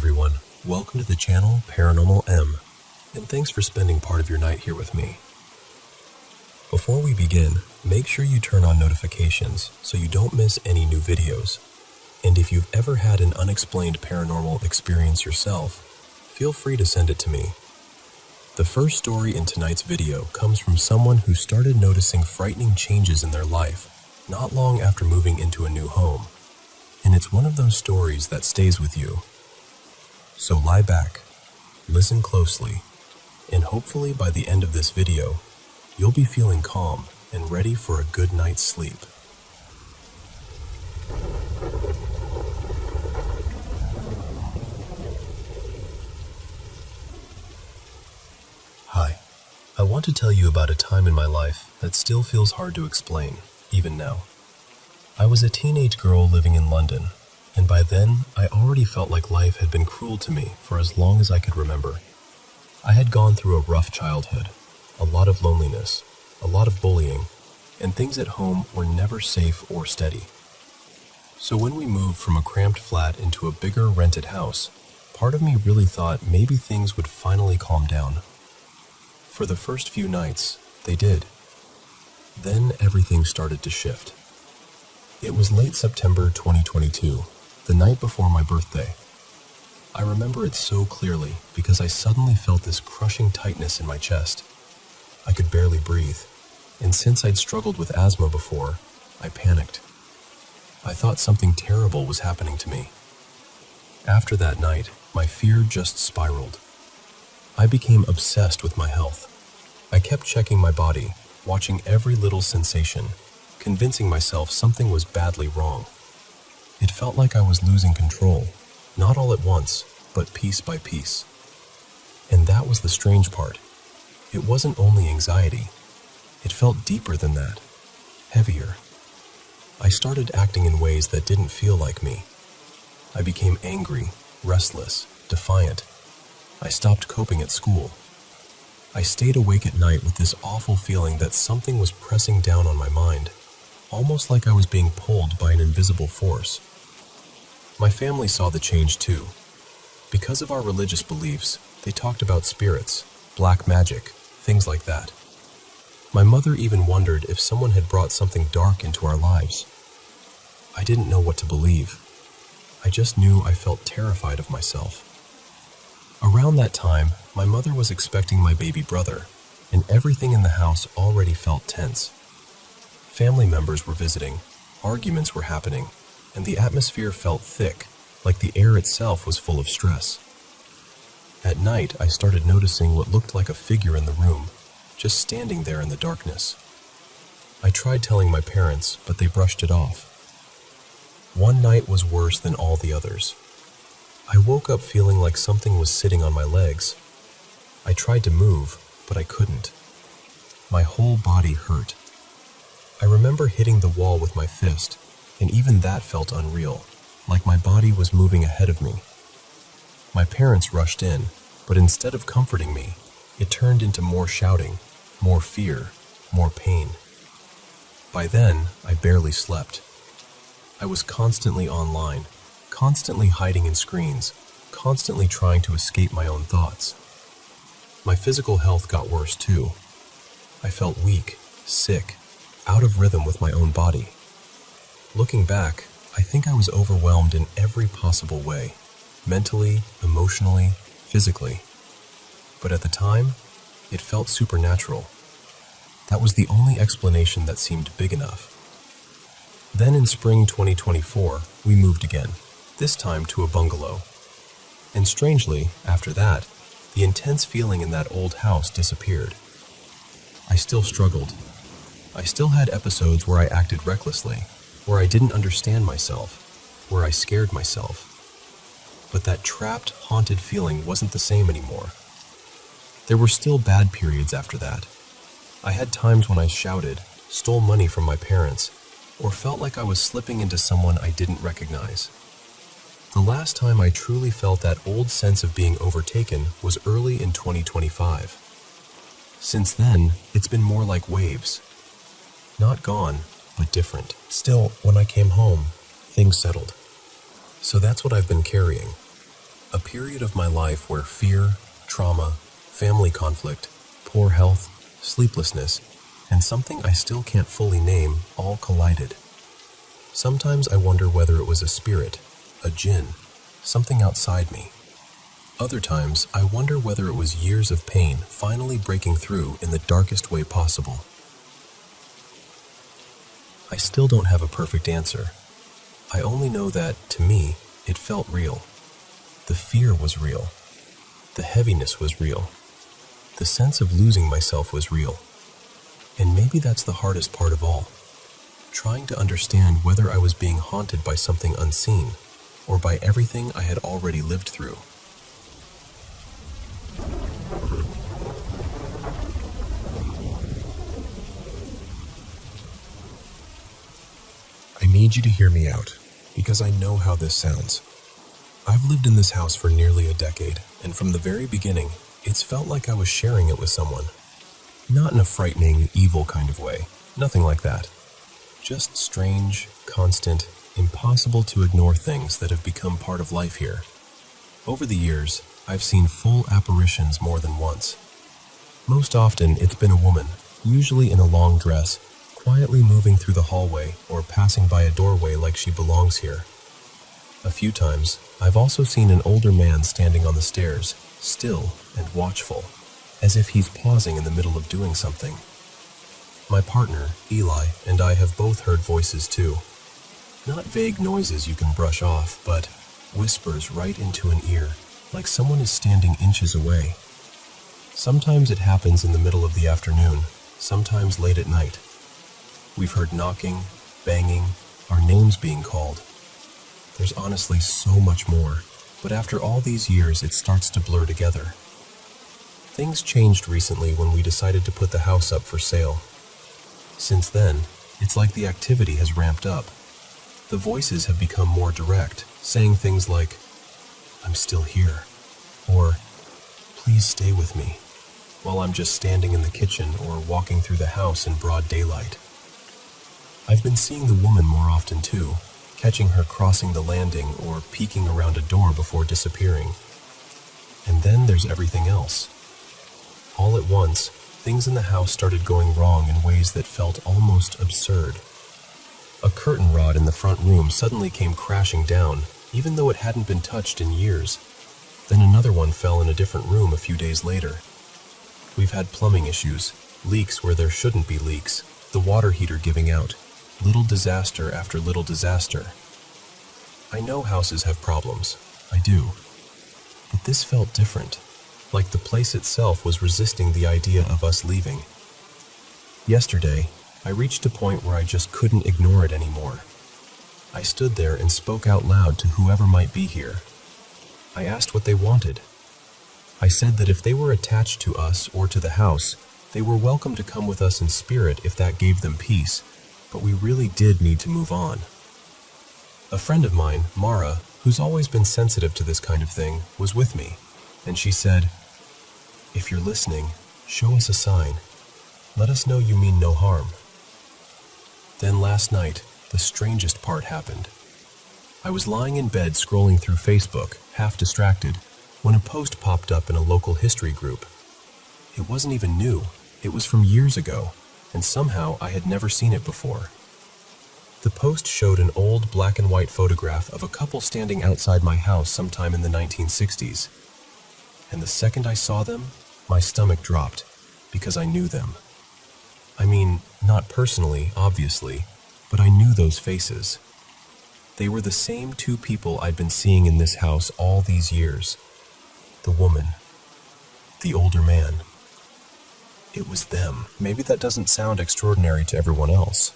everyone. Welcome to the channel Paranormal M, and thanks for spending part of your night here with me. Before we begin, make sure you turn on notifications so you don't miss any new videos. And if you've ever had an unexplained paranormal experience yourself, feel free to send it to me. The first story in tonight's video comes from someone who started noticing frightening changes in their life not long after moving into a new home. And it's one of those stories that stays with you. So lie back, listen closely, and hopefully by the end of this video, you'll be feeling calm and ready for a good night's sleep. Hi, I want to tell you about a time in my life that still feels hard to explain, even now. I was a teenage girl living in London, and by then I already felt like life had been cruel to me for as long as I could remember. I had gone through a rough childhood, a lot of loneliness, a lot of bullying, and things at home were never safe or steady. So when we moved from a cramped flat into a bigger rented house, part of me really thought maybe things would finally calm down. For the first few nights, they did. Then everything started to shift. It was late September 2022, the night before my birthday. I remember it so clearly because I suddenly felt this crushing tightness in my chest. I could barely breathe, and since I'd struggled with asthma before, I panicked. I thought something terrible was happening to me. After that night, my fear just spiraled. I became obsessed with my health. I kept checking my body, watching every little sensation, convincing myself something was badly wrong. It felt like I was losing control, not all at once, but piece by piece. And that was the strange part. It wasn't only anxiety. It felt deeper than that, heavier. I started acting in ways that didn't feel like me. I became angry, restless, defiant. I stopped coping at school. I stayed awake at night with this awful feeling that something was pressing down on my mind, almost like I was being pulled by an invisible force. My family saw the change too. Because of our religious beliefs, they talked about spirits, black magic, things like that. My mother even wondered if someone had brought something dark into our lives. I didn't know what to believe. I just knew I felt terrified of myself. Around that time, my mother was expecting my baby brother, and everything in the house already felt tense. Family members were visiting, arguments were happening, and the atmosphere felt thick, like the air itself was full of stress. At night, I started noticing what looked like a figure in the room, just standing there in the darkness. I tried telling my parents, but they brushed it off. One night was worse than all the others. I woke up feeling like something was sitting on my legs. I tried to move, but I couldn't. My whole body hurt. I remember hitting the wall with my fist, and even that felt unreal, like my body was moving ahead of me. My parents rushed in, but instead of comforting me, it turned into more shouting, more fear, more pain. By then, I barely slept. I was constantly online, constantly hiding in screens, constantly trying to escape my own thoughts. My physical health got worse too. I felt weak, sick, out of rhythm with my own body. Looking back, I think I was overwhelmed in every possible way, mentally, emotionally, physically. But at the time, it felt supernatural. That was the only explanation that seemed big enough. Then in spring 2024, we moved again, this time to a bungalow. And strangely, after that, the intense feeling in that old house disappeared. I still struggled. I still had episodes where I acted recklessly, where I didn't understand myself, where I scared myself. But that trapped, haunted feeling wasn't the same anymore. There were still bad periods after that. I had times when I shouted, stole money from my parents, or felt like I was slipping into someone I didn't recognize. The last time I truly felt that old sense of being overtaken was early in 2025. Since then, it's been more like waves. Not gone, but different. Still, when I came home, things settled. So that's what I've been carrying. A period of my life where fear, trauma, family conflict, poor health, sleeplessness, and something I still can't fully name all collided. Sometimes I wonder whether it was a spirit, a jinn, something outside me. Other times, I wonder whether it was years of pain finally breaking through in the darkest way possible. I still don't have a perfect answer. I only know that, to me, it felt real. The fear was real. The heaviness was real. The sense of losing myself was real. And maybe that's the hardest part of all. Trying to understand whether I was being haunted by something unseen, or by everything I had already lived through. I need you to hear me out, because I know how this sounds. I've lived in this house for nearly a decade, and from the very beginning, it's felt like I was sharing it with someone. Not in a frightening, evil kind of way, nothing like that. Just strange, constant, impossible to ignore things that have become part of life here. Over the years, I've seen full apparitions more than once. Most often, it's been a woman, usually in a long dress, quietly moving through the hallway or passing by a doorway like she belongs here. A few times, I've also seen an older man standing on the stairs, still and watchful, as if he's pausing in the middle of doing something. My partner, Eli, and I have both heard voices too. Not vague noises you can brush off, but whispers right into an ear, like someone is standing inches away. Sometimes it happens in the middle of the afternoon, sometimes late at night. We've heard knocking, banging, our names being called. There's honestly so much more, but after all these years it starts to blur together. Things changed recently when we decided to put the house up for sale. Since then, it's like the activity has ramped up. The voices have become more direct, saying things like, "I'm still here," or "Please stay with me," while I'm just standing in the kitchen or walking through the house in broad daylight. I've been seeing the woman more often too, catching her crossing the landing or peeking around a door before disappearing. And then there's everything else. All at once, things in the house started going wrong in ways that felt almost absurd. A curtain rod in the front room suddenly came crashing down, even though it hadn't been touched in years. Then another one fell in a different room a few days later. We've had plumbing issues, leaks where there shouldn't be leaks, the water heater giving out, little disaster after little disaster. I know houses have problems, I do. But this felt different, like the place itself was resisting the idea of us leaving. Yesterday, I reached a point where I just couldn't ignore it anymore. I stood there and spoke out loud to whoever might be here. I asked what they wanted. I said that if they were attached to us or to the house, they were welcome to come with us in spirit if that gave them peace, but we really did need to move on. A friend of mine, Mara, who's always been sensitive to this kind of thing, was with me, and she said, "If you're listening, show us a sign. Let us know you mean no harm." Then last night, the strangest part happened. I was lying in bed scrolling through Facebook, half distracted, when a post popped up in a local history group. It wasn't even new. It was from years ago, and somehow I had never seen it before. The post showed an old black and white photograph of a couple standing outside my house sometime in the 1960s. And the second I saw them, my stomach dropped, because I knew them. I mean, not personally, obviously, but I knew those faces. They were the same two people I'd been seeing in this house all these years. The woman, the older man. It was them. Maybe that doesn't sound extraordinary to everyone else.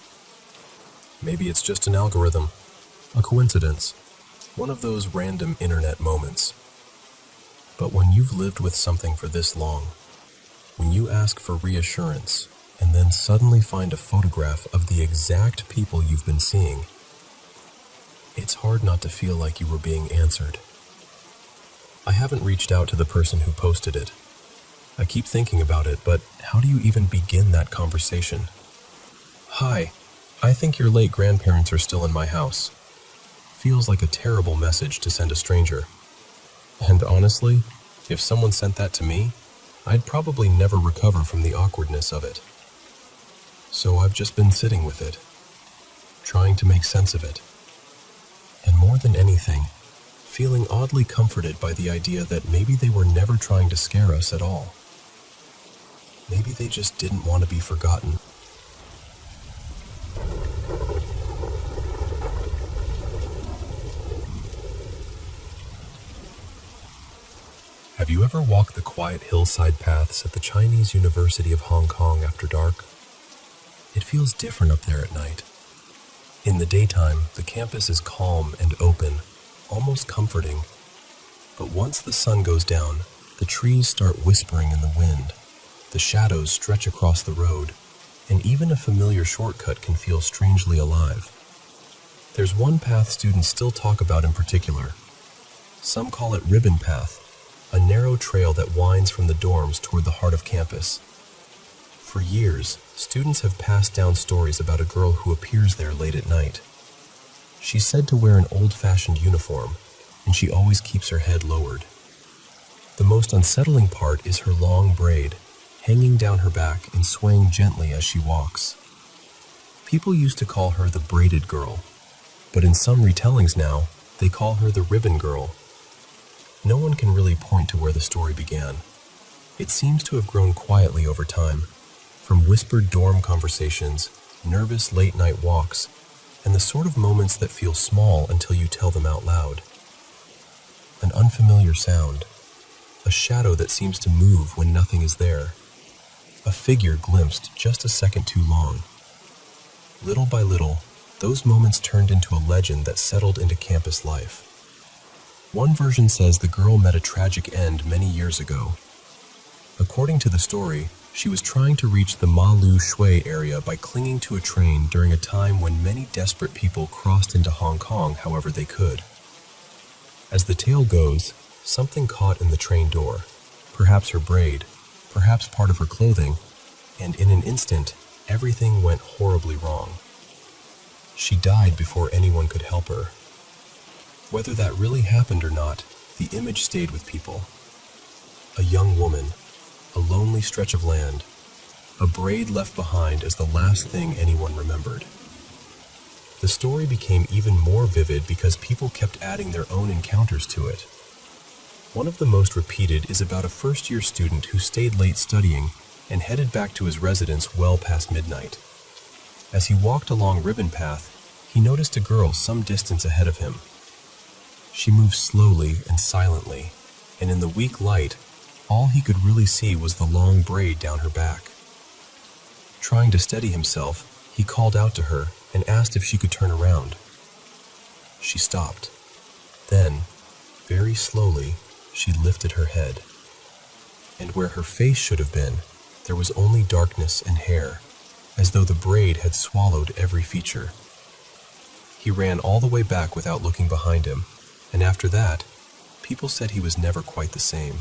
Maybe it's just an algorithm, a coincidence, one of those random internet moments. But when you've lived with something for this long, when you ask for reassurance, and then suddenly find a photograph of the exact people you've been seeing, it's hard not to feel like you were being answered. I haven't reached out to the person who posted it. I keep thinking about it, but how do you even begin that conversation? "Hi, I think your late grandparents are still in my house." Feels like a terrible message to send a stranger. And honestly, if someone sent that to me, I'd probably never recover from the awkwardness of it. So I've just been sitting with it, trying to make sense of it. And more than anything, feeling oddly comforted by the idea that maybe they were never trying to scare us at all. Maybe they just didn't want to be forgotten. Have you ever walked the quiet hillside paths at the Chinese University of Hong Kong after dark? It feels different up there at night. In the daytime, the campus is calm and open, almost comforting. But once the sun goes down, the trees start whispering in the wind, the shadows stretch across the road, and even a familiar shortcut can feel strangely alive. There's one path students still talk about in particular. Some call it Ribbon Path, a narrow trail that winds from the dorms toward the heart of campus. For years, students have passed down stories about a girl who appears there late at night. She's said to wear an old-fashioned uniform, and she always keeps her head lowered. The most unsettling part is her long braid, hanging down her back and swaying gently as she walks. People used to call her the Braided Girl, but in some retellings now, they call her the Ribbon Girl. No one can really point to where the story began. It seems to have grown quietly over time, from whispered dorm conversations, nervous late-night walks, and the sort of moments that feel small until you tell them out loud. An unfamiliar sound, a shadow that seems to move when nothing is there, a figure glimpsed just a second too long. Little by little, those moments turned into a legend that settled into campus life. One version says the girl met a tragic end many years ago. According to the story, she was trying to reach the Ma Lu Shui area by clinging to a train during a time when many desperate people crossed into Hong Kong however they could. As the tale goes, something caught in the train door, perhaps her braid, perhaps part of her clothing, and in an instant, everything went horribly wrong. She died before anyone could help her. Whether that really happened or not, the image stayed with people. A young woman, a lonely stretch of land, a braid left behind as the last thing anyone remembered. The story became even more vivid because people kept adding their own encounters to it. One of the most repeated is about a first-year student who stayed late studying and headed back to his residence well past midnight. As he walked along Ribbon Path, he noticed a girl some distance ahead of him. She moved slowly and silently, and in the weak light, all he could really see was the long braid down her back. Trying to steady himself, he called out to her and asked if she could turn around. She stopped. Then, very slowly, she lifted her head. And where her face should have been, there was only darkness and hair, as though the braid had swallowed every feature. He ran all the way back without looking behind him, and after that, people said he was never quite the same.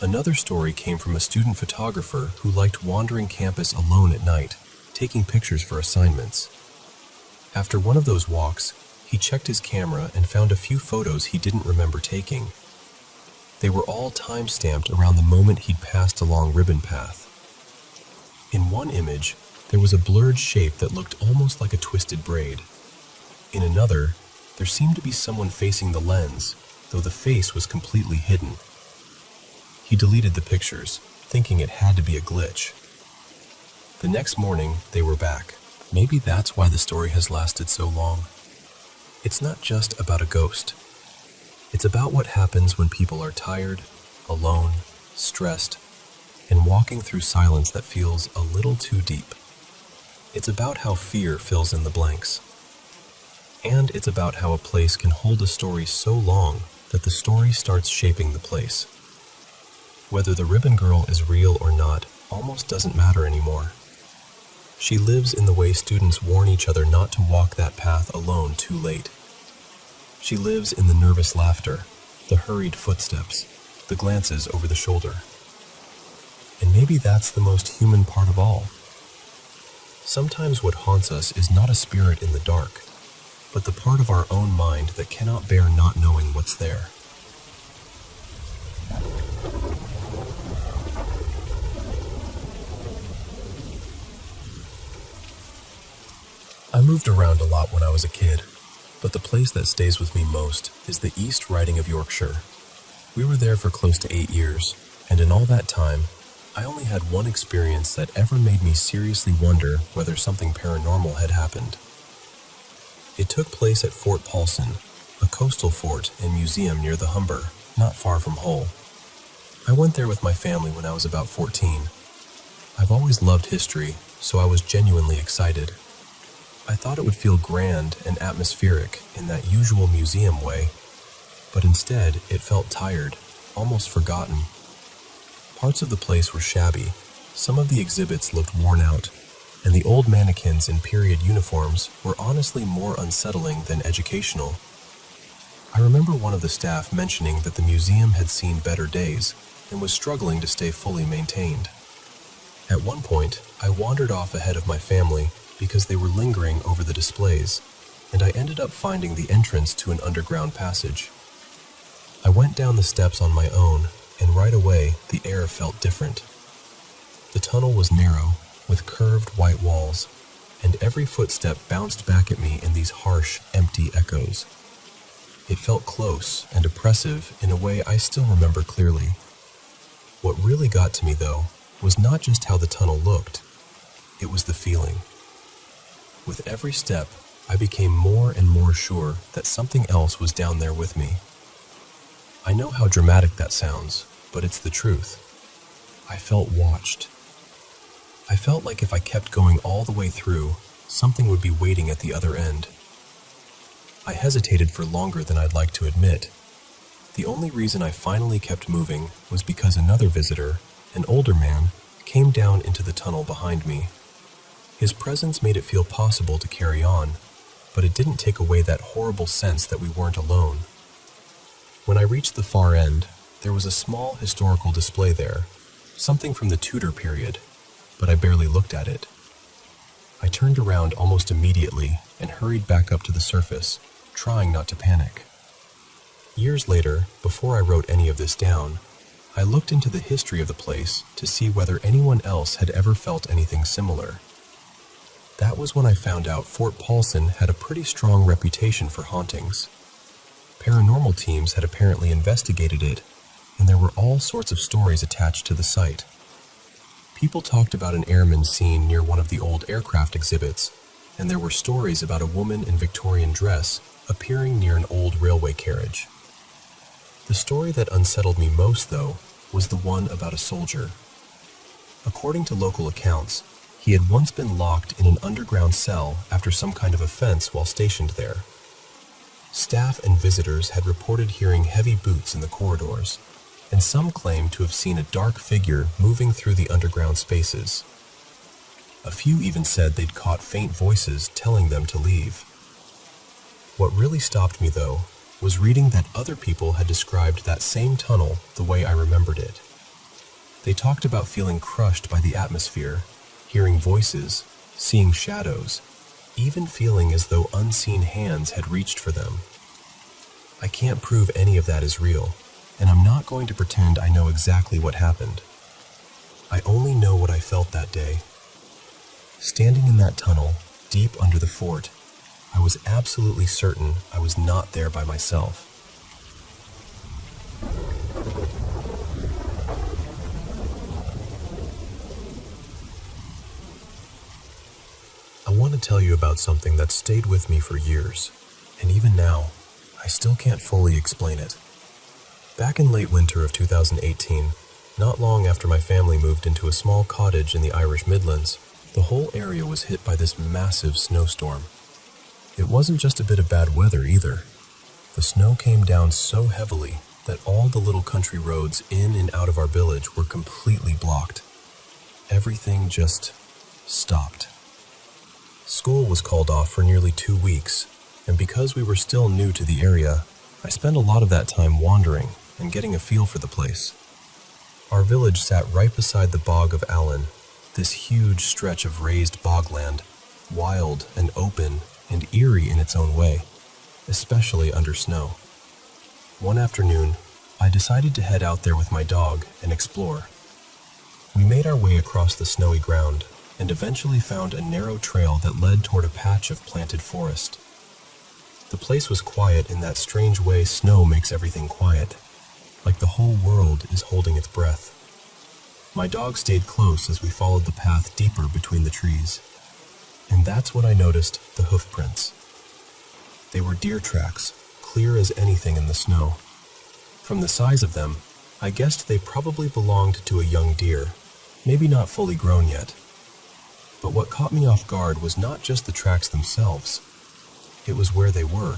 Another story came from a student photographer who liked wandering campus alone at night, taking pictures for assignments. After one of those walks, he checked his camera and found a few photos he didn't remember taking. They were all time-stamped around the moment he'd passed along Ribbon Path. In one image, there was a blurred shape that looked almost like a twisted braid. In another, there seemed to be someone facing the lens, though the face was completely hidden. He deleted the pictures, thinking it had to be a glitch. The next morning, they were back. Maybe that's why the story has lasted so long. It's not just about a ghost. It's about what happens when people are tired, alone, stressed, and walking through silence that feels a little too deep. It's about how fear fills in the blanks. And it's about how a place can hold a story so long that the story starts shaping the place. Whether the Ribbon Girl is real or not almost doesn't matter anymore. She lives in the way students warn each other not to walk that path alone too late. She lives in the nervous laughter, the hurried footsteps, the glances over the shoulder. And maybe that's the most human part of all. Sometimes what haunts us is not a spirit in the dark, but the part of our own mind that cannot bear not knowing what's there. moved around a lot when I was a kid, but the place that stays with me most is the East Riding of Yorkshire. We were there for close to 8 years, and in all that time, I only had one experience that ever made me seriously wonder whether something paranormal had happened. It took place at Fort Paulson, a coastal fort and museum near the Humber, not far from Hull. I went there with my family when I was about 14. I've always loved history, so I was genuinely excited. I thought it would feel grand and atmospheric in that usual museum way, but instead it felt tired, almost forgotten. Parts of the place were shabby, some of the exhibits looked worn out, and the old mannequins in period uniforms were honestly more unsettling than educational. I remember one of the staff mentioning that the museum had seen better days and was struggling to stay fully maintained. At one point, I wandered off ahead of my family because they were lingering over the displays, and I ended up finding the entrance to an underground passage. I went down the steps on my own, and right away, the air felt different. The tunnel was narrow, with curved white walls, and every footstep bounced back at me in these harsh, empty echoes. It felt close and oppressive in a way I still remember clearly. What really got to me, though, was not just how the tunnel looked, it was the feeling. With every step, I became more and more sure that something else was down there with me. I know how dramatic that sounds, but it's the truth. I felt watched. I felt like if I kept going all the way through, something would be waiting at the other end. I hesitated for longer than I'd like to admit. The only reason I finally kept moving was because another visitor, an older man, came down into the tunnel behind me. His presence made it feel possible to carry on, but it didn't take away that horrible sense that we weren't alone. When I reached the far end, there was a small historical display there, something from the Tudor period, but I barely looked at it. I turned around almost immediately and hurried back up to the surface, trying not to panic. Years later, before I wrote any of this down, I looked into the history of the place to see whether anyone else had ever felt anything similar. That was when I found out Fort Paulson had a pretty strong reputation for hauntings. Paranormal teams had apparently investigated it, and there were all sorts of stories attached to the site. People talked about an airman seen near one of the old aircraft exhibits, and there were stories about a woman in Victorian dress appearing near an old railway carriage. The story that unsettled me most, though, was the one about a soldier. According to local accounts, he had once been locked in an underground cell after some kind of offense while stationed there. Staff and visitors had reported hearing heavy boots in the corridors, and some claimed to have seen a dark figure moving through the underground spaces. A few even said they'd caught faint voices telling them to leave. What really stopped me, though, was reading that other people had described that same tunnel the way I remembered it. They talked about feeling crushed by the atmosphere, hearing voices, seeing shadows, even feeling as though unseen hands had reached for them. I can't prove any of that is real, and I'm not going to pretend I know exactly what happened. I only know what I felt that day. Standing in that tunnel, deep under the fort, I was absolutely certain I was not there by myself. I want to tell you about something that stayed with me for years, and even now, I still can't fully explain it. Back in late winter of 2018, not long after my family moved into a small cottage in the Irish Midlands, the whole area was hit by this massive snowstorm. It wasn't just a bit of bad weather either. The snow came down so heavily that all the little country roads in and out of our village were completely blocked. Everything just stopped. School was called off for nearly 2 weeks, and because we were still new to the area, I spent a lot of that time wandering and getting a feel for the place. Our village sat right beside the bog of Allen, this huge stretch of raised bogland, wild and open and eerie in its own way, especially under snow. One afternoon, I decided to head out there with my dog and explore. We made our way across the snowy ground, and eventually found a narrow trail that led toward a patch of planted forest. The place was quiet in that strange way snow makes everything quiet, like the whole world is holding its breath. My dog stayed close as we followed the path deeper between the trees, and that's when I noticed the hoof prints. They were deer tracks, clear as anything in the snow. From the size of them, I guessed they probably belonged to a young deer, maybe not fully grown yet. But what caught me off guard was not just the tracks themselves. It was where they were.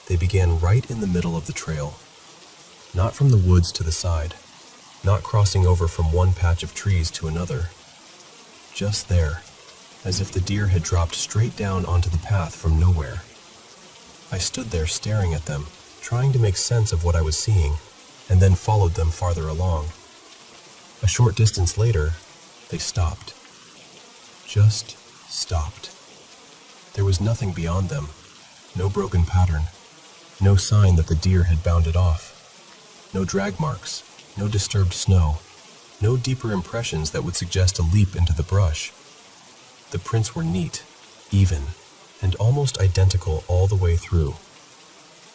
They began right in the middle of the trail, not from the woods to the side, not crossing over from one patch of trees to another. Just there, as if the deer had dropped straight down onto the path from nowhere. I stood there staring at them, trying to make sense of what I was seeing, and then followed them farther along. A short distance later, they stopped. Just stopped. There was nothing beyond them, no broken pattern, no sign that the deer had bounded off, no drag marks, no disturbed snow, no deeper impressions that would suggest a leap into the brush. The prints were neat, even, and almost identical all the way through.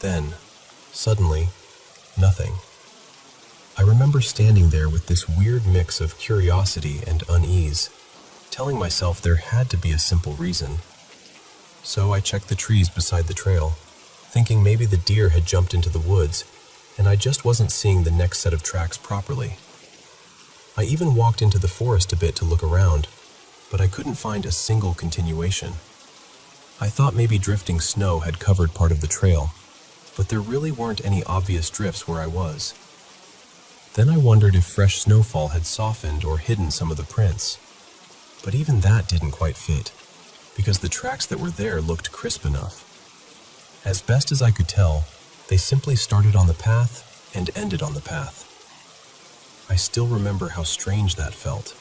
Then, suddenly, nothing. I remember standing there with this weird mix of curiosity and unease, telling myself there had to be a simple reason. So I checked the trees beside the trail, thinking maybe the deer had jumped into the woods, and I just wasn't seeing the next set of tracks properly. I even walked into the forest a bit to look around, but I couldn't find a single continuation. I thought maybe drifting snow had covered part of the trail, but there really weren't any obvious drifts where I was. Then I wondered if fresh snowfall had softened or hidden some of the prints. But even that didn't quite fit, because the tracks that were there looked crisp enough. As best as I could tell, they simply started on the path and ended on the path. I still remember how strange that felt.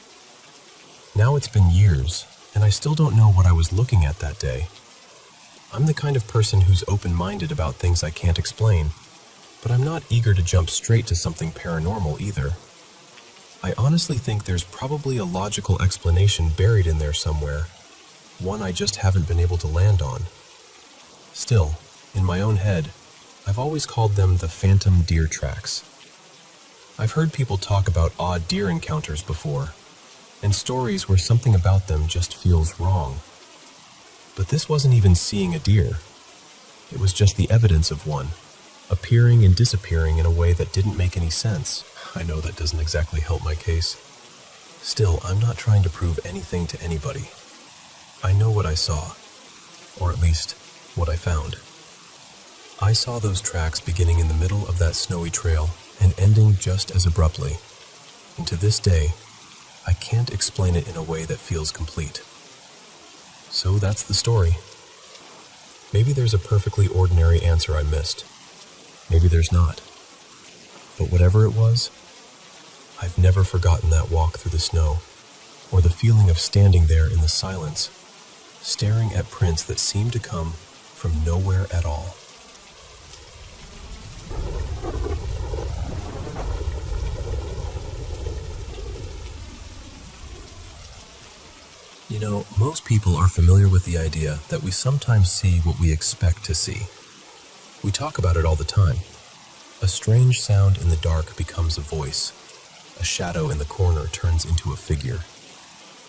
Now it's been years, and I still don't know what I was looking at that day. I'm the kind of person who's open-minded about things I can't explain, but I'm not eager to jump straight to something paranormal either. I honestly think there's probably a logical explanation buried in there somewhere, one I just haven't been able to land on. Still, in my own head, I've always called them the phantom deer tracks. I've heard people talk about odd deer encounters before, and stories where something about them just feels wrong. But this wasn't even seeing a deer. It was just the evidence of one, appearing and disappearing in a way that didn't make any sense. I know that doesn't exactly help my case. Still, I'm not trying to prove anything to anybody. I know what I saw, or at least, what I found. I saw those tracks beginning in the middle of that snowy trail and ending just as abruptly. And to this day, I can't explain it in a way that feels complete. So that's the story. Maybe there's a perfectly ordinary answer I missed. Maybe there's not. But whatever it was, I've never forgotten that walk through the snow, or the feeling of standing there in the silence, staring at prints that seemed to come from nowhere at all. You know, most people are familiar with the idea that we sometimes see what we expect to see. We talk about it all the time. A strange sound in the dark becomes a voice. A shadow in the corner turns into a figure.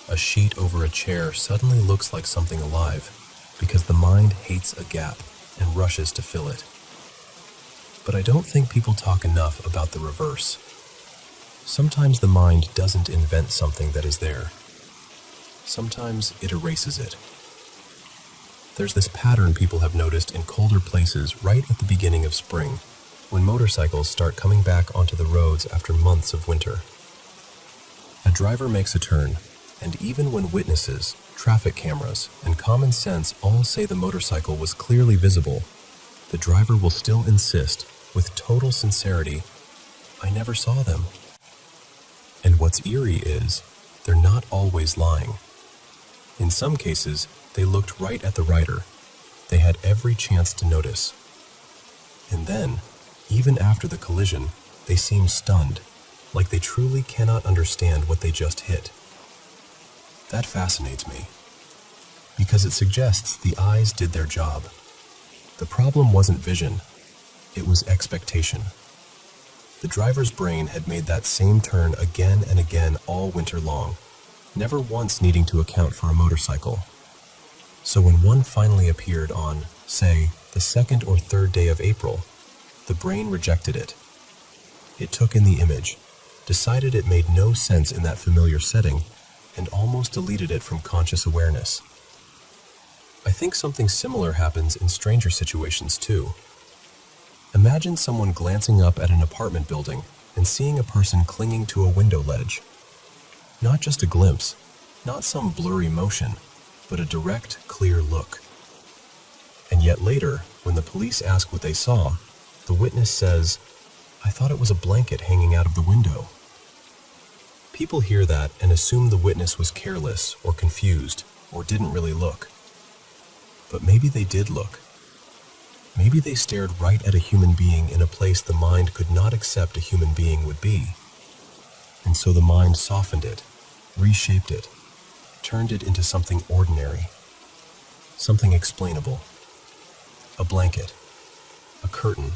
A sheet over a chair suddenly looks like something alive because the mind hates a gap and rushes to fill it. But I don't think people talk enough about the reverse. Sometimes the mind doesn't invent something that is there. Sometimes it erases it. There's this pattern people have noticed in colder places right at the beginning of spring, when motorcycles start coming back onto the roads after months of winter. A driver makes a turn, and even when witnesses, traffic cameras, and common sense all say the motorcycle was clearly visible, the driver will still insist, with total sincerity, "I never saw them." And what's eerie is, they're not always lying. In some cases, they looked right at the rider. They had every chance to notice. And then, even after the collision, they seem stunned, like they truly cannot understand what they just hit. That fascinates me, because it suggests the eyes did their job. The problem wasn't vision, it was expectation. The driver's brain had made that same turn again and again all winter long, never once needing to account for a motorcycle. So when one finally appeared on, say, the second or third day of April, the brain rejected it. It took in the image, decided it made no sense in that familiar setting, and almost deleted it from conscious awareness. I think something similar happens in stranger situations too. Imagine someone glancing up at an apartment building and seeing a person clinging to a window ledge. Not just a glimpse, not some blurry motion, but a direct, clear look. And yet later, when the police ask what they saw, the witness says, "I thought it was a blanket hanging out of the window." People hear that and assume the witness was careless or confused or didn't really look. But maybe they did look. Maybe they stared right at a human being in a place the mind could not accept a human being would be. And so the mind softened it, reshaped it, turned it into something ordinary, something explainable. A blanket, a curtain,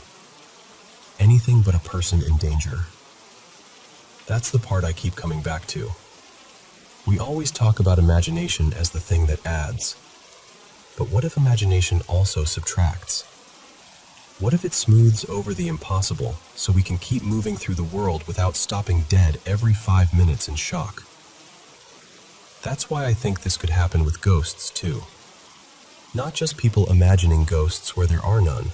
anything but a person in danger. That's the part I keep coming back to. We always talk about imagination as the thing that adds. But what if imagination also subtracts? What if it smooths over the impossible so we can keep moving through the world without stopping dead every 5 minutes in shock? That's why I think this could happen with ghosts too. Not just people imagining ghosts where there are none,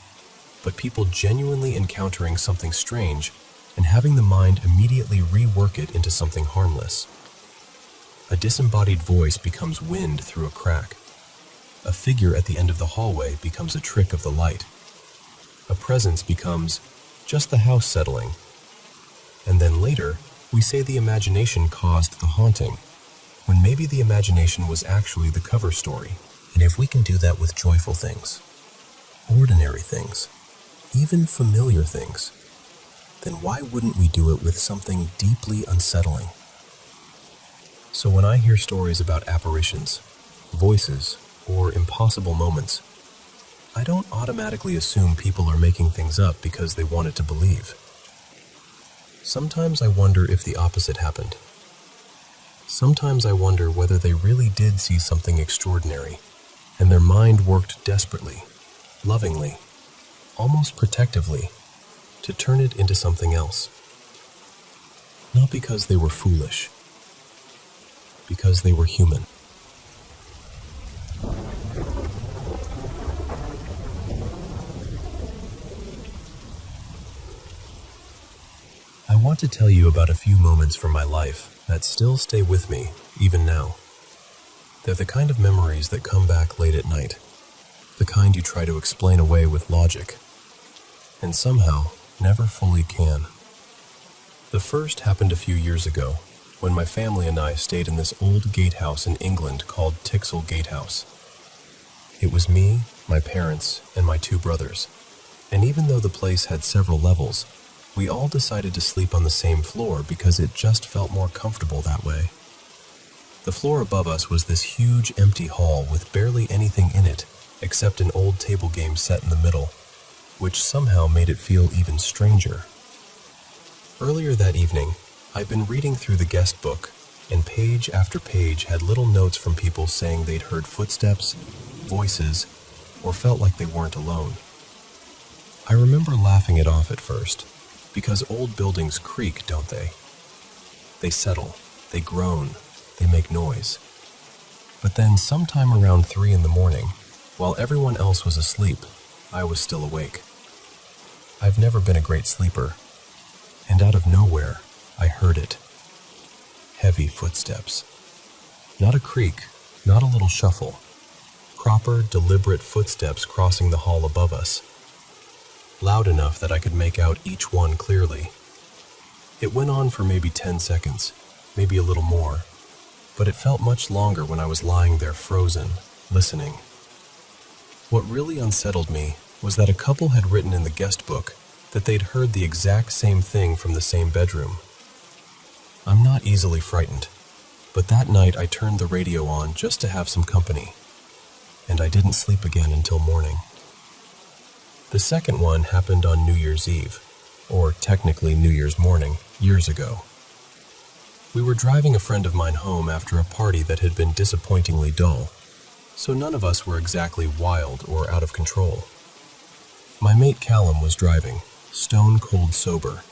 but people genuinely encountering something strange and having the mind immediately rework it into something harmless. A disembodied voice becomes wind through a crack. A figure at the end of the hallway becomes a trick of the light. A presence becomes just the house settling. And then later, we say the imagination caused the haunting, when maybe the imagination was actually the cover story. And if we can do that with joyful things, ordinary things, even familiar things, then why wouldn't we do it with something deeply unsettling? So when I hear stories about apparitions, voices, or impossible moments, I don't automatically assume people are making things up because they wanted to believe. Sometimes I wonder if the opposite happened. Sometimes I wonder whether they really did see something extraordinary, and their mind worked desperately, lovingly, almost protectively, to turn it into something else. Not because they were foolish, because they were human. I want to tell you about a few moments from my life that still stay with me, even now. They're the kind of memories that come back late at night, the kind you try to explain away with logic, and somehow never fully can. The first happened a few years ago, when my family and I stayed in this old gatehouse in England called Tixall Gatehouse. It was me, my parents, and my 2 brothers, and even though the place had several levels, we all decided to sleep on the same floor because it just felt more comfortable that way. The floor above us was this huge empty hall with barely anything in it except an old table game set in the middle, which somehow made it feel even stranger. Earlier that evening, I'd been reading through the guest book, and page after page had little notes from people saying they'd heard footsteps, voices, or felt like they weren't alone. I remember laughing it off at first, because old buildings creak, don't they? They settle, they groan, they make noise. But then sometime around 3 in the morning, while everyone else was asleep, I was still awake. I've never been a great sleeper, and out of nowhere, I heard it. Heavy footsteps. Not a creak, not a little shuffle. Proper, deliberate footsteps crossing the hall above us. Loud enough that I could make out each one clearly. It went on for maybe 10 seconds, maybe a little more, but it felt much longer when I was lying there frozen, listening. What really unsettled me was that a couple had written in the guest book that they'd heard the exact same thing from the same bedroom. I'm not easily frightened, But that night I turned the radio on just to have some company, and I didn't sleep again until morning. The second one happened on New Year's Eve, or technically New Year's morning, years ago. We were driving a friend of mine home after a party that had been disappointingly dull, so none of us were exactly wild or out of control. My mate Callum was driving, stone cold sober,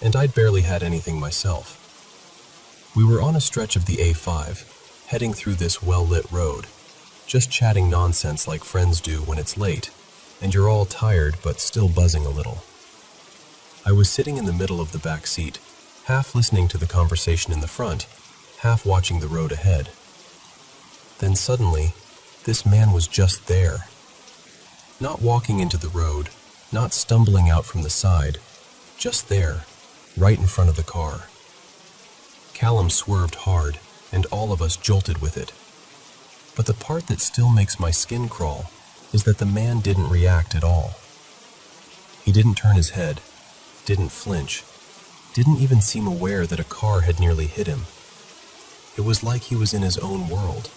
and I'd barely had anything myself. We were on a stretch of the A5, heading through this well-lit road, just chatting nonsense like friends do when it's late, and you're all tired but still buzzing a little. I was sitting in the middle of the back seat, half listening to the conversation in the front, half watching the road ahead. Then suddenly, this man was just there. Not walking into the road, not stumbling out from the side, just there, right in front of the car. Callum swerved hard, and all of us jolted with it. But the part that still makes my skin crawl is that the man didn't react at all. He didn't turn his head, didn't flinch, didn't even seem aware that a car had nearly hit him. It was like he was in his own world.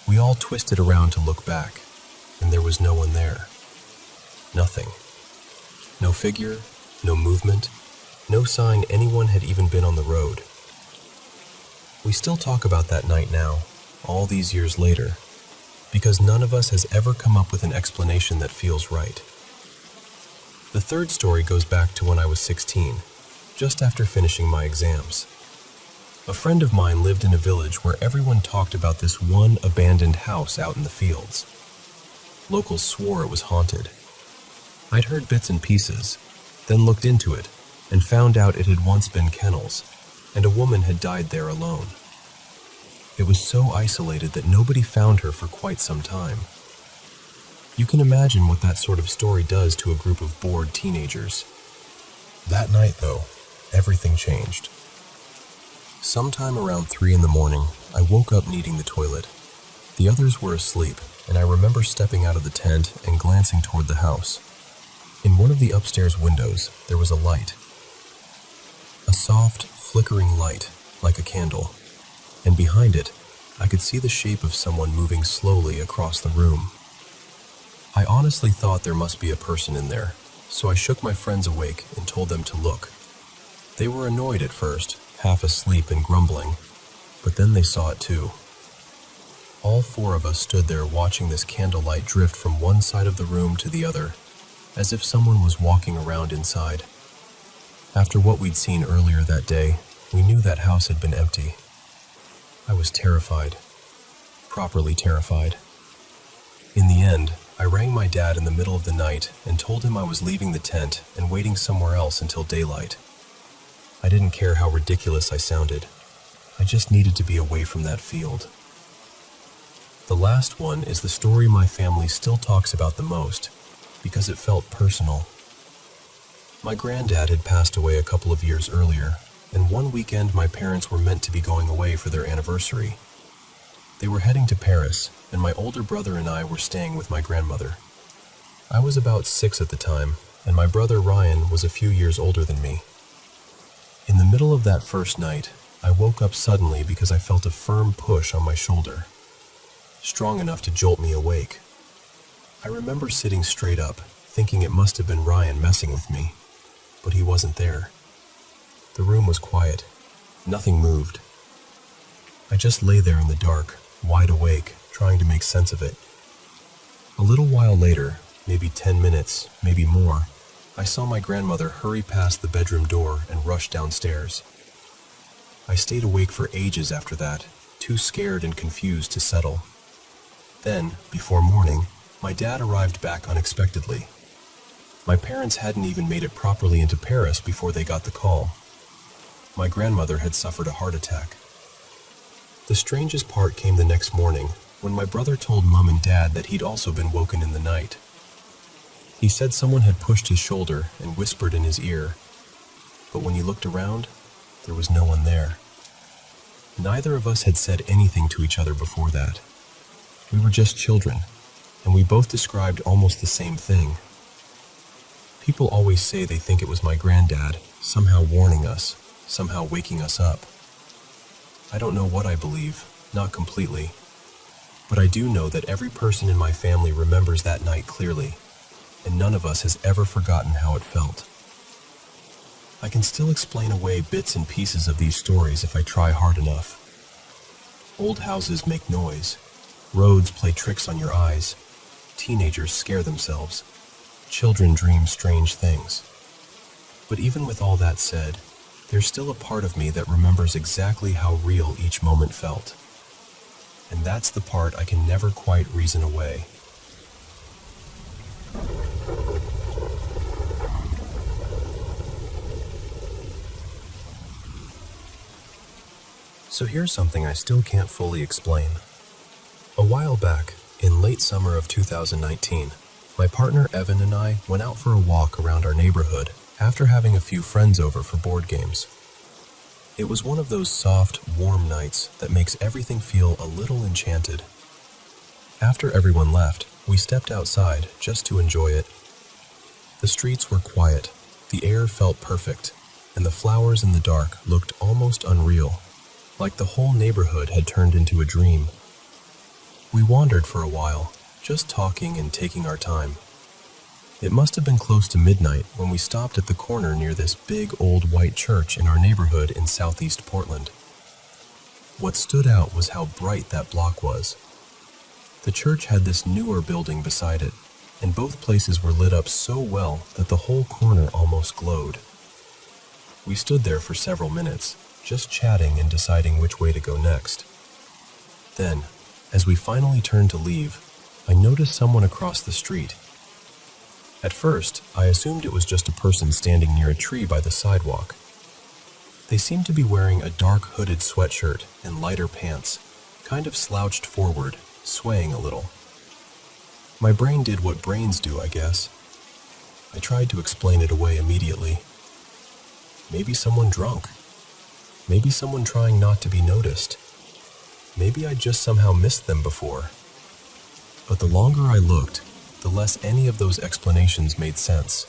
We all twisted around to look back, and there was no one there. Nothing. No figure, no movement, no sign anyone had even been on the road. We still talk about that night now, all these years later, because none of us has ever come up with an explanation that feels right. The third story goes back to when I was 16, just after finishing my exams. A friend of mine lived in a village where everyone talked about this one abandoned house out in the fields. Locals swore it was haunted. I'd heard bits and pieces, then looked into it, and found out it had once been kennels, and a woman had died there alone. It was so isolated that nobody found her for quite some time. You can imagine what that sort of story does to a group of bored teenagers. That night, though, everything changed. Sometime around 3 a.m, I woke up needing the toilet. The others were asleep, and I remember stepping out of the tent and glancing toward the house. In one of the upstairs windows, there was a light. A soft, flickering light, like a candle, and behind it, I could see the shape of someone moving slowly across the room. I honestly thought there must be a person in there, so I shook my friends awake and told them to look. They were annoyed at first, half asleep and grumbling, but then they saw it too. All 4 of us stood there watching this candlelight drift from one side of the room to the other, as if someone was walking around inside. After what we'd seen earlier that day, we knew that house had been empty. I was terrified, properly terrified. In the end, I rang my dad in the middle of the night and told him I was leaving the tent and waiting somewhere else until daylight. I didn't care how ridiculous I sounded. I just needed to be away from that field. The last one is the story my family still talks about the most, because it felt personal. My granddad had passed away a couple of years earlier, and one weekend my parents were meant to be going away for their anniversary. They were heading to Paris, and my older brother and I were staying with my grandmother. I was about 6 at the time, and my brother Ryan was a few years older than me. In the middle of that first night, I woke up suddenly because I felt a firm push on my shoulder, strong enough to jolt me awake. I remember sitting straight up, thinking it must have been Ryan messing with me, but he wasn't there. The room was quiet. Nothing moved. I just lay there in the dark, wide awake, trying to make sense of it. A little while later, maybe 10 minutes, maybe more, I saw my grandmother hurry past the bedroom door and rush downstairs. I stayed awake for ages after that, too scared and confused to settle. Then, before morning, my dad arrived back unexpectedly. My parents hadn't even made it properly into Paris before they got the call. My grandmother had suffered a heart attack. The strangest part came the next morning, when my brother told Mom and Dad that he'd also been woken in the night. He said someone had pushed his shoulder and whispered in his ear, but when he looked around, there was no one there. Neither of us had said anything to each other before that. We were just children, and we both described almost the same thing. People always say they think it was my granddad, somehow warning us, somehow waking us up. I don't know what I believe, not completely. But I do know that every person in my family remembers that night clearly, and none of us has ever forgotten how it felt. I can still explain away bits and pieces of these stories if I try hard enough. Old houses make noise. Roads play tricks on your eyes. Teenagers scare themselves. Children dream strange things. But even with all that said, there's still a part of me that remembers exactly how real each moment felt. And that's the part I can never quite reason away. So here's something I still can't fully explain. A while back, in late summer of 2019, my partner Evan and I went out for a walk around our neighborhood after having a few friends over for board games. It was one of those soft, warm nights that makes everything feel a little enchanted. After everyone left, we stepped outside just to enjoy it. The streets were quiet, the air felt perfect, and the flowers in the dark looked almost unreal, like the whole neighborhood had turned into a dream. We wandered for a while, just talking and taking our time. It must have been close to midnight when we stopped at the corner near this big old white church in our neighborhood in southeast Portland. What stood out was how bright that block was. The church had this newer building beside it, and both places were lit up so well that the whole corner almost glowed. We stood there for several minutes, just chatting and deciding which way to go next. Then, as we finally turned to leave, I noticed someone across the street. At first, I assumed it was just a person standing near a tree by the sidewalk. They seemed to be wearing a dark hooded sweatshirt and lighter pants, kind of slouched forward, swaying a little. My brain did what brains do, I guess. I tried to explain it away immediately. Maybe someone drunk. Maybe someone trying not to be noticed. Maybe I just somehow missed them before. But the longer I looked, the less any of those explanations made sense.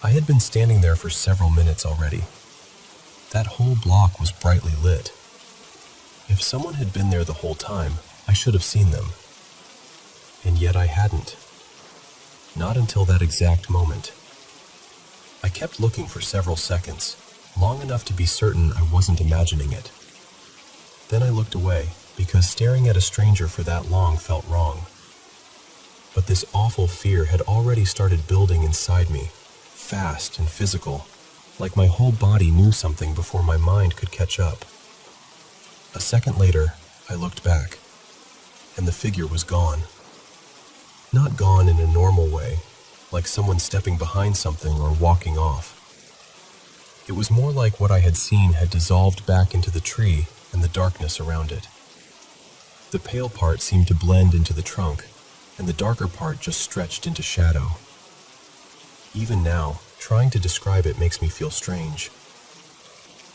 I had been standing there for several minutes already. That whole block was brightly lit. If someone had been there the whole time, I should have seen them. And yet I hadn't. Not until that exact moment. I kept looking for several seconds, long enough to be certain I wasn't imagining it. Then I looked away, because staring at a stranger for that long felt wrong. But this awful fear had already started building inside me, fast and physical, like my whole body knew something before my mind could catch up. A second later, I looked back, and the figure was gone. Not gone in a normal way, like someone stepping behind something or walking off. It was more like what I had seen had dissolved back into the tree and the darkness around it. The pale part seemed to blend into the trunk, and the darker part just stretched into shadow. Even now, trying to describe it makes me feel strange.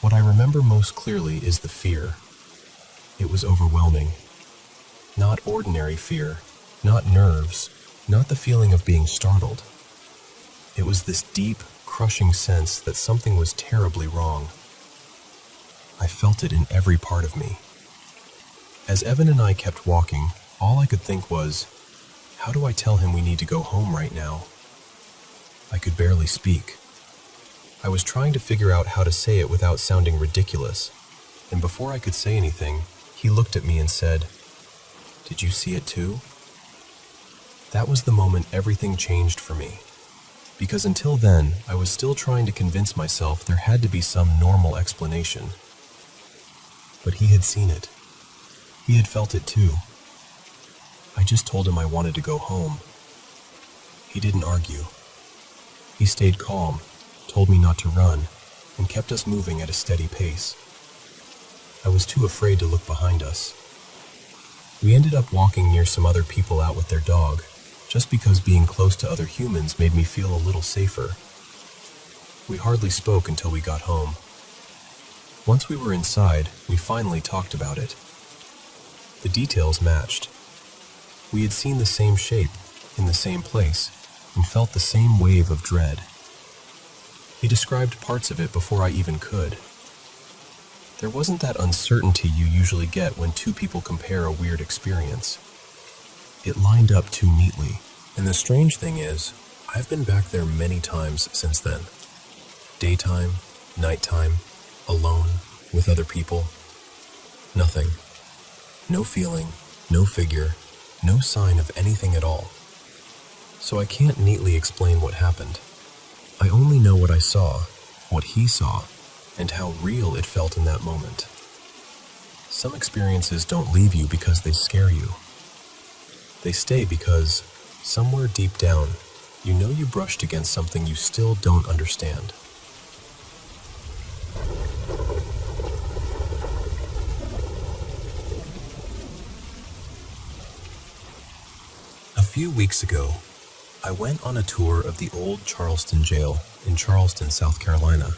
What I remember most clearly is the fear. It was overwhelming. Not ordinary fear, not nerves, not the feeling of being startled. It was this deep, crushing sense that something was terribly wrong. I felt it in every part of me. As Evan and I kept walking, all I could think was, how do I tell him we need to go home right now? I could barely speak. I was trying to figure out how to say it without sounding ridiculous, and before I could say anything, he looked at me and said, "Did you see it too?" That was the moment everything changed for me, because until then, I was still trying to convince myself there had to be some normal explanation. But he had seen it. He had felt it too. I just told him I wanted to go home. He didn't argue. He stayed calm, told me not to run, and kept us moving at a steady pace. I was too afraid to look behind us. We ended up walking near some other people out with their dog, just because being close to other humans made me feel a little safer. We hardly spoke until we got home. Once we were inside, we finally talked about it. The details matched. We had seen the same shape, in the same place, and felt the same wave of dread. He described parts of it before I even could. There wasn't that uncertainty you usually get when two people compare a weird experience. It lined up too neatly, and the strange thing is, I've been back there many times since then. Daytime, nighttime, alone, with other people. Nothing. No feeling, no figure, no sign of anything at all. So I can't neatly explain what happened. I only know what I saw, what he saw, and how real it felt in that moment. Some experiences don't leave you because they scare you. They stay because, somewhere deep down, you know you brushed against something you still don't understand. A few weeks ago, I went on a tour of the old Charleston jail in Charleston, South Carolina,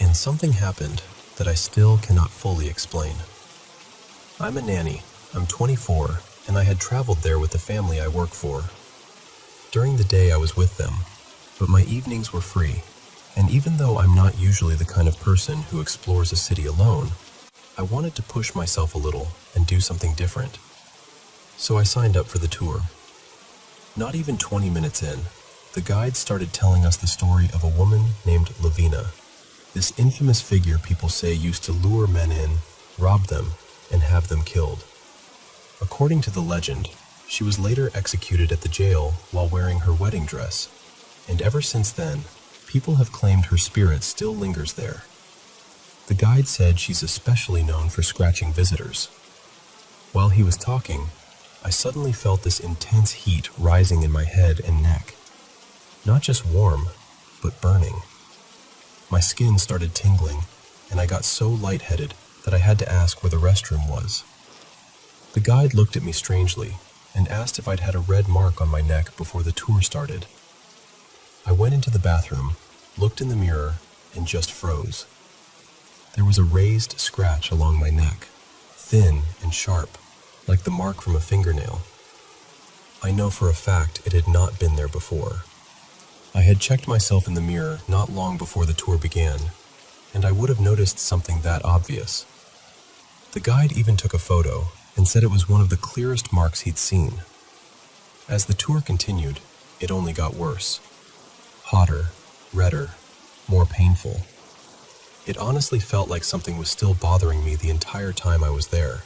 and something happened that I still cannot fully explain. I'm a nanny, I'm 24, and I had traveled there with the family I work for. During the day I was with them, but my evenings were free, and even though I'm not usually the kind of person who explores a city alone, I wanted to push myself a little and do something different. So I signed up for the tour. Not even 20 minutes in, the guide started telling us the story of a woman named Lavina, this infamous figure people say used to lure men in, rob them, and have them killed. According to the legend, she was later executed at the jail while wearing her wedding dress, and ever since then, people have claimed her spirit still lingers there. The guide said she's especially known for scratching visitors. While he was talking, I suddenly felt this intense heat rising in my head and neck. Not just warm, but burning. My skin started tingling, and I got so lightheaded that I had to ask where the restroom was. The guide looked at me strangely and asked if I'd had a red mark on my neck before the tour started. I went into the bathroom, looked in the mirror, and just froze. There was a raised scratch along my neck, thin and sharp, like the mark from a fingernail. I know for a fact it had not been there before. I had checked myself in the mirror not long before the tour began, and I would have noticed something that obvious. The guide even took a photo and said it was one of the clearest marks he'd seen. As the tour continued, it only got worse. Hotter, redder, more painful. It honestly felt like something was still bothering me the entire time I was there.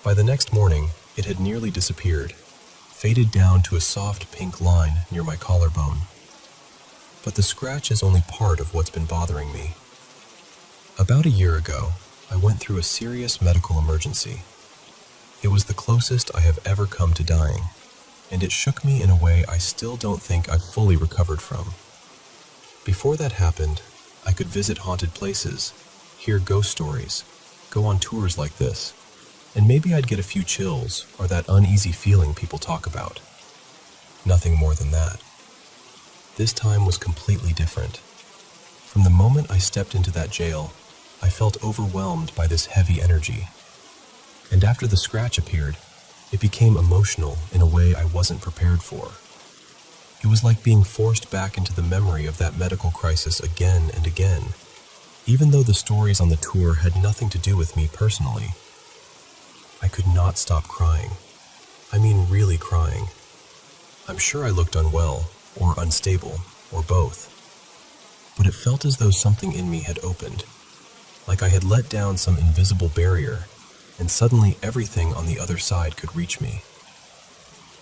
By the next morning, it had nearly disappeared, faded down to a soft pink line near my collarbone. But the scratch is only part of what's been bothering me. About a year ago, I went through a serious medical emergency. It was the closest I have ever come to dying, and it shook me in a way I still don't think I've fully recovered from. Before that happened, I could visit haunted places, hear ghost stories, go on tours like this, and maybe I'd get a few chills or that uneasy feeling people talk about. Nothing more than that. This time was completely different. From the moment I stepped into that jail, I felt overwhelmed by this heavy energy. And after the scratch appeared, it became emotional in a way I wasn't prepared for. It was like being forced back into the memory of that medical crisis again and again, even though the stories on the tour had nothing to do with me personally. I could not stop crying. I mean really crying. I'm sure I looked unwell, or unstable, or both. But it felt as though something in me had opened, like I had let down some invisible barrier, and suddenly everything on the other side could reach me.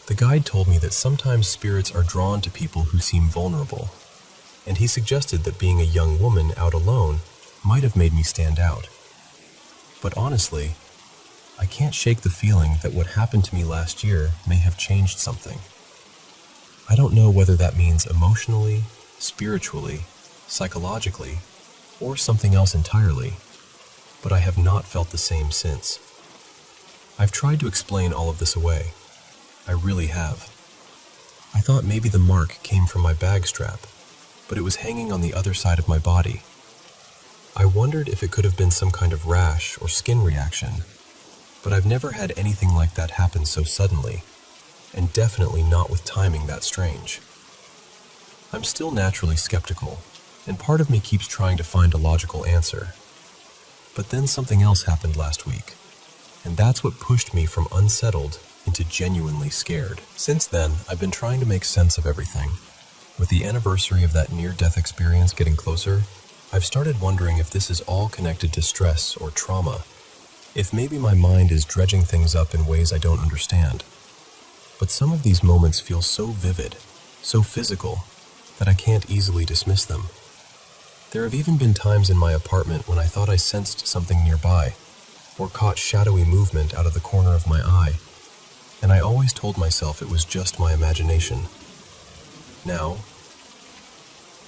The guide told me that sometimes spirits are drawn to people who seem vulnerable, and he suggested that being a young woman out alone might have made me stand out. But honestly, I can't shake the feeling that what happened to me last year may have changed something. I don't know whether that means emotionally, spiritually, psychologically, or something else entirely, but I have not felt the same since. I've tried to explain all of this away. I really have. I thought maybe the mark came from my bag strap, but it was hanging on the other side of my body. I wondered if it could have been some kind of rash or skin reaction, but I've never had anything like that happen so suddenly, and definitely not with timing that strange. I'm still naturally skeptical, and part of me keeps trying to find a logical answer. But then something else happened last week, and that's what pushed me from unsettled into genuinely scared. Since then, I've been trying to make sense of everything. With the anniversary of that near-death experience getting closer, I've started wondering if this is all connected to stress or trauma, if maybe my mind is dredging things up in ways I don't understand. But some of these moments feel so vivid, so physical, that I can't easily dismiss them. There have even been times in my apartment when I thought I sensed something nearby, or caught shadowy movement out of the corner of my eye, and I always told myself it was just my imagination. Now,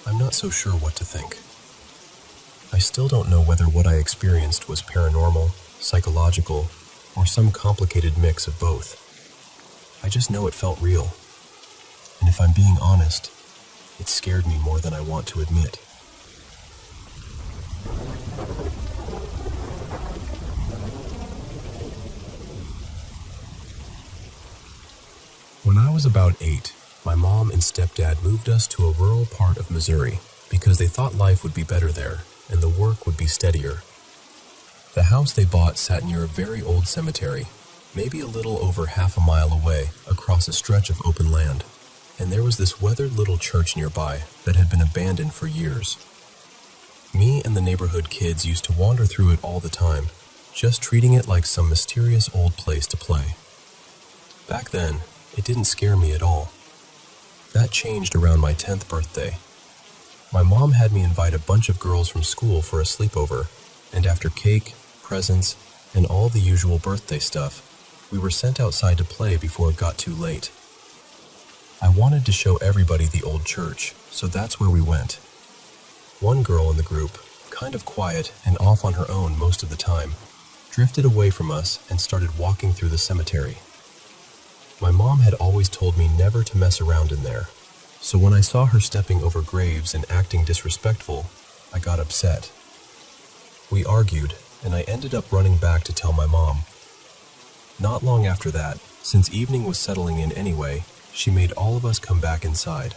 I'm not so sure what to think. I still don't know whether what I experienced was paranormal, psychological, or some complicated mix of both. I just know it felt real, and if I'm being honest, it scared me more than I want to admit. When I was about 8, my mom and stepdad moved us to a rural part of Missouri because they thought life would be better there and the work would be steadier. The house they bought sat near a very old cemetery, maybe a little over half a mile away across a stretch of open land, and there was this weathered little church nearby that had been abandoned for years. Me and the neighborhood kids used to wander through it all the time, just treating it like some mysterious old place to play. Back then, it didn't scare me at all. That changed around my 10th birthday. My mom had me invite a bunch of girls from school for a sleepover, and after cake, presents, and all the usual birthday stuff, we were sent outside to play before it got too late. I wanted to show everybody the old church, so that's where we went. One girl in the group, kind of quiet and off on her own most of the time, drifted away from us and started walking through the cemetery. My mom had always told me never to mess around in there, so when I saw her stepping over graves and acting disrespectful, I got upset. We argued, and I ended up running back to tell my mom. Not long after that, since evening was settling in anyway, she made all of us come back inside.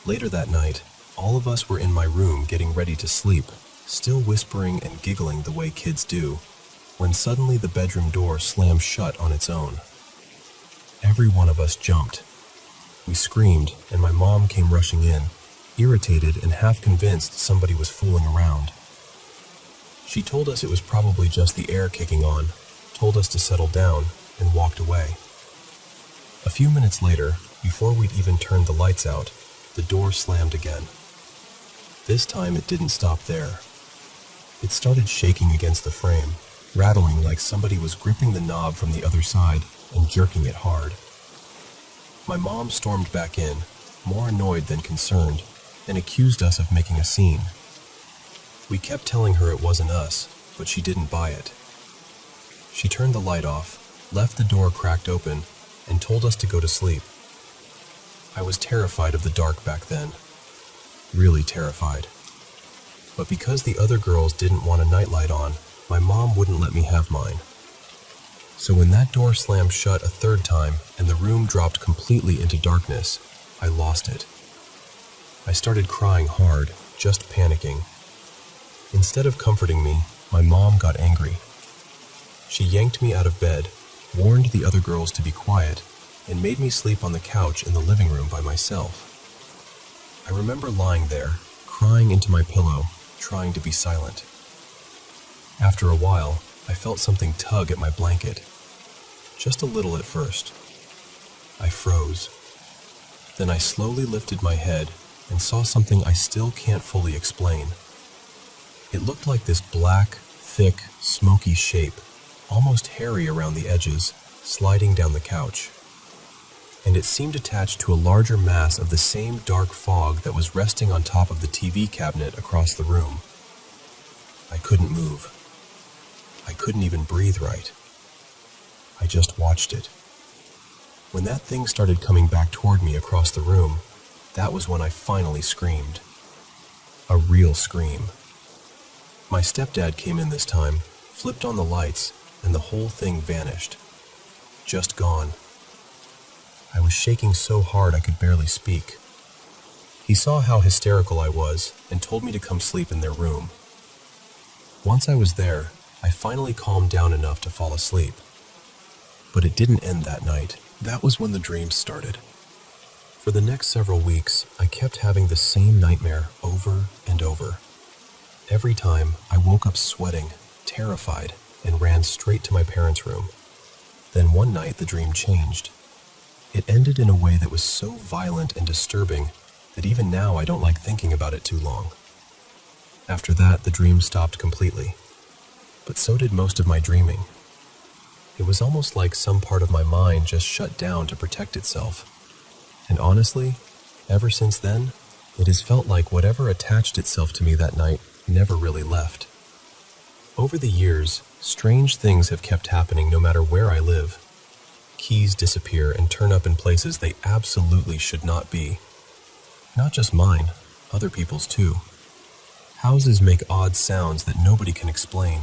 Later that night, all of us were in my room getting ready to sleep, still whispering and giggling the way kids do, when suddenly the bedroom door slammed shut on its own. Every one of us jumped. We screamed, and my mom came rushing in, irritated and half convinced somebody was fooling around. She told us it was probably just the air kicking on, told us to settle down, and walked away. A few minutes later, before we'd even turned the lights out, the door slammed again. This time it didn't stop there. It started shaking against the frame, rattling like somebody was gripping the knob from the other side and jerking it hard. My mom stormed back in, more annoyed than concerned, and accused us of making a scene. We kept telling her it wasn't us, but she didn't buy it. She turned the light off, left the door cracked open, and told us to go to sleep. I was terrified of the dark back then. Really terrified. But because the other girls didn't want a nightlight on, my mom wouldn't let me have mine. So when that door slammed shut a third time and the room dropped completely into darkness, I lost it. I started crying hard, just panicking. Instead of comforting me, my mom got angry. She yanked me out of bed, warned the other girls to be quiet, and made me sleep on the couch in the living room by myself. I remember lying there, crying into my pillow, trying to be silent. After a while, I felt something tug at my blanket. Just a little at first. I froze. Then I slowly lifted my head and saw something I still can't fully explain. It looked like this black, thick, smoky shape, almost hairy around the edges, sliding down the couch. And it seemed attached to a larger mass of the same dark fog that was resting on top of the TV cabinet across the room. I couldn't move. I couldn't even breathe right. I just watched it. When that thing started coming back toward me across the room, that was when I finally screamed. A real scream. My stepdad came in this time, flipped on the lights, and the whole thing vanished. Just gone. I was shaking so hard I could barely speak. He saw how hysterical I was and told me to come sleep in their room. Once I was there, I finally calmed down enough to fall asleep. But it didn't end that night. That was when the dreams started. For the next several weeks, I kept having the same nightmare over and over. Every time, I woke up sweating, terrified, and ran straight to my parents' room. Then one night, the dream changed. It ended in a way that was so violent and disturbing that even now I don't like thinking about it too long. After that, the dream stopped completely. But so did most of my dreaming. It was almost like some part of my mind just shut down to protect itself. And honestly, ever since then, it has felt like whatever attached itself to me that night never really left. Over the years, strange things have kept happening no matter where I live. Keys disappear and turn up in places they absolutely should not be. Not just mine, other people's too. Houses make odd sounds that nobody can explain.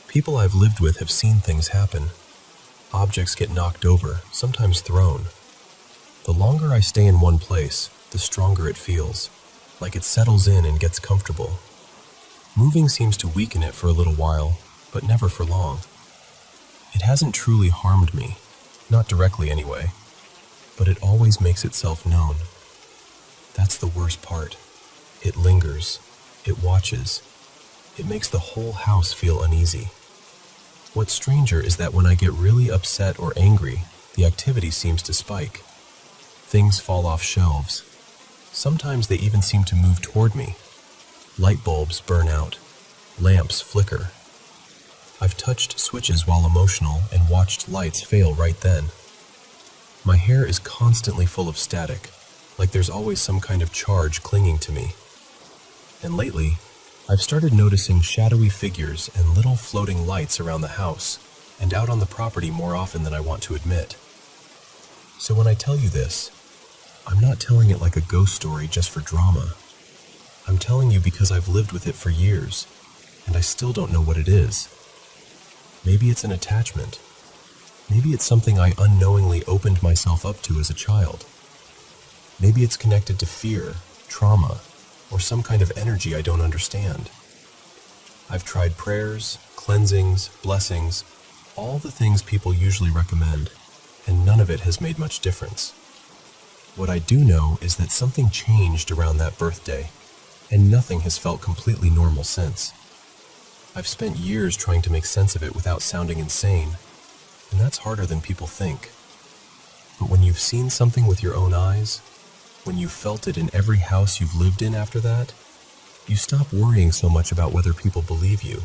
People I've lived with have seen things happen. Objects get knocked over, sometimes thrown. The longer I stay in one place, the stronger it feels, like it settles in and gets comfortable. Moving seems to weaken it for a little while, but never for long. It hasn't truly harmed me, not directly anyway, but it always makes itself known. That's the worst part. It lingers, it watches, it makes the whole house feel uneasy. What's stranger is that when I get really upset or angry, the activity seems to spike. Things fall off shelves. Sometimes they even seem to move toward me. Light bulbs burn out. Lamps flicker. I've touched switches while emotional and watched lights fail right then. My hair is constantly full of static, like there's always some kind of charge clinging to me. And lately, I've started noticing shadowy figures and little floating lights around the house and out on the property more often than I want to admit. So when I tell you this, I'm not telling it like a ghost story just for drama. I'm telling you because I've lived with it for years, and I still don't know what it is. Maybe it's an attachment. Maybe it's something I unknowingly opened myself up to as a child. Maybe it's connected to fear, trauma, or some kind of energy I don't understand. I've tried prayers, cleansings, blessings, all the things people usually recommend, and none of it has made much difference. What I do know is that something changed around that birthday, and nothing has felt completely normal since. I've spent years trying to make sense of it without sounding insane, and that's harder than people think. But when you've seen something with your own eyes, when you've felt it in every house you've lived in after that, you stop worrying so much about whether people believe you.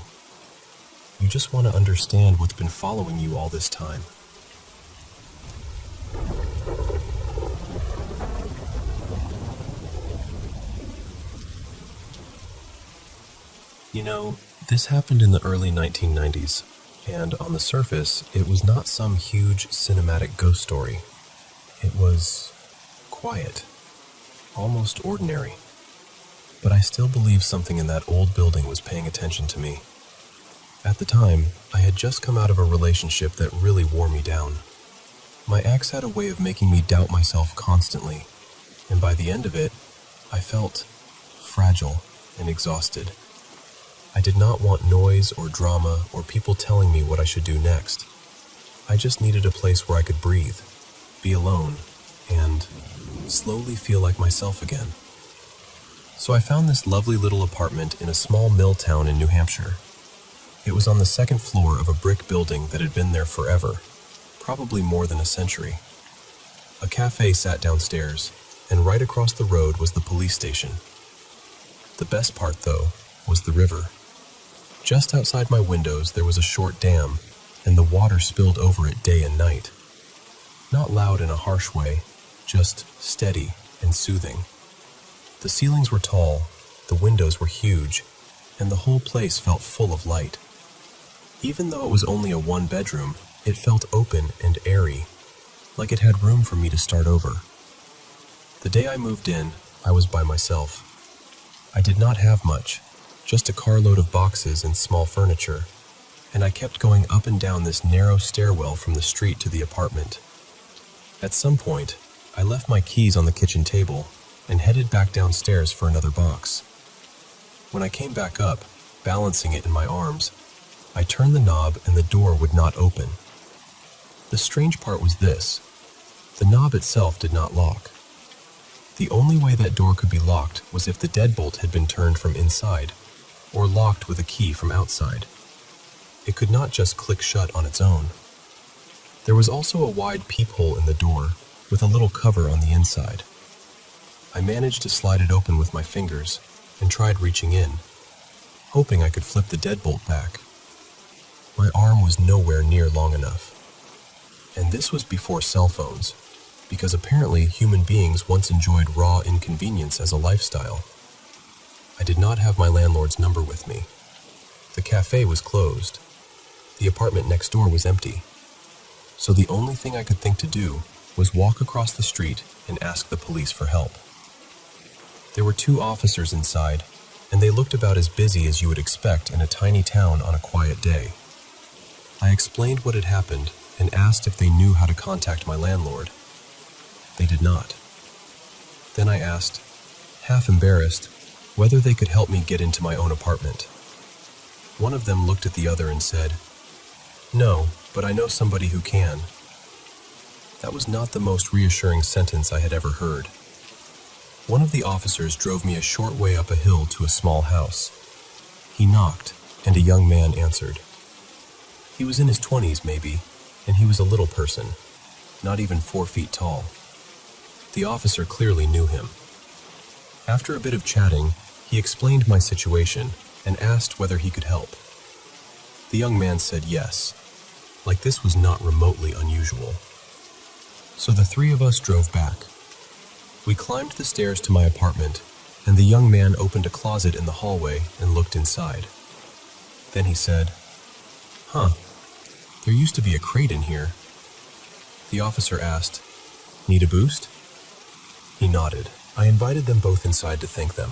You just want to understand what's been following you all this time. You know, this happened in the early 1990s, and on the surface, it was not some huge cinematic ghost story. It was quiet, almost ordinary. But I still believe something in that old building was paying attention to me. At the time, I had just come out of a relationship that really wore me down. My ex had a way of making me doubt myself constantly, and by the end of it, I felt fragile and exhausted. I did not want noise or drama or people telling me what I should do next. I just needed a place where I could breathe, be alone, and slowly feel like myself again. So I found this lovely little apartment in a small mill town in New Hampshire. It was on the second floor of a brick building that had been there forever, probably more than a century. A cafe sat downstairs, and right across the road was the police station. The best part, though, was the river. Just outside my windows there was a short dam, and the water spilled over it day and night. Not loud in a harsh way, just steady and soothing. The ceilings were tall, the windows were huge, and the whole place felt full of light. Even though it was only a one-bedroom, it felt open and airy, like it had room for me to start over. The day I moved in, I was by myself. I did not have much, just a carload of boxes and small furniture, and I kept going up and down this narrow stairwell from the street to the apartment. At some point, I left my keys on the kitchen table and headed back downstairs for another box. When I came back up, balancing it in my arms. I turned the knob and the door would not open. The strange part was this: the knob itself did not lock. The only way that door could be locked was if the deadbolt had been turned from inside, or locked with a key from outside. It could not just click shut on its own. There was also a wide peephole in the door, with a little cover on the inside. I managed to slide it open with my fingers, and tried reaching in, hoping I could flip the deadbolt back. My arm was nowhere near long enough. And this was before cell phones, because apparently human beings once enjoyed raw inconvenience as a lifestyle. I did not have my landlord's number with me. The cafe was closed. The apartment next door was empty. So the only thing I could think to do was walk across the street and ask the police for help. There were 2 officers inside, and they looked about as busy as you would expect in a tiny town on a quiet day. I explained what had happened and asked if they knew how to contact my landlord. They did not. Then I asked, half embarrassed, whether they could help me get into my own apartment. One of them looked at the other and said, "No, but I know somebody who can." That was not the most reassuring sentence I had ever heard. One of the officers drove me a short way up a hill to a small house. He knocked, and a young man answered. He was in his 20s maybe, and he was a little person, not even 4 feet tall. The officer clearly knew him. After a bit of chatting, he explained my situation and asked whether he could help. The young man said yes, like this was not remotely unusual. So the 3 of us drove back. We climbed the stairs to my apartment, and the young man opened a closet in the hallway and looked inside. Then he said, "Huh, there used to be a crate in here." The officer asked, "Need a boost?" He nodded. I invited them both inside to thank them.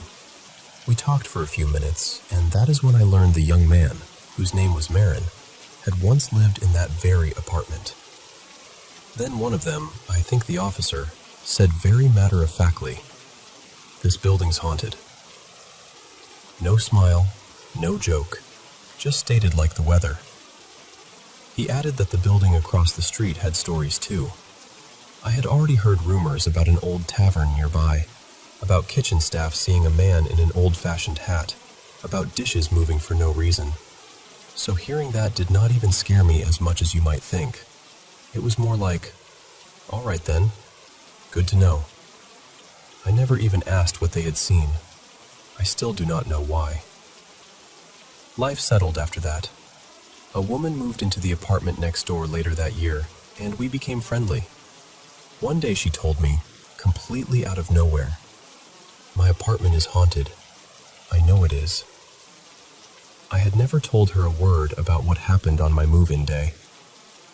We talked for a few minutes, and that is when I learned the young man, whose name was Marin, had once lived in that very apartment. Then one of them, I think the officer, said very matter-of-factly, "This building's haunted." No smile, no joke, just stated like the weather. He added that the building across the street had stories too. I had already heard rumors about an old tavern nearby, about kitchen staff seeing a man in an old-fashioned hat, about dishes moving for no reason. So hearing that did not even scare me as much as you might think. It was more like, all right then, good to know. I never even asked what they had seen. I still do not know why. Life settled after that. A woman moved into the apartment next door later that year, and we became friendly. One day she told me, completely out of nowhere, "My apartment is haunted. I know it is." I had never told her a word about what happened on my move-in day.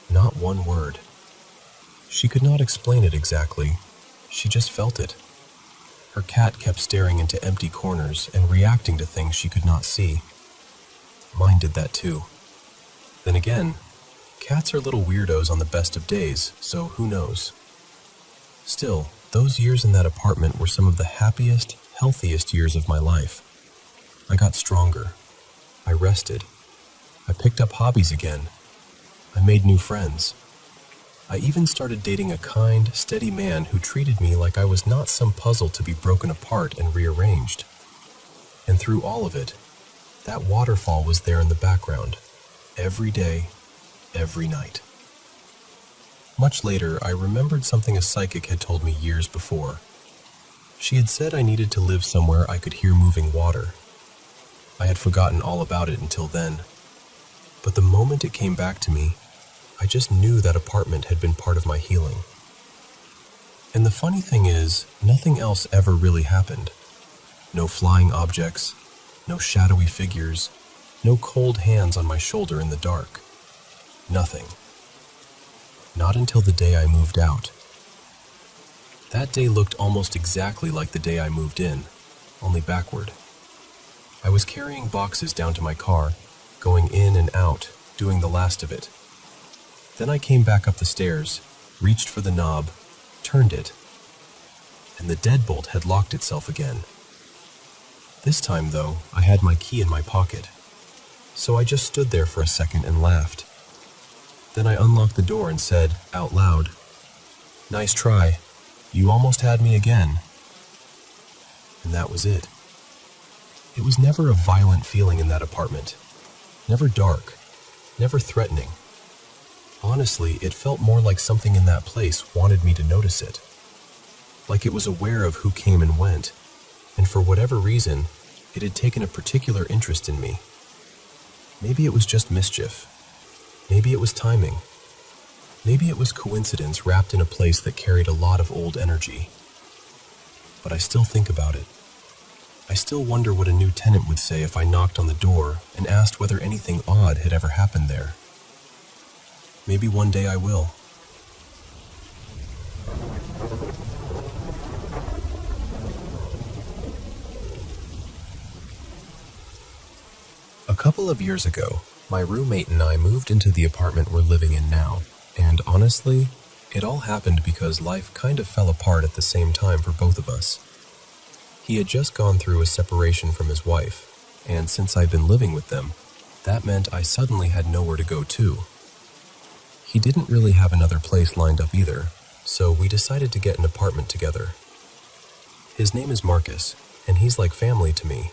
Not one word. She could not explain it exactly. She just felt it. Her cat kept staring into empty corners and reacting to things she could not see. Mine did that too. Then again, cats are little weirdos on the best of days, so who knows? Still, those years in that apartment were some of the happiest, healthiest years of my life. I got stronger. I rested. I picked up hobbies again. I made new friends. I even started dating a kind, steady man who treated me like I was not some puzzle to be broken apart and rearranged. And through all of it, that waterfall was there in the background, every day, every night. Much later, I remembered something a psychic had told me years before. She had said I needed to live somewhere I could hear moving water. I had forgotten all about it until then. But the moment it came back to me, I just knew that apartment had been part of my healing. And the funny thing is, nothing else ever really happened. No flying objects, no shadowy figures, no cold hands on my shoulder in the dark. Nothing. Not until the day I moved out. That day looked almost exactly like the day I moved in, only backward. I was carrying boxes down to my car, going in and out, doing the last of it. Then I came back up the stairs, reached for the knob, turned it, and the deadbolt had locked itself again. This time, though, I had my key in my pocket, So I just stood there for a second and laughed. Then I unlocked the door and said, out loud, "Nice try. You almost had me again." And that was it. It was never a violent feeling in that apartment. Never dark. Never threatening. Honestly, it felt more like something in that place wanted me to notice it. Like it was aware of who came and went, and for whatever reason, it had taken a particular interest in me. Maybe it was just mischief. Maybe it was timing. Maybe it was coincidence wrapped in a place that carried a lot of old energy. But I still think about it. I still wonder what a new tenant would say if I knocked on the door and asked whether anything odd had ever happened there. Maybe one day I will. A couple of years ago, my roommate and I moved into the apartment we're living in now, and honestly, it all happened because life kind of fell apart at the same time for both of us. He had just gone through a separation from his wife, and since I'd been living with them, that meant I suddenly had nowhere to go to. He didn't really have another place lined up either, so we decided to get an apartment together. His name is Marcus, and he's like family to me,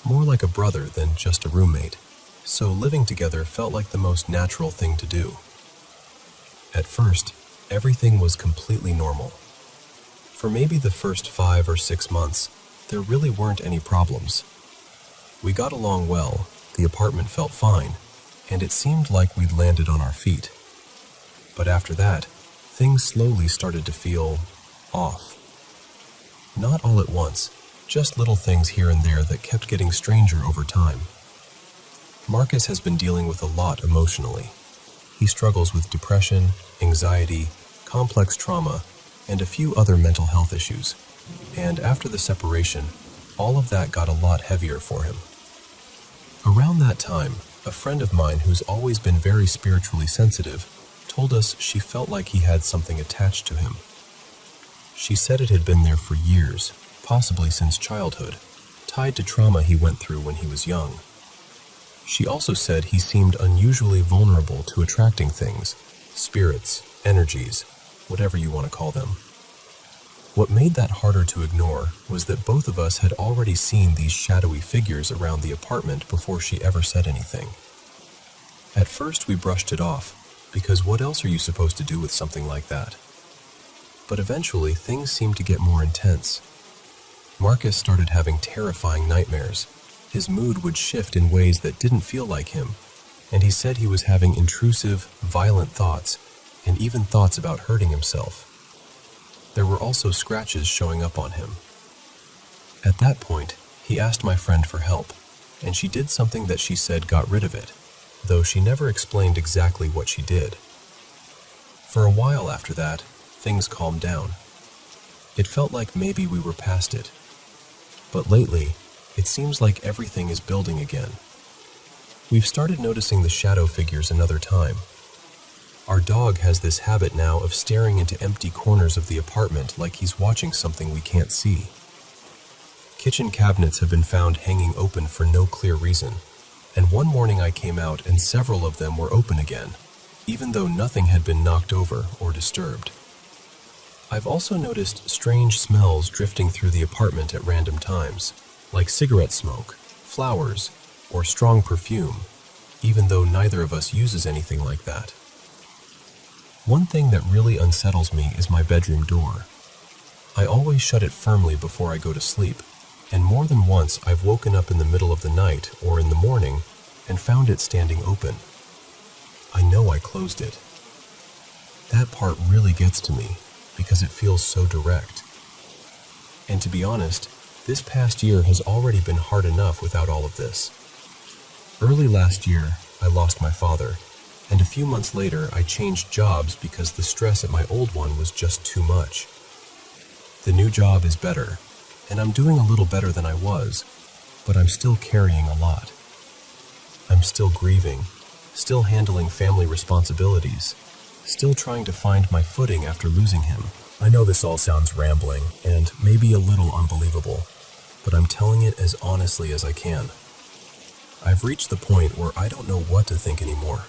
more like a brother than just a roommate, so living together felt like the most natural thing to do. At first, everything was completely normal. For maybe the first 5 or 6 months, there really weren't any problems. We got along well, the apartment felt fine, and it seemed like we'd landed on our feet. But after that, things slowly started to feel off. Not all at once, just little things here and there that kept getting stranger over time. Marcus has been dealing with a lot emotionally. He struggles with depression, anxiety, complex trauma, and a few other mental health issues. And after the separation, all of that got a lot heavier for him. Around that time, a friend of mine who's always been very spiritually sensitive told us she felt like he had something attached to him. She said it had been there for years, possibly since childhood, tied to trauma he went through when he was young. She also said he seemed unusually vulnerable to attracting things, spirits, energies, whatever you want to call them. What made that harder to ignore was that both of us had already seen these shadowy figures around the apartment before she ever said anything. At first we brushed it off, because what else are you supposed to do with something like that? But eventually things seemed to get more intense. Marcus started having terrifying nightmares. His mood would shift in ways that didn't feel like him, and he said he was having intrusive, violent thoughts, and even thoughts about hurting himself. There were also scratches showing up on him. At that point, he asked my friend for help, and she did something that she said got rid of it, though she never explained exactly what she did. For a while after that, things calmed down. It felt like maybe we were past it. But lately, it seems like everything is building again. We've started noticing the shadow figures another time. Our dog has this habit now of staring into empty corners of the apartment like he's watching something we can't see. Kitchen cabinets have been found hanging open for no clear reason, and one morning I came out and several of them were open again, even though nothing had been knocked over or disturbed. I've also noticed strange smells drifting through the apartment at random times, like cigarette smoke, flowers, or strong perfume, even though neither of us uses anything like that. One thing that really unsettles me is my bedroom door. I always shut it firmly before I go to sleep, and more than once I've woken up in the middle of the night or in the morning and found it standing open. I know I closed it. That part really gets to me because it feels so direct. And to be honest, this past year has already been hard enough without all of this. Early last year, I lost my father, and a few months later I changed jobs because the stress at my old one was just too much. The new job is better, and I'm doing a little better than I was, but I'm still carrying a lot. I'm still grieving, still handling family responsibilities, still trying to find my footing after losing him. I know this all sounds rambling and maybe a little unbelievable, but I'm telling it as honestly as I can. I've reached the point where I don't know what to think anymore.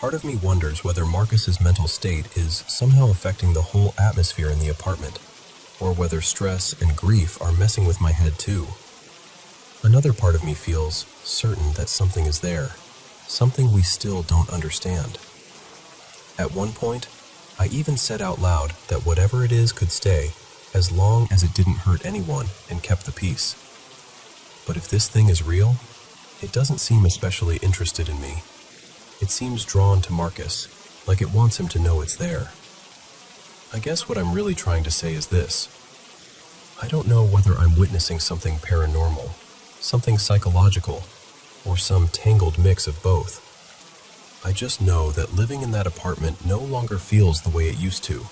Part of me wonders whether Marcus's mental state is somehow affecting the whole atmosphere in the apartment, or whether stress and grief are messing with my head too. Another part of me feels certain that something is there, something we still don't understand. At one point, I even said out loud that whatever it is could stay, as long as it didn't hurt anyone and kept the peace. But if this thing is real, it doesn't seem especially interested in me. It seems drawn to Marcus, like it wants him to know it's there. I guess what I'm really trying to say is this. I don't know whether I'm witnessing something paranormal, something psychological, or some tangled mix of both. I just know that living in that apartment no longer feels the way it used to,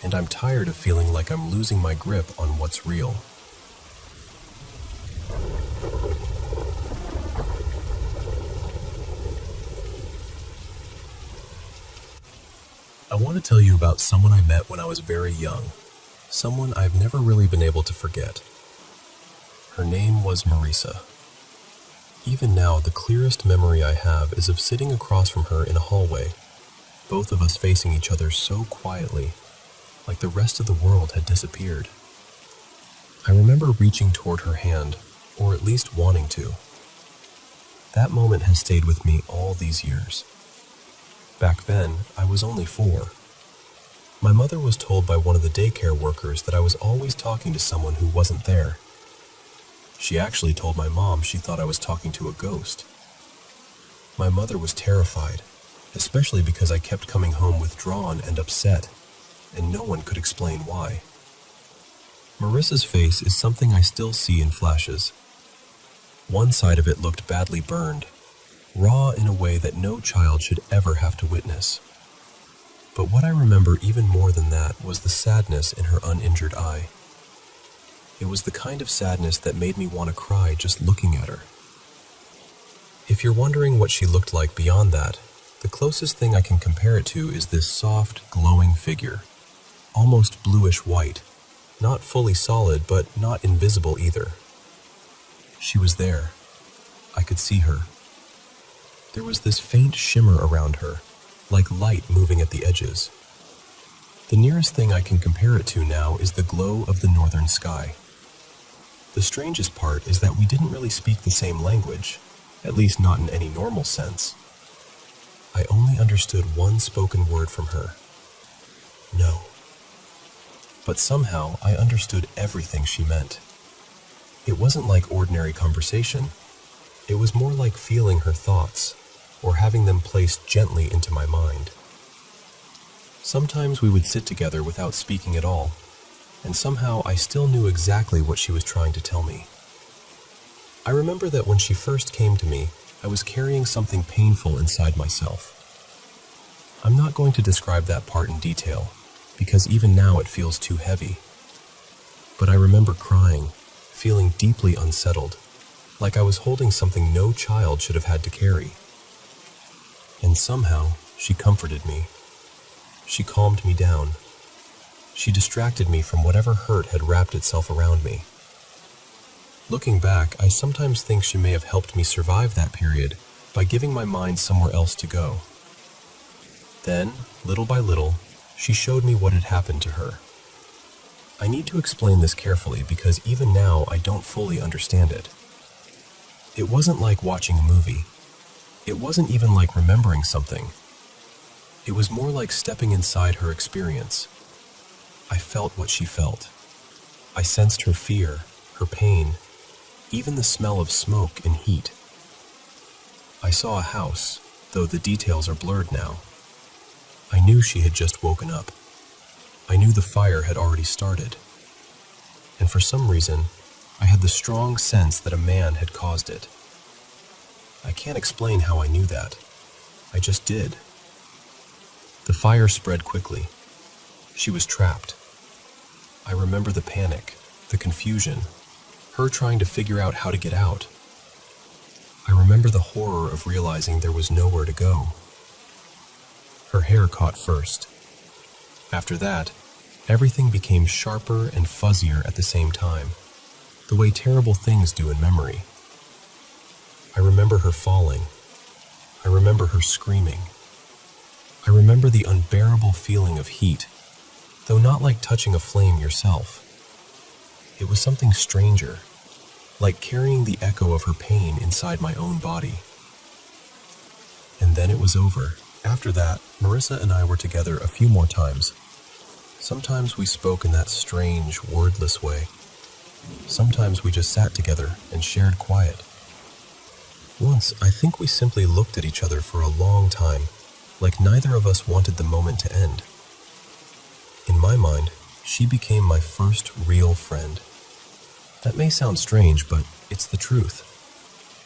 and I'm tired of feeling like I'm losing my grip on what's real. I want to tell you about someone I met when I was very young, someone I've never really been able to forget. Her name was Marisa. Even now, the clearest memory I have is of sitting across from her in a hallway, both of us facing each other so quietly, like the rest of the world had disappeared. I remember reaching toward her hand, or at least wanting to. That moment has stayed with me all these years. Back then, I was only 4. My mother was told by one of the daycare workers that I was always talking to someone who wasn't there. She actually told my mom she thought I was talking to a ghost. My mother was terrified, especially because I kept coming home withdrawn and upset, and no one could explain why. Marissa's face is something I still see in flashes. One side of it looked badly burned, raw in a way that no child should ever have to witness. But what I remember even more than that was the sadness in her uninjured eye. It was the kind of sadness that made me want to cry just looking at her. If you're wondering what she looked like beyond that, the closest thing I can compare it to is this soft, glowing figure, almost bluish-white, not fully solid, but not invisible either. She was there. I could see her. There was this faint shimmer around her, like light moving at the edges. The nearest thing I can compare it to now is the glow of the northern sky. The strangest part is that we didn't really speak the same language, at least not in any normal sense. I only understood one spoken word from her. No. But somehow I understood everything she meant. It wasn't like ordinary conversation. It was more like feeling her thoughts, or having them placed gently into my mind. Sometimes we would sit together without speaking at all, and somehow I still knew exactly what she was trying to tell me. I remember that when she first came to me, I was carrying something painful inside myself. I'm not going to describe that part in detail, because even now it feels too heavy. But I remember crying, feeling deeply unsettled, like I was holding something no child should have had to carry. And somehow, she comforted me. She calmed me down. She distracted me from whatever hurt had wrapped itself around me. Looking back, I sometimes think she may have helped me survive that period by giving my mind somewhere else to go. Then, little by little, she showed me what had happened to her. I need to explain this carefully because even now I don't fully understand it. It wasn't like watching a movie. It wasn't even like remembering something. It was more like stepping inside her experience. I felt what she felt. I sensed her fear, her pain, even the smell of smoke and heat. I saw a house, though the details are blurred now. I knew she had just woken up. I knew the fire had already started. And for some reason, I had the strong sense that a man had caused it. I can't explain how I knew that. I just did. The fire spread quickly. She was trapped. I remember the panic, the confusion, her trying to figure out how to get out. I remember the horror of realizing there was nowhere to go. Her hair caught first. After that, everything became sharper and fuzzier at the same time, the way terrible things do in memory. I remember her falling. I remember her screaming. I remember the unbearable feeling of heat, though not like touching a flame yourself. It was something stranger, like carrying the echo of her pain inside my own body. And then it was over. After that, Marissa and I were together a few more times. Sometimes we spoke in that strange, wordless way. Sometimes we just sat together and shared quiet. Once, I think we simply looked at each other for a long time, like neither of us wanted the moment to end. In my mind, she became my first real friend. That may sound strange, but it's the truth.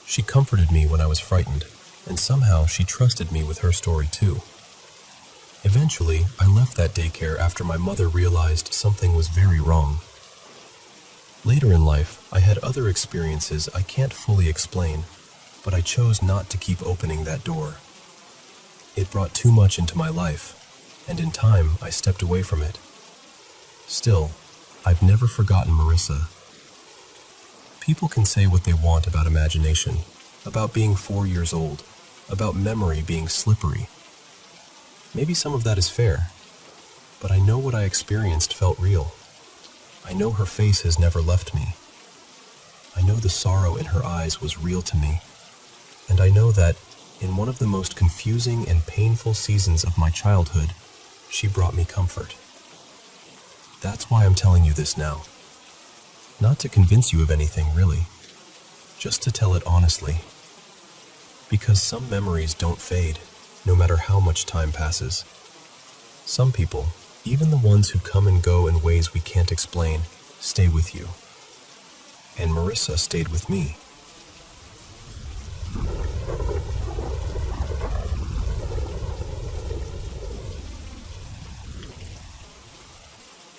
She comforted me when I was frightened, and somehow she trusted me with her story too. Eventually, I left that daycare after my mother realized something was very wrong. Later in life, I had other experiences I can't fully explain, but I chose not to keep opening that door. It brought too much into my life, and in time, I stepped away from it. Still, I've never forgotten Marissa. People can say what they want about imagination, about being 4 years old, about memory being slippery. Maybe some of that is fair, but I know what I experienced felt real. I know her face has never left me. I know the sorrow in her eyes was real to me, and I know that, in one of the most confusing and painful seasons of my childhood, she brought me comfort. That's why I'm telling you this now. Not to convince you of anything, really. Just to tell it honestly. Because some memories don't fade, no matter how much time passes. Some people, even the ones who come and go in ways we can't explain, stay with you. And Marissa stayed with me.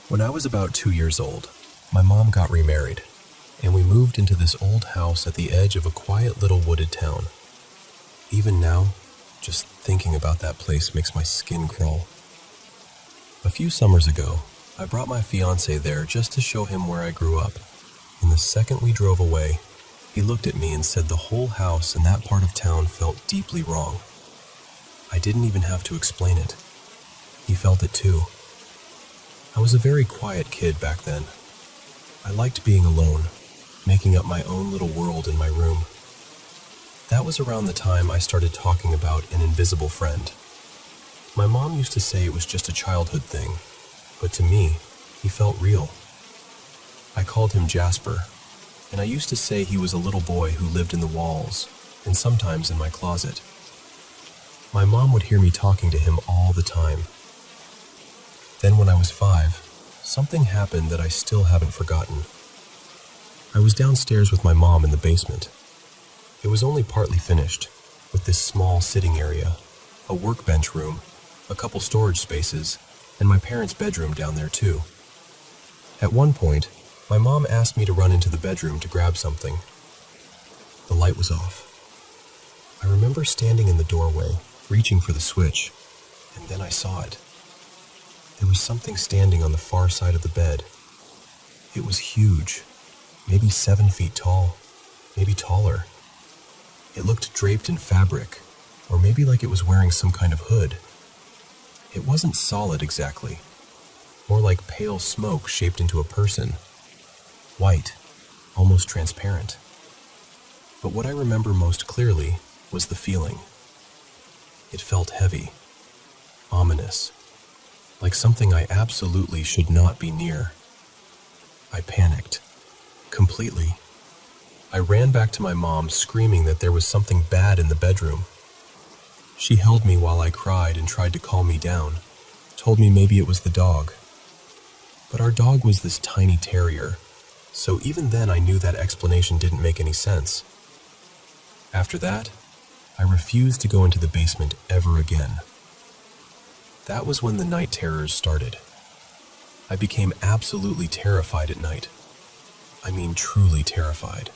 When I was about 2 years old, my mom got remarried, and we moved into this old house at the edge of a quiet little wooded town. Even now, just thinking about that place makes my skin crawl. A few summers ago, I brought my fiancé there just to show him where I grew up, and the second we drove away, he looked at me and said the whole house in that part of town felt deeply wrong. I didn't even have to explain it. He felt it too. I was a very quiet kid back then. I liked being alone, making up my own little world in my room. That was around the time I started talking about an invisible friend. My mom used to say it was just a childhood thing, but to me, he felt real. I called him Jasper, and I used to say he was a little boy who lived in the walls, and sometimes in my closet. My mom would hear me talking to him all the time. Then when I was 5, something happened that I still haven't forgotten. I was downstairs with my mom in the basement. It was only partly finished, with this small sitting area, a workbench room, a couple storage spaces, and my parents' bedroom down there too. At one point, my mom asked me to run into the bedroom to grab something. The light was off. I remember standing in the doorway, reaching for the switch, and then I saw it. There was something standing on the far side of the bed. It was huge, maybe 7 feet tall, maybe taller. It looked draped in fabric, or maybe like it was wearing some kind of hood. It wasn't solid exactly, more like pale smoke shaped into a person. White, almost transparent. But what I remember most clearly was the feeling. It felt heavy, ominous, like something I absolutely should not be near. I panicked, completely. I ran back to my mom, screaming that there was something bad in the bedroom. She held me while I cried and tried to calm me down, told me maybe it was the dog. But our dog was this tiny terrier, so even then I knew that explanation didn't make any sense. After that, I refused to go into the basement ever again. That was when the night terrors started. I became absolutely terrified at night. I mean, truly terrified.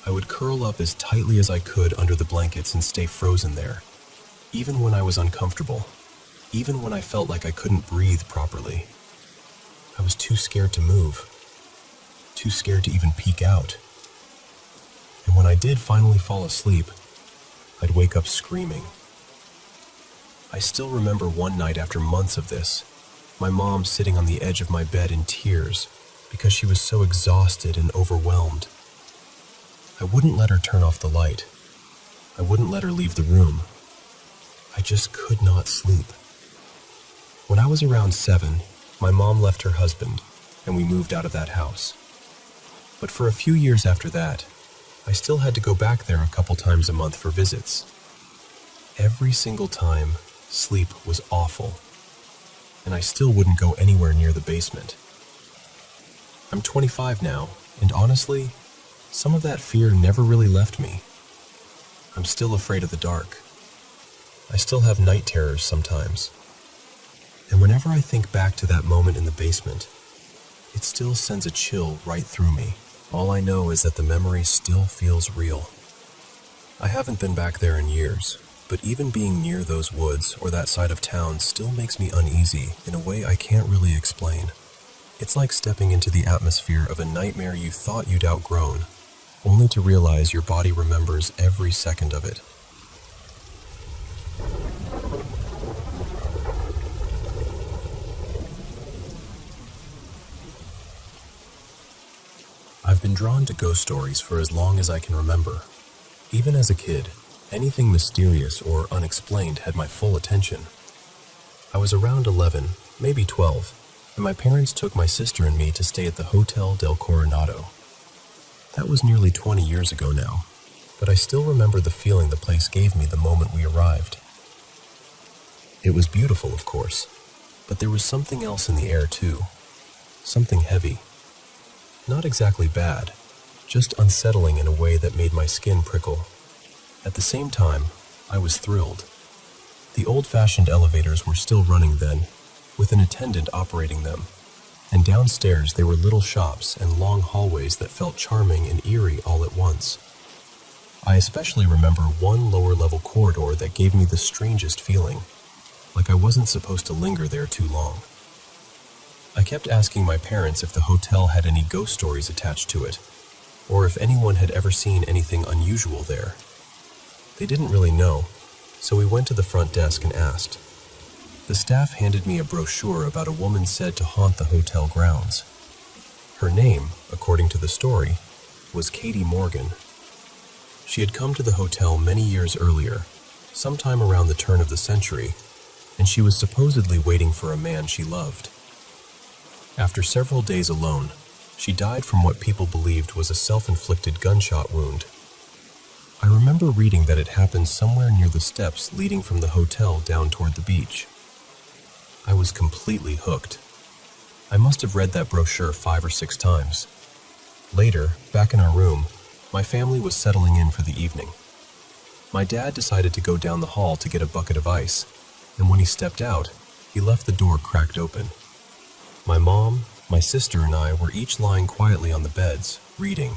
I would curl up as tightly as I could under the blankets and stay frozen there, even when I was uncomfortable, even when I felt like I couldn't breathe properly. I was too scared to move, too scared to even peek out. And when I did finally fall asleep, I'd wake up screaming. I still remember one night after months of this, my mom sitting on the edge of my bed in tears because she was so exhausted and overwhelmed. I wouldn't let her turn off the light. I wouldn't let her leave the room. I just could not sleep. When I was around 7, my mom left her husband, and we moved out of that house. But for a few years after that, I still had to go back there a couple times a month for visits. Every single time, sleep was awful, and I still wouldn't go anywhere near the basement. I'm 25 now, and honestly, some of that fear never really left me. I'm still afraid of the dark. I still have night terrors sometimes. And whenever I think back to that moment in the basement, it still sends a chill right through me. All I know is that the memory still feels real. I haven't been back there in years, but even being near those woods or that side of town still makes me uneasy in a way I can't really explain. It's like stepping into the atmosphere of a nightmare you thought you'd outgrown, only to realize your body remembers every second of it. I've been drawn to ghost stories for as long as I can remember. Even as a kid, anything mysterious or unexplained had my full attention. I was around 11, maybe 12, and my parents took my sister and me to stay at the Hotel del Coronado. That was nearly 20 years ago now, but I still remember the feeling the place gave me the moment we arrived. It was beautiful, of course, but there was something else in the air too. Something heavy. Not exactly bad, just unsettling in a way that made my skin prickle. At the same time, I was thrilled. The old-fashioned elevators were still running then, with an attendant operating them, and downstairs there were little shops and long hallways that felt charming and eerie all at once. I especially remember one lower-level corridor that gave me the strangest feeling, like I wasn't supposed to linger there too long. I kept asking my parents if the hotel had any ghost stories attached to it, or if anyone had ever seen anything unusual there. They didn't really know, so we went to the front desk and asked. The staff handed me a brochure about a woman said to haunt the hotel grounds. Her name, according to the story, was Katie Morgan. She had come to the hotel many years earlier, sometime around the turn of the century, and she was supposedly waiting for a man she loved. After several days alone, she died from what people believed was a self-inflicted gunshot wound. I remember reading that it happened somewhere near the steps leading from the hotel down toward the beach. I was completely hooked. I must have read that brochure 5 or 6 times. Later, back in our room, my family was settling in for the evening. My dad decided to go down the hall to get a bucket of ice, and when he stepped out, he left the door cracked open. My mom, my sister, and I were each lying quietly on the beds, reading.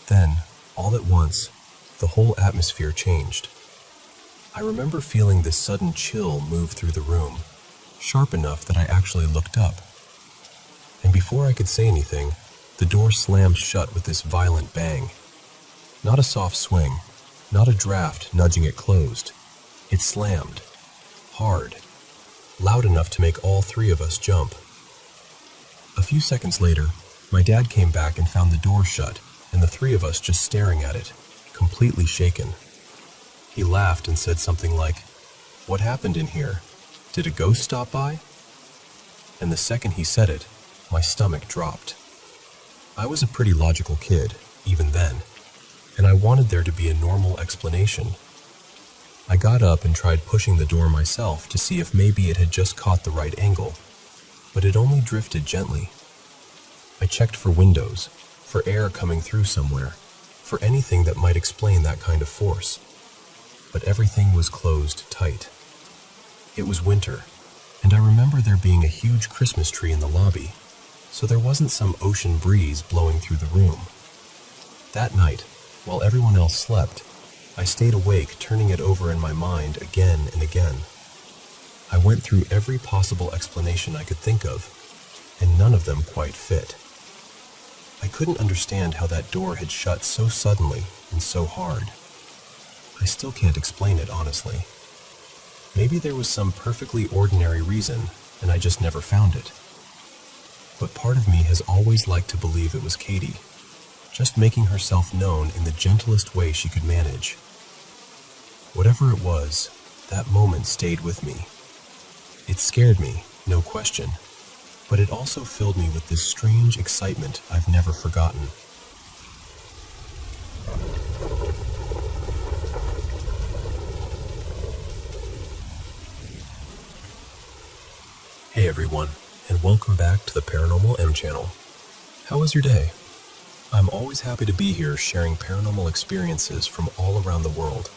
Then, all at once, the whole atmosphere changed. I remember feeling this sudden chill move through the room, sharp enough that I actually looked up. And before I could say anything, the door slammed shut with this violent bang. Not a soft swing, not a draft nudging it closed. It slammed. Hard. Loud enough to make all 3 of us jump. A few seconds later, my dad came back and found the door shut, and the 3 of us just staring at it, completely shaken. He laughed and said something like, "What happened in here? Did a ghost stop by?" And the second he said it, my stomach dropped. I was a pretty logical kid, even then, and I wanted there to be a normal explanation. I got up and tried pushing the door myself to see if maybe it had just caught the right angle, but it only drifted gently. I checked for windows, for air coming through somewhere, for anything that might explain that kind of force. But everything was closed tight. It was winter, and I remember there being a huge Christmas tree in the lobby, so there wasn't some ocean breeze blowing through the room. That night, while everyone else slept, I stayed awake, turning it over in my mind again and again. I went through every possible explanation I could think of, and none of them quite fit. I I couldn't understand how that door had shut so suddenly and so hard. I still can't explain it, honestly. Maybe there was some perfectly ordinary reason, and I just never found it. But part of me has always liked to believe it was Katie, just making herself known in the gentlest way she could manage. Whatever it was, that moment stayed with me. It scared me, no question, but it also filled me with this strange excitement I've never forgotten. Hey everyone, and welcome back to the Paranormal M channel. How was your day? I'm always happy to be here sharing paranormal experiences from all around the world,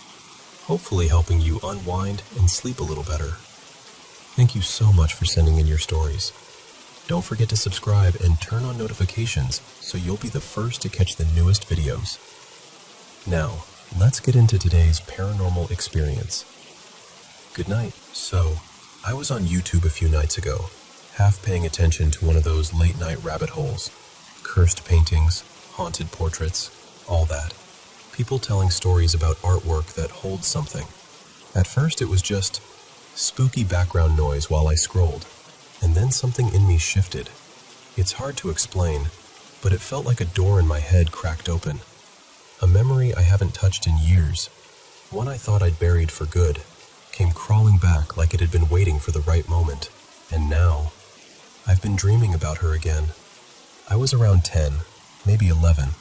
hopefully helping you unwind and sleep a little better. Thank you so much for sending in your stories. Don't forget to subscribe and turn on notifications so you'll be the first to catch the newest videos. Now, let's get into today's paranormal experience. Good night. So, I was on YouTube a few nights ago, half paying attention to one of those late-night rabbit holes. Cursed paintings, haunted portraits, all that. People telling stories about artwork that holds something. At first it was just spooky background noise while I scrolled, and then something in me shifted. It's hard to explain, but it felt like a door in my head cracked open. A memory I haven't touched in years, one I thought I'd buried for good, came crawling back like it had been waiting for the right moment. And now, I've been dreaming about her again. I was around 10, maybe 11,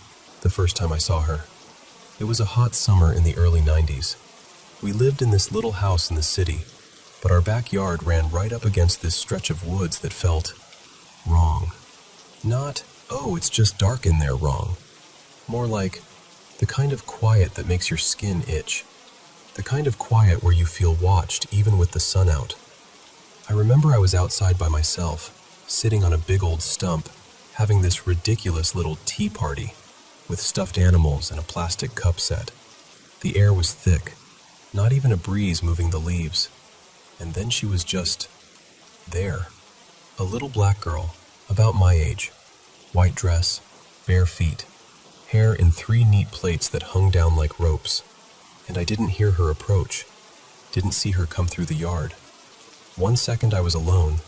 the first time I saw her. It was a hot summer in the early 90s. We lived in this little house in the city, but our backyard ran right up against this stretch of woods that felt wrong. Not, oh, it's just dark in there wrong. More like the kind of quiet that makes your skin itch. The kind of quiet where you feel watched even with the sun out. I remember I was outside by myself, sitting on a big old stump, having this ridiculous little tea party with stuffed animals and a plastic cup set. The air was thick, not even a breeze moving the leaves. And then she was just there. A little black girl, about my age, white dress, bare feet, hair in 3 neat plaits that hung down like ropes. And I didn't hear her approach, didn't see her come through the yard. 1 second I was alone,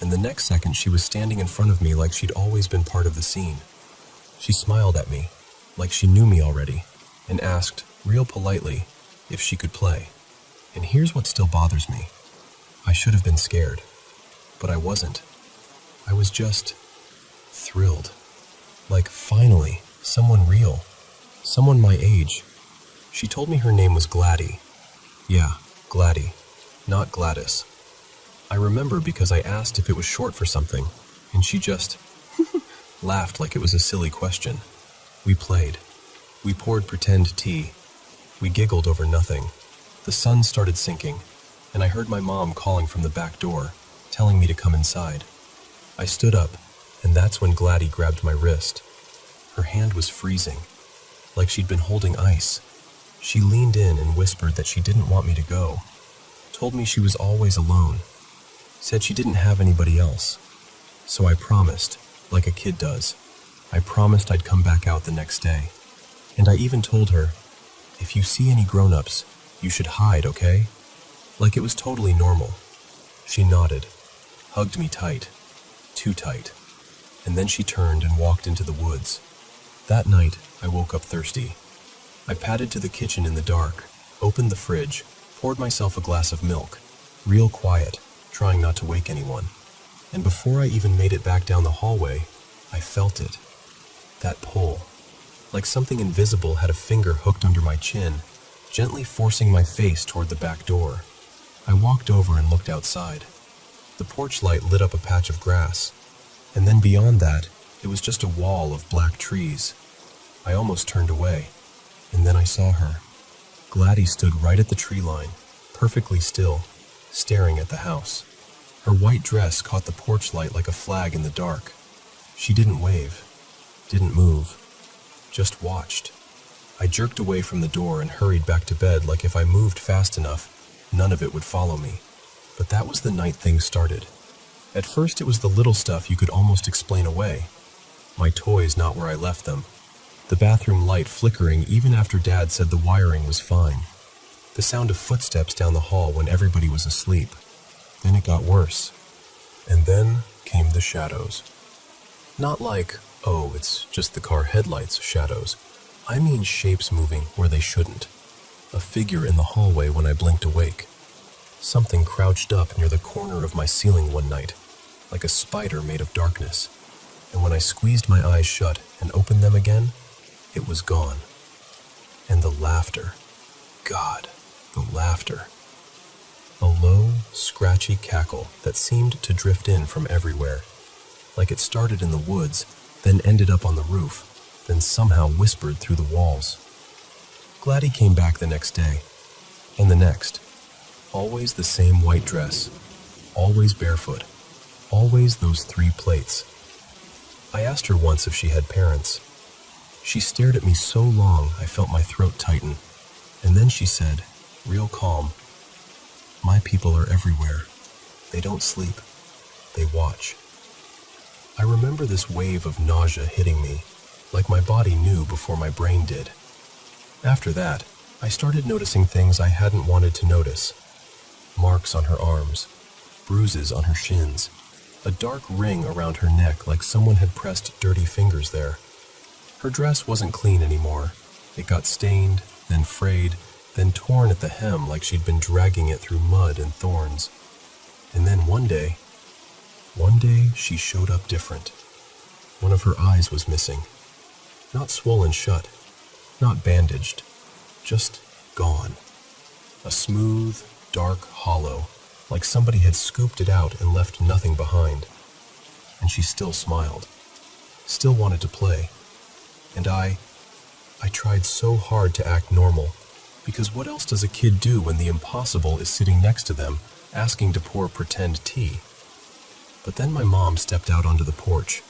and the next second she was standing in front of me like she'd always been part of the scene. She smiled at me, like she knew me already, and asked, real politely, if she could play. And here's what still bothers me. I should have been scared, but I wasn't. I was just thrilled. Like, finally, someone real, someone my age. She told me her name was Gladdy. Yeah, Gladdy, not Gladys. I remember because I asked if it was short for something, and she just laughed like it was a silly question. We played. We poured pretend tea. We giggled over nothing. The sun started sinking, and I heard my mom calling from the back door, telling me to come inside. I stood up, and that's when Gladdy grabbed my wrist. Her hand was freezing, like she'd been holding ice. She leaned in and whispered that she didn't want me to go, told me she was always alone, said she didn't have anybody else. So I promised, like a kid does. I promised I'd come back out the next day. And I even told her, if you see any grown-ups, you should hide, okay? Like it was totally normal. She nodded, hugged me tight, too tight, and then she turned and walked into the woods. That night, I woke up thirsty. I padded to the kitchen in the dark, opened the fridge, poured myself a glass of milk, real quiet, trying not to wake anyone. And before I even made it back down the hallway, I felt it. That pull. Like something invisible had a finger hooked under my chin, gently forcing my face toward the back door. I walked over and looked outside. The porch light lit up a patch of grass, and then beyond that, it was just a wall of black trees. I almost turned away, and then I saw her. Gladdy stood right at the tree line, perfectly still, staring at the house. Her white dress caught the porch light like a flag in the dark. She didn't wave, didn't move, just watched. I jerked away from the door and hurried back to bed like if I moved fast enough, none of it would follow me. But that was the night things started. At first it was the little stuff you could almost explain away. my toys not where I left them, the bathroom light flickering even after Dad said the wiring was fine, the sound of footsteps down the hall when everybody was asleep. Then it got worse. And then came the shadows. Not like, oh, it's just the car headlights shadows. I mean shapes moving where they shouldn't. A figure in the hallway when I blinked awake. Something crouched up near the corner of my ceiling one night, like a spider made of darkness. And when I squeezed my eyes shut and opened them again, it was gone. And the laughter. God, the laughter. A low, scratchy cackle that seemed to drift in from everywhere, like it started in the woods, then ended up on the roof, then somehow whispered through the walls. Gladys came back the next day, and the next. Always the same white dress, always barefoot, always those 3 plaits. I asked her once if she had parents. She stared at me so long I felt my throat tighten, and then she said, real calm, "My people are everywhere. They don't sleep. They watch." I remember this wave of nausea hitting me, like my body knew before my brain did. After that, I started noticing things I hadn't wanted to notice. Marks on her arms, bruises on her shins, a dark ring around her neck like someone had pressed dirty fingers there. Her dress wasn't clean anymore. It got stained, then frayed, then torn at the hem like she'd been dragging it through mud and thorns. And then one day she showed up different. One of her eyes was missing. Not swollen shut, not bandaged, just gone. A smooth, dark hollow, like somebody had scooped it out and left nothing behind. And she still smiled, still wanted to play. And I tried so hard to act normal, because what else does a kid do when the impossible is sitting next to them, asking to pour pretend tea? But then my mom stepped out onto the porch.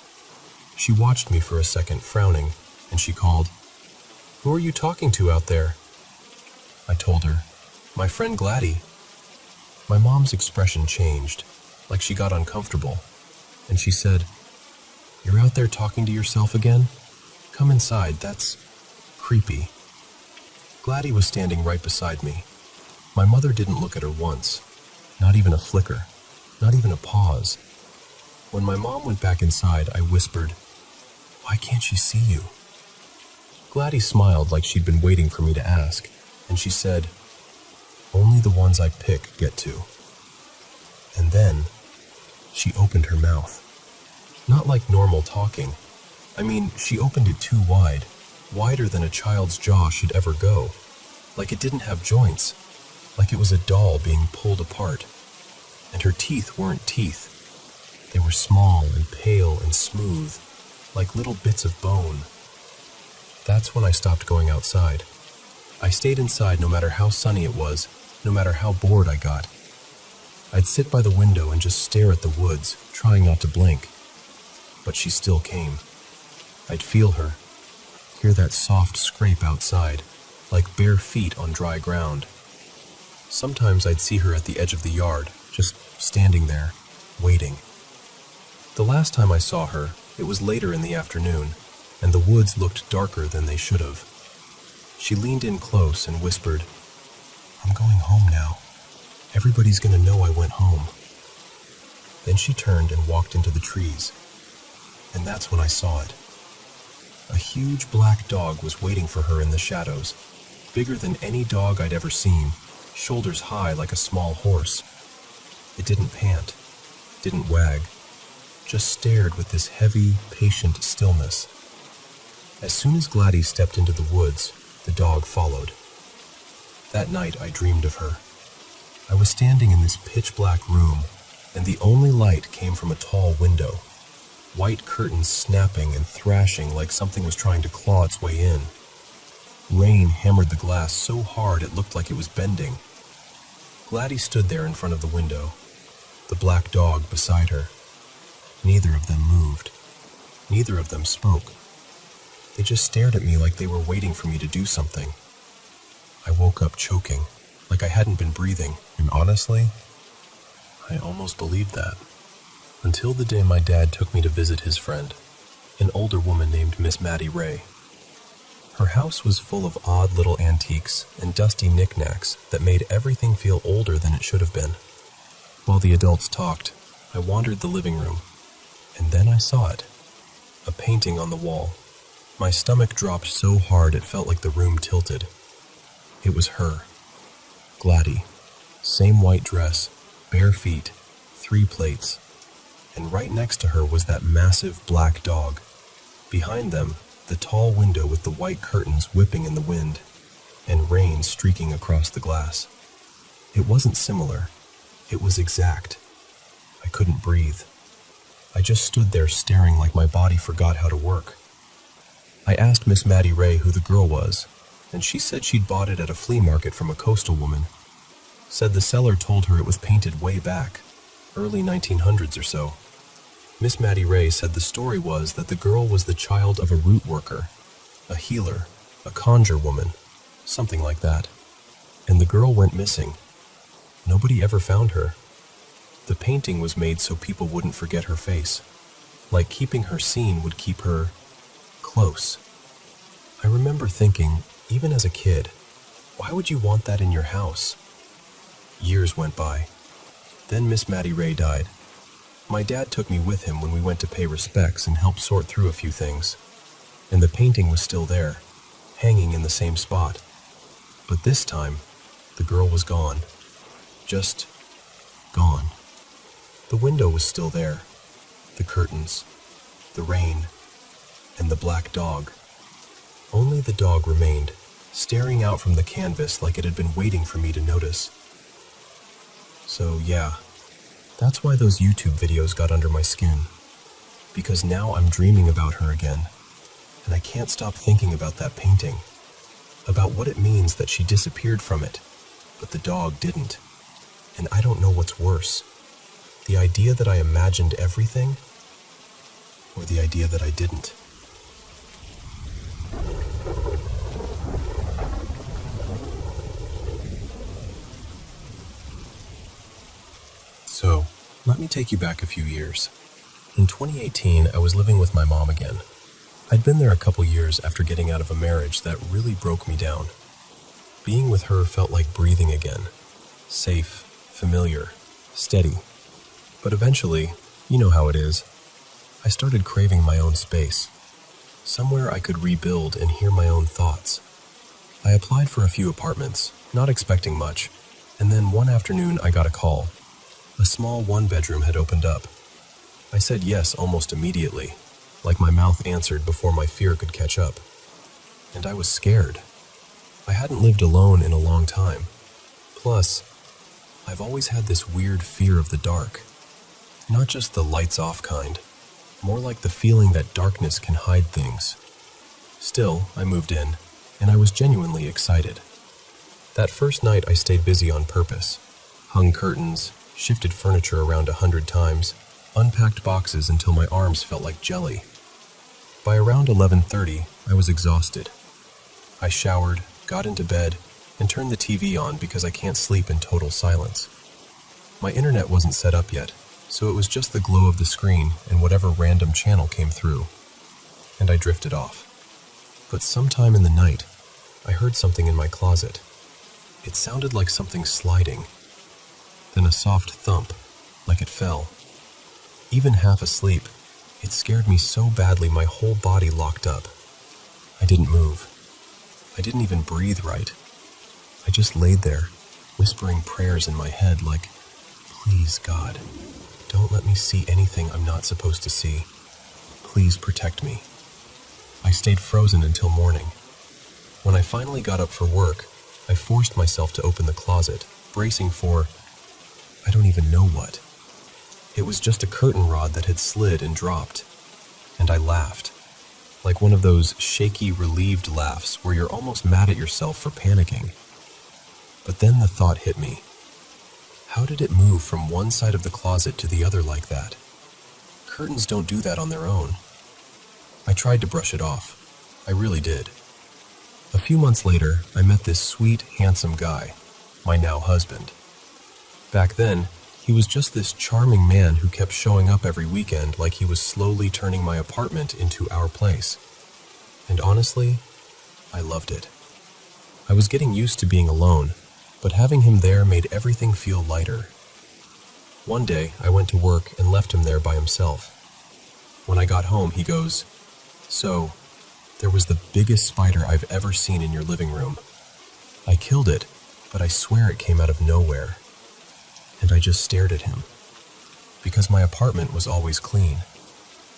She watched me for a second, frowning, and she called, "Who are you talking to out there?" I told her, "My friend Gladys." My mom's expression changed, like she got uncomfortable, and she said, "You're out there talking to yourself again? Come inside, that's creepy." Gladys was standing right beside me. My mother didn't look at her once, not even a flicker, not even a pause. When my mom went back inside, I whispered, "Why can't she see you?" Gladys smiled like she'd been waiting for me to ask, and she said, "Only the ones I pick get to." And then she opened her mouth. Not like normal talking. I mean, she opened it too wide, wider than a child's jaw should ever go, like it didn't have joints, like it was a doll being pulled apart. And her teeth weren't teeth. They were small and pale and smooth, like little bits of bone. That's when I stopped going outside. I stayed inside no matter how sunny it was, no matter how bored I got. I'd sit by the window and just stare at the woods, trying not to blink. But she still came. I'd feel her, hear that soft scrape outside, like bare feet on dry ground. Sometimes I'd see her at the edge of the yard, just standing there, waiting. The last time I saw her, it was later in the afternoon, and the woods looked darker than they should have. She leaned in close and whispered, "I'm going home now. Everybody's gonna know I went home." Then she turned and walked into the trees, and that's when I saw it. A huge black dog was waiting for her in the shadows, bigger than any dog I'd ever seen, shoulders high like a small horse. It didn't pant, didn't wag, just stared with this heavy, patient stillness. As soon as Gladys stepped into the woods, the dog followed. That night I dreamed of her. I was standing in this pitch-black room, and the only light came from a tall window, white curtains snapping and thrashing like something was trying to claw its way in. Rain hammered the glass so hard it looked like it was bending. Gladys stood there in front of the window, the black dog beside her. Neither of them moved. Neither of them spoke. They just stared at me like they were waiting for me to do something. I woke up choking, like I hadn't been breathing, and honestly, I almost believed that. Until the day my dad took me to visit his friend. an older woman named Miss Maddie Ray. Her house was full of odd little antiques and dusty knickknacks that made everything feel older than it should have been. While the adults talked, I wandered the living room, and then I saw it, a painting on the wall. My stomach dropped so hard it felt like the room tilted. It was her, Gladdy, same white dress, bare feet, 3 plates, and right next to her was that massive black dog. Behind them, the tall window with the white curtains whipping in the wind, and rain streaking across the glass. It wasn't similar, it was exact. I couldn't breathe. I just stood there staring like my body forgot how to work. I asked Miss Maddie Ray who the girl was, and she said she'd bought it at a flea market from a coastal woman. Said the seller told her it was painted way back, early 1900s or so. Miss Maddie Ray said the story was that the girl was the child of a root worker, a healer, a conjure woman, something like that. And the girl went missing. Nobody ever found her. The painting was made so people wouldn't forget her face, like keeping her seen would keep her close. I remember thinking, even as a kid, why would you want that in your house? Years went by. Then Miss Maddie Ray died. My dad took me with him when we went to pay respects and helped sort through a few things. And the painting was still there, hanging in the same spot. But this time, the girl was gone. Just gone. The window was still there, the curtains, the rain, and the black dog. Only the dog remained, staring out from the canvas like it had been waiting for me to notice. So yeah, that's why those YouTube videos got under my skin. Because now I'm dreaming about her again, and I can't stop thinking about that painting, about what it means that she disappeared from it, but the dog didn't. And I don't know what's worse, the idea that I imagined everything, or the idea that I didn't. So, let me take you back a few years. In 2018, I was living with my mom again. I'd been there a couple years after getting out of a marriage that really broke me down. Being with her felt like breathing again. Safe, familiar, steady. But eventually, you know how it is, I started craving my own space. Somewhere I could rebuild and hear my own thoughts. I applied for a few apartments, not expecting much, and then one afternoon I got a call. A small 1-bedroom had opened up. I said yes almost immediately, like my mouth answered before my fear could catch up. And I was scared. I hadn't lived alone in a long time. Plus, I've always had this weird fear of the dark. Not just the lights-off kind, more like the feeling that darkness can hide things. Still, I moved in, and I was genuinely excited. That first night I stayed busy on purpose. Hung curtains, shifted furniture around 100 times, unpacked boxes until my arms felt like jelly. By around 11:30, I was exhausted. I showered, got into bed, and turned the TV on because I can't sleep in total silence. My internet wasn't set up yet, so it was just the glow of the screen and whatever random channel came through. And I drifted off. But sometime in the night, I heard something in my closet. It sounded like something sliding. Then a soft thump, like it fell. Even half asleep, it scared me so badly my whole body locked up. I didn't move. I didn't even breathe right. I just laid there, whispering prayers in my head like, "Please, God, don't let me see anything I'm not supposed to see. Please protect me." I stayed frozen until morning. When I finally got up for work, I forced myself to open the closet, bracing for, I don't even know what. It was just a curtain rod that had slid and dropped. And I laughed, like one of those shaky, relieved laughs where you're almost mad at yourself for panicking. But then the thought hit me. How did it move from one side of the closet to the other like that? Curtains don't do that on their own. I tried to brush it off. I really did. A few months later, I met this sweet, handsome guy, my now husband. Back then, He was just this charming man who kept showing up every weekend like he was slowly turning my apartment into our place. And honestly, I loved it. I was getting used to being alone, but having him there made everything feel lighter. One day, I went to work and left him there by himself. When I got home, he goes, "So, there was the biggest spider I've ever seen in your living room. I killed it, but I swear it came out of nowhere." And I just stared at him. Because my apartment was always clean.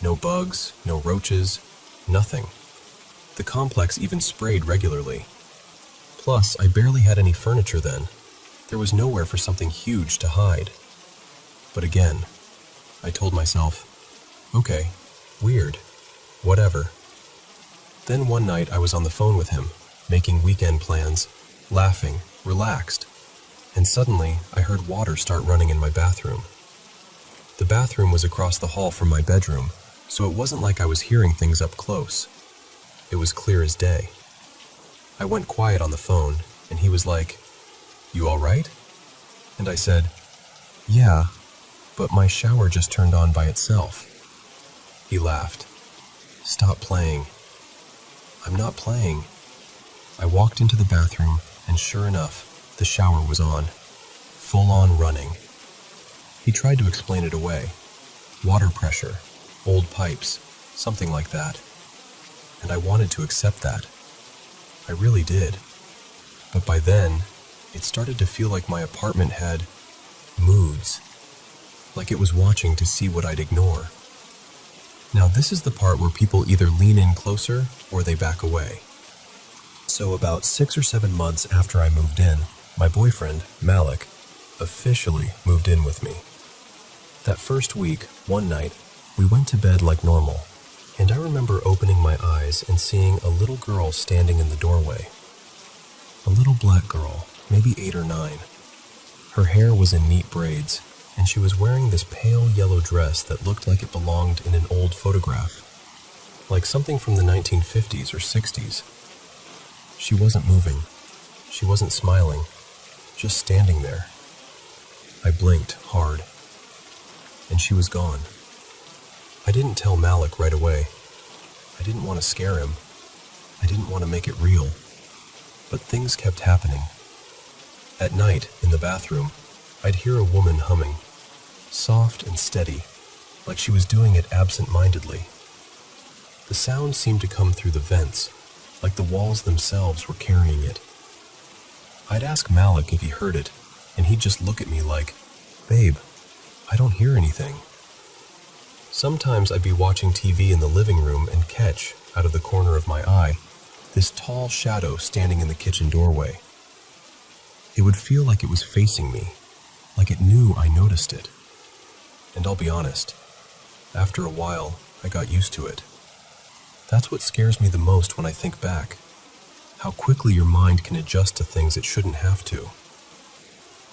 No bugs, no roaches, nothing. The complex even sprayed regularly. Plus, I barely had any furniture then. There was nowhere for something huge to hide. But again, I told myself, okay, weird, whatever. Then one night I was on the phone with him, making weekend plans, laughing, relaxed. And suddenly, I heard water start running in my bathroom. The bathroom was across the hall from my bedroom, so it wasn't like I was hearing things up close. It was clear as day. I went quiet on the phone, and he was like, "You all right?" And I said, "Yeah, but my shower just turned on by itself." He laughed. "Stop playing." "I'm not playing." I walked into the bathroom, and sure enough, the shower was on, full on running. He tried to explain it away. Water pressure, old pipes, something like that. And I wanted to accept that. I really did. But by then, it started to feel like my apartment had moods, like it was watching to see what I'd ignore. Now this is the part where people either lean in closer or they back away. So about 6 or 7 months after I moved in, my boyfriend, Malik, officially moved in with me. That first week, one night, we went to bed like normal, and I remember opening my eyes and seeing a little girl standing in the doorway. A little black girl, maybe 8 or 9. Her hair was in neat braids, and she was wearing this pale yellow dress that looked like it belonged in an old photograph, like something from the 1950s or 60s. She wasn't moving. She wasn't smiling. Just standing there. I blinked hard, and she was gone. I didn't tell Malik right away. I didn't want to scare him. I didn't want to make it real. But things kept happening. At night, in the bathroom, I'd hear a woman humming, soft and steady, like she was doing it absent-mindedly. The sound seemed to come through the vents, like the walls themselves were carrying it. I'd ask Malik if he heard it, and he'd just look at me like, "Babe, I don't hear anything." Sometimes I'd be watching TV in the living room and catch, out of the corner of my eye, this tall shadow standing in the kitchen doorway. It would feel like it was facing me, like it knew I noticed it. And I'll be honest, after a while, I got used to it. That's what scares me the most when I think back. How quickly your mind can adjust to things it shouldn't have to.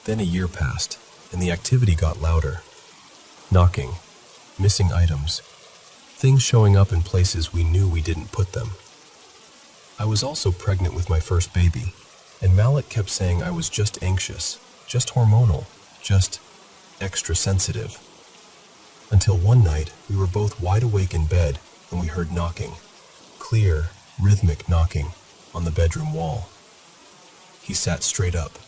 Then a year passed, and the activity got louder. Knocking, missing items, things showing up in places we knew we didn't put them. I was also pregnant with my first baby, and Malik kept saying I was just anxious, just hormonal, just extra sensitive. Until one night, we were both wide awake in bed, and we heard knocking. Clear, rhythmic knocking on the bedroom wall. He sat straight up.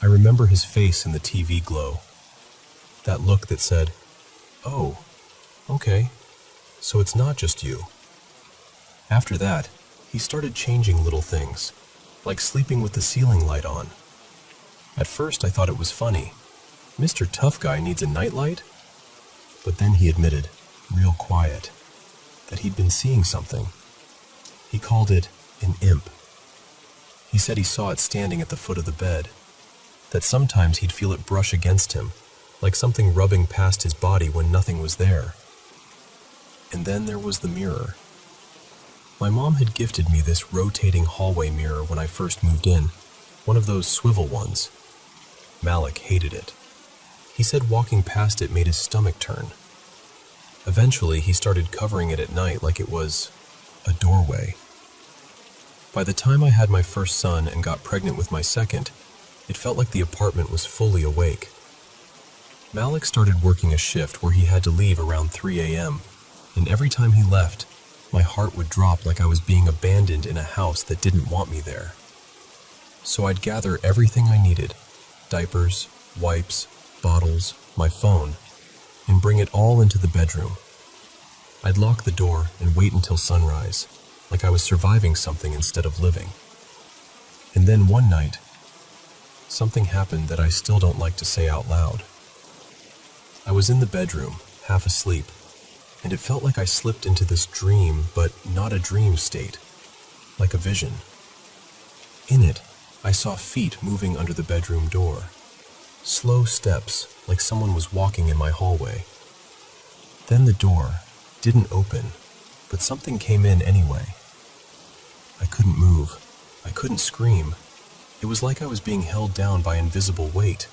I remember his face in the TV glow. That look that said, "Oh, okay, so it's not just you." After that, he started changing little things, like sleeping with the ceiling light on. At first I thought it was funny. Mr. Tough Guy needs a nightlight? But then he admitted, real quiet, that he'd been seeing something. He called it an imp. He said he saw it standing at the foot of the bed, that sometimes he'd feel it brush against him, like something rubbing past his body when nothing was there. And then there was the mirror. My mom had gifted me this rotating hallway mirror when I first moved in, one of those swivel ones. Malik hated it. He said walking past it made his stomach turn. Eventually, he started covering it at night like it was a doorway. By the time I had my first son and got pregnant with my second, it felt like the apartment was fully awake. Malik started working a shift where he had to leave around 3 a.m., and every time he left, my heart would drop like I was being abandoned in a house that didn't want me there. So I'd gather everything I needed, diapers, wipes, bottles, my phone, and bring it all into the bedroom. I'd lock the door and wait until sunrise, like I was surviving something instead of living. And then one night, something happened that I still don't like to say out loud. I was in the bedroom, half asleep, and it felt like I slipped into this dream, but not a dream state, like a vision. In it, I saw feet moving under the bedroom door, slow steps like someone was walking in my hallway. Then the door didn't open, but something came in anyway. I couldn't move. I couldn't scream. It was like I was being held down by invisible weight.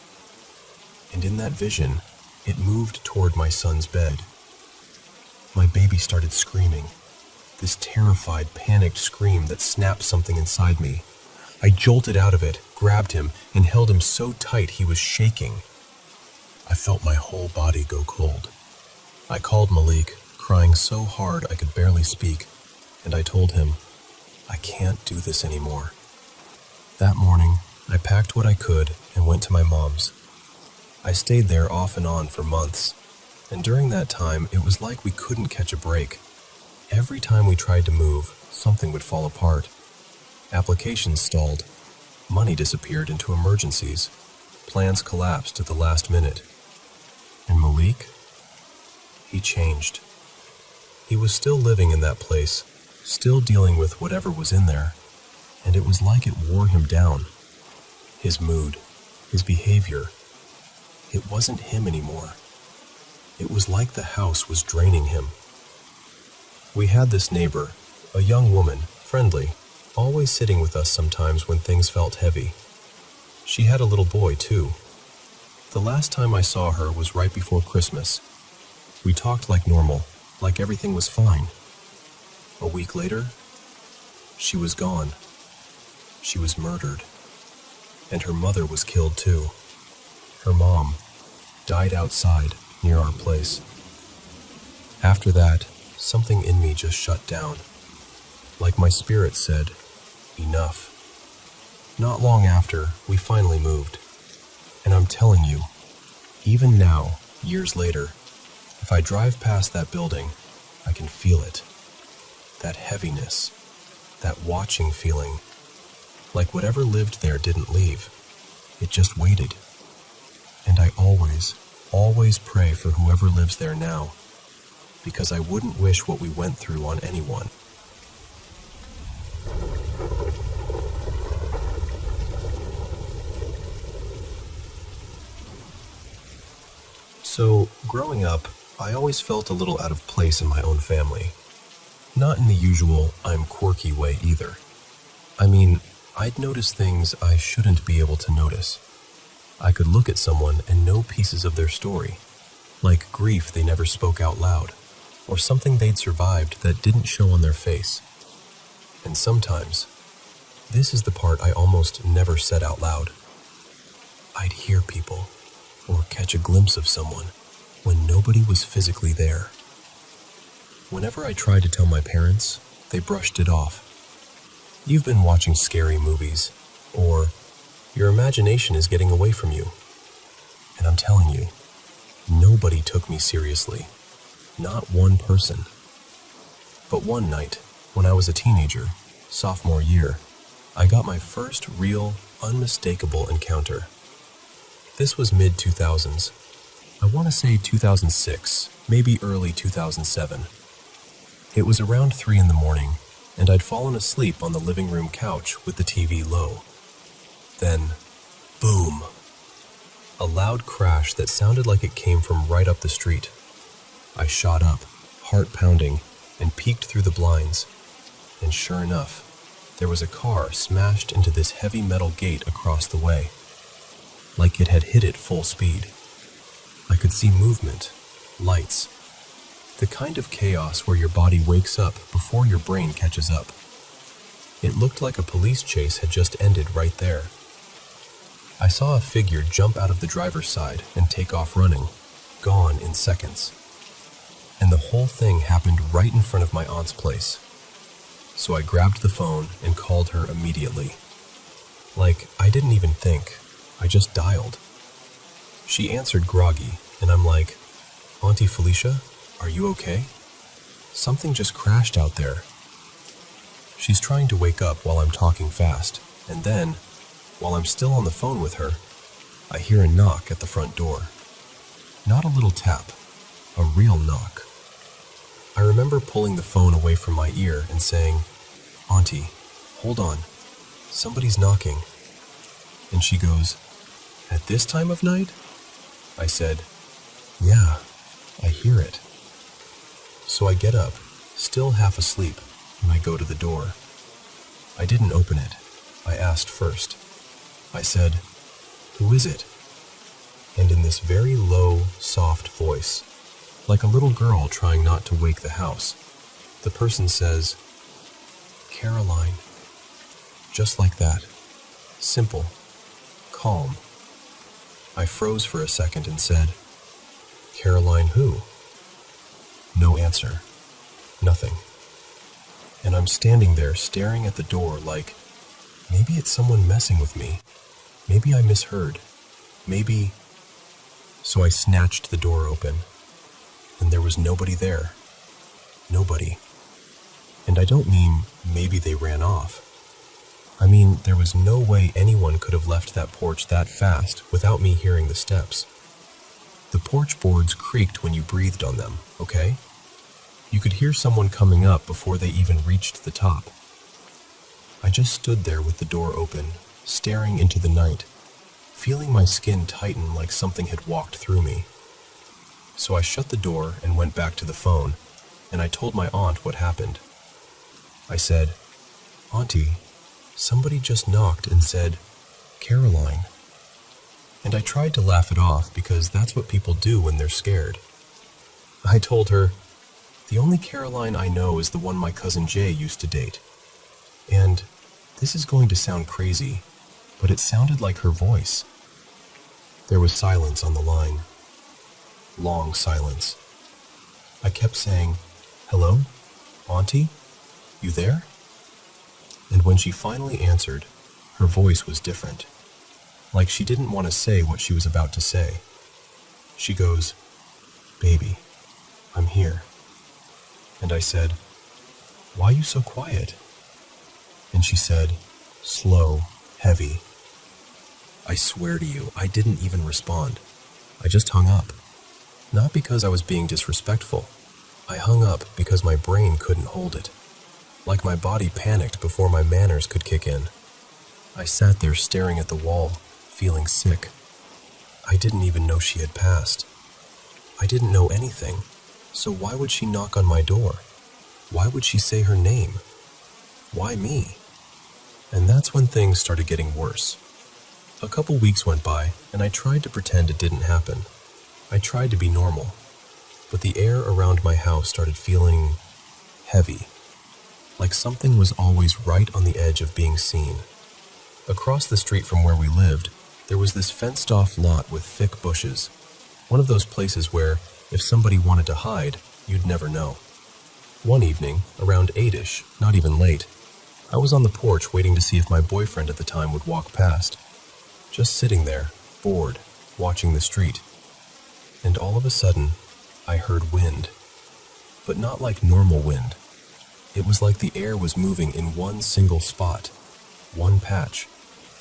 And in that vision, it moved toward my son's bed. My baby started screaming, this terrified, panicked scream that snapped something inside me. I jolted out of it, grabbed him, and held him so tight he was shaking. I felt my whole body go cold. I called Malik, crying so hard I could barely speak, and I told him, I can't do this anymore. That morning, I packed what I could and went to my mom's. I stayed there off and on for months, and during that time, it was like we couldn't catch a break. Every time we tried to move, something would fall apart. Applications stalled, money disappeared into emergencies, plans collapsed at the last minute. And Malik? He changed. He was still living in that place, still dealing with whatever was in there, and it was like it wore him down. His mood, his behavior, it wasn't him anymore. It was like the house was draining him. We had this neighbor, a young woman, friendly, always sitting with us sometimes when things felt heavy. She had a little boy, too. The last time I saw her was right before Christmas. We talked like normal, like everything was fine. A week later, she was gone. She was murdered. And her mother was killed, too. Her mom died outside near our place. After that, something in me just shut down. Like my spirit said, enough. Not long after, we finally moved. And I'm telling you, even now, years later, if I drive past that building, I can feel it. That heaviness, that watching feeling, like whatever lived there didn't leave. It just waited. And I always pray for whoever lives there now, because I wouldn't wish what we went through on anyone. So, growing up, I always felt a little out of place in my own family. Not in the usual, I'm quirky way either. I mean, I'd notice things I shouldn't be able to notice. I could look at someone and know pieces of their story, like grief they never spoke out loud, or something they'd survived that didn't show on their face. And sometimes, this is the part I almost never said out loud. I'd hear people, or catch a glimpse of someone, when nobody was physically there. Whenever I tried to tell my parents, they brushed it off. You've been watching scary movies, or your imagination is getting away from you. And I'm telling you, nobody took me seriously. Not one person. But one night, when I was a teenager, sophomore year, I got my first real, unmistakable encounter. This was mid-2000s. I want to say 2006, maybe early 2007. It was around 3 in the morning, and I'd fallen asleep on the living room couch with the TV low. Then, boom! A loud crash that sounded like it came from right up the street. I shot up, heart pounding, and peeked through the blinds. And sure enough, there was a car smashed into this heavy metal gate across the way, like it had hit it full speed. I could see movement, lights, the kind of chaos where your body wakes up before your brain catches up. It looked like a police chase had just ended right there. I saw a figure jump out of the driver's side and take off running, gone in seconds. And the whole thing happened right in front of my aunt's place. So I grabbed the phone and called her immediately. Like, I didn't even think. I just dialed. She answered groggy, and I'm like, "Auntie Felicia, are you okay? Something just crashed out there." She's trying to wake up while I'm talking fast, and then, while I'm still on the phone with her, I hear a knock at the front door. Not a little tap, a real knock. I remember pulling the phone away from my ear and saying, "Auntie, hold on, somebody's knocking." And she goes, "At this time of night?" I said, "Yeah, I hear it." So I get up, still half asleep, and I go to the door. I didn't open it. I asked first. I said, "Who is it?" And in this very low, soft voice, like a little girl trying not to wake the house, the person says, "Caroline." Just like that. Simple. Calm. I froze for a second and said, "Caroline who?" No answer. Nothing. And I'm standing there staring at the door like, maybe it's someone messing with me. Maybe I misheard. Maybe... So I snatched the door open, and there was nobody there. Nobody. And I don't mean maybe they ran off. I mean, there was no way anyone could have left that porch that fast without me hearing the steps. The porch boards creaked when you breathed on them, okay? You could hear someone coming up before they even reached the top. I just stood there with the door open, staring into the night, feeling my skin tighten like something had walked through me. So I shut the door and went back to the phone, and I told my aunt what happened. I said, "Auntie, somebody just knocked and said, 'Caroline.'" And I tried to laugh it off because that's what people do when they're scared. I told her, "The only Caroline I know is the one my cousin Jay used to date. And this is going to sound crazy, but it sounded like her voice." There was silence on the line. Long silence. I kept saying, "Hello? Auntie? You there?" And when she finally answered, her voice was different. Like she didn't want to say what she was about to say. She goes, "Baby, I'm here." And I said, "Why are you so quiet?" And she said, slow, heavy, "I swear to you, I didn't even respond. I just hung up. Not because I was being disrespectful. I hung up because my brain couldn't hold it. Like my body panicked before my manners could kick in. I sat there staring at the wall, feeling sick. I didn't even know she had passed. I didn't know anything, so why would she knock on my door? Why would she say her name? Why me? And that's when things started getting worse. A couple weeks went by, and I tried to pretend it didn't happen. I tried to be normal, but the air around my house started feeling heavy, like something was always right on the edge of being seen. Across the street from where we lived, there was this fenced-off lot with thick bushes, one of those places where, if somebody wanted to hide, you'd never know. One evening, around 8-ish, not even late, I was on the porch waiting to see if my boyfriend at the time would walk past. Just sitting there, bored, watching the street. And all of a sudden, I heard wind. But not like normal wind. It was like the air was moving in one single spot, one patch,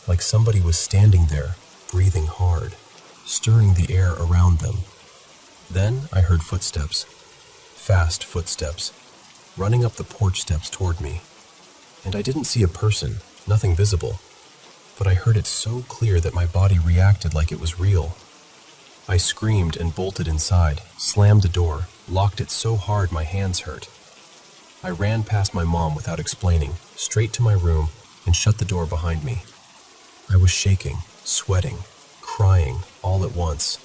like somebody was standing there, breathing hard, stirring the air around them. Then I heard footsteps, fast footsteps, running up the porch steps toward me. And I didn't see a person, nothing visible, but I heard it so clear that my body reacted like it was real. I screamed and bolted inside, slammed the door, locked it so hard my hands hurt. I ran past my mom without explaining, straight to my room, and shut the door behind me. I was shaking, sweating, crying, all at once.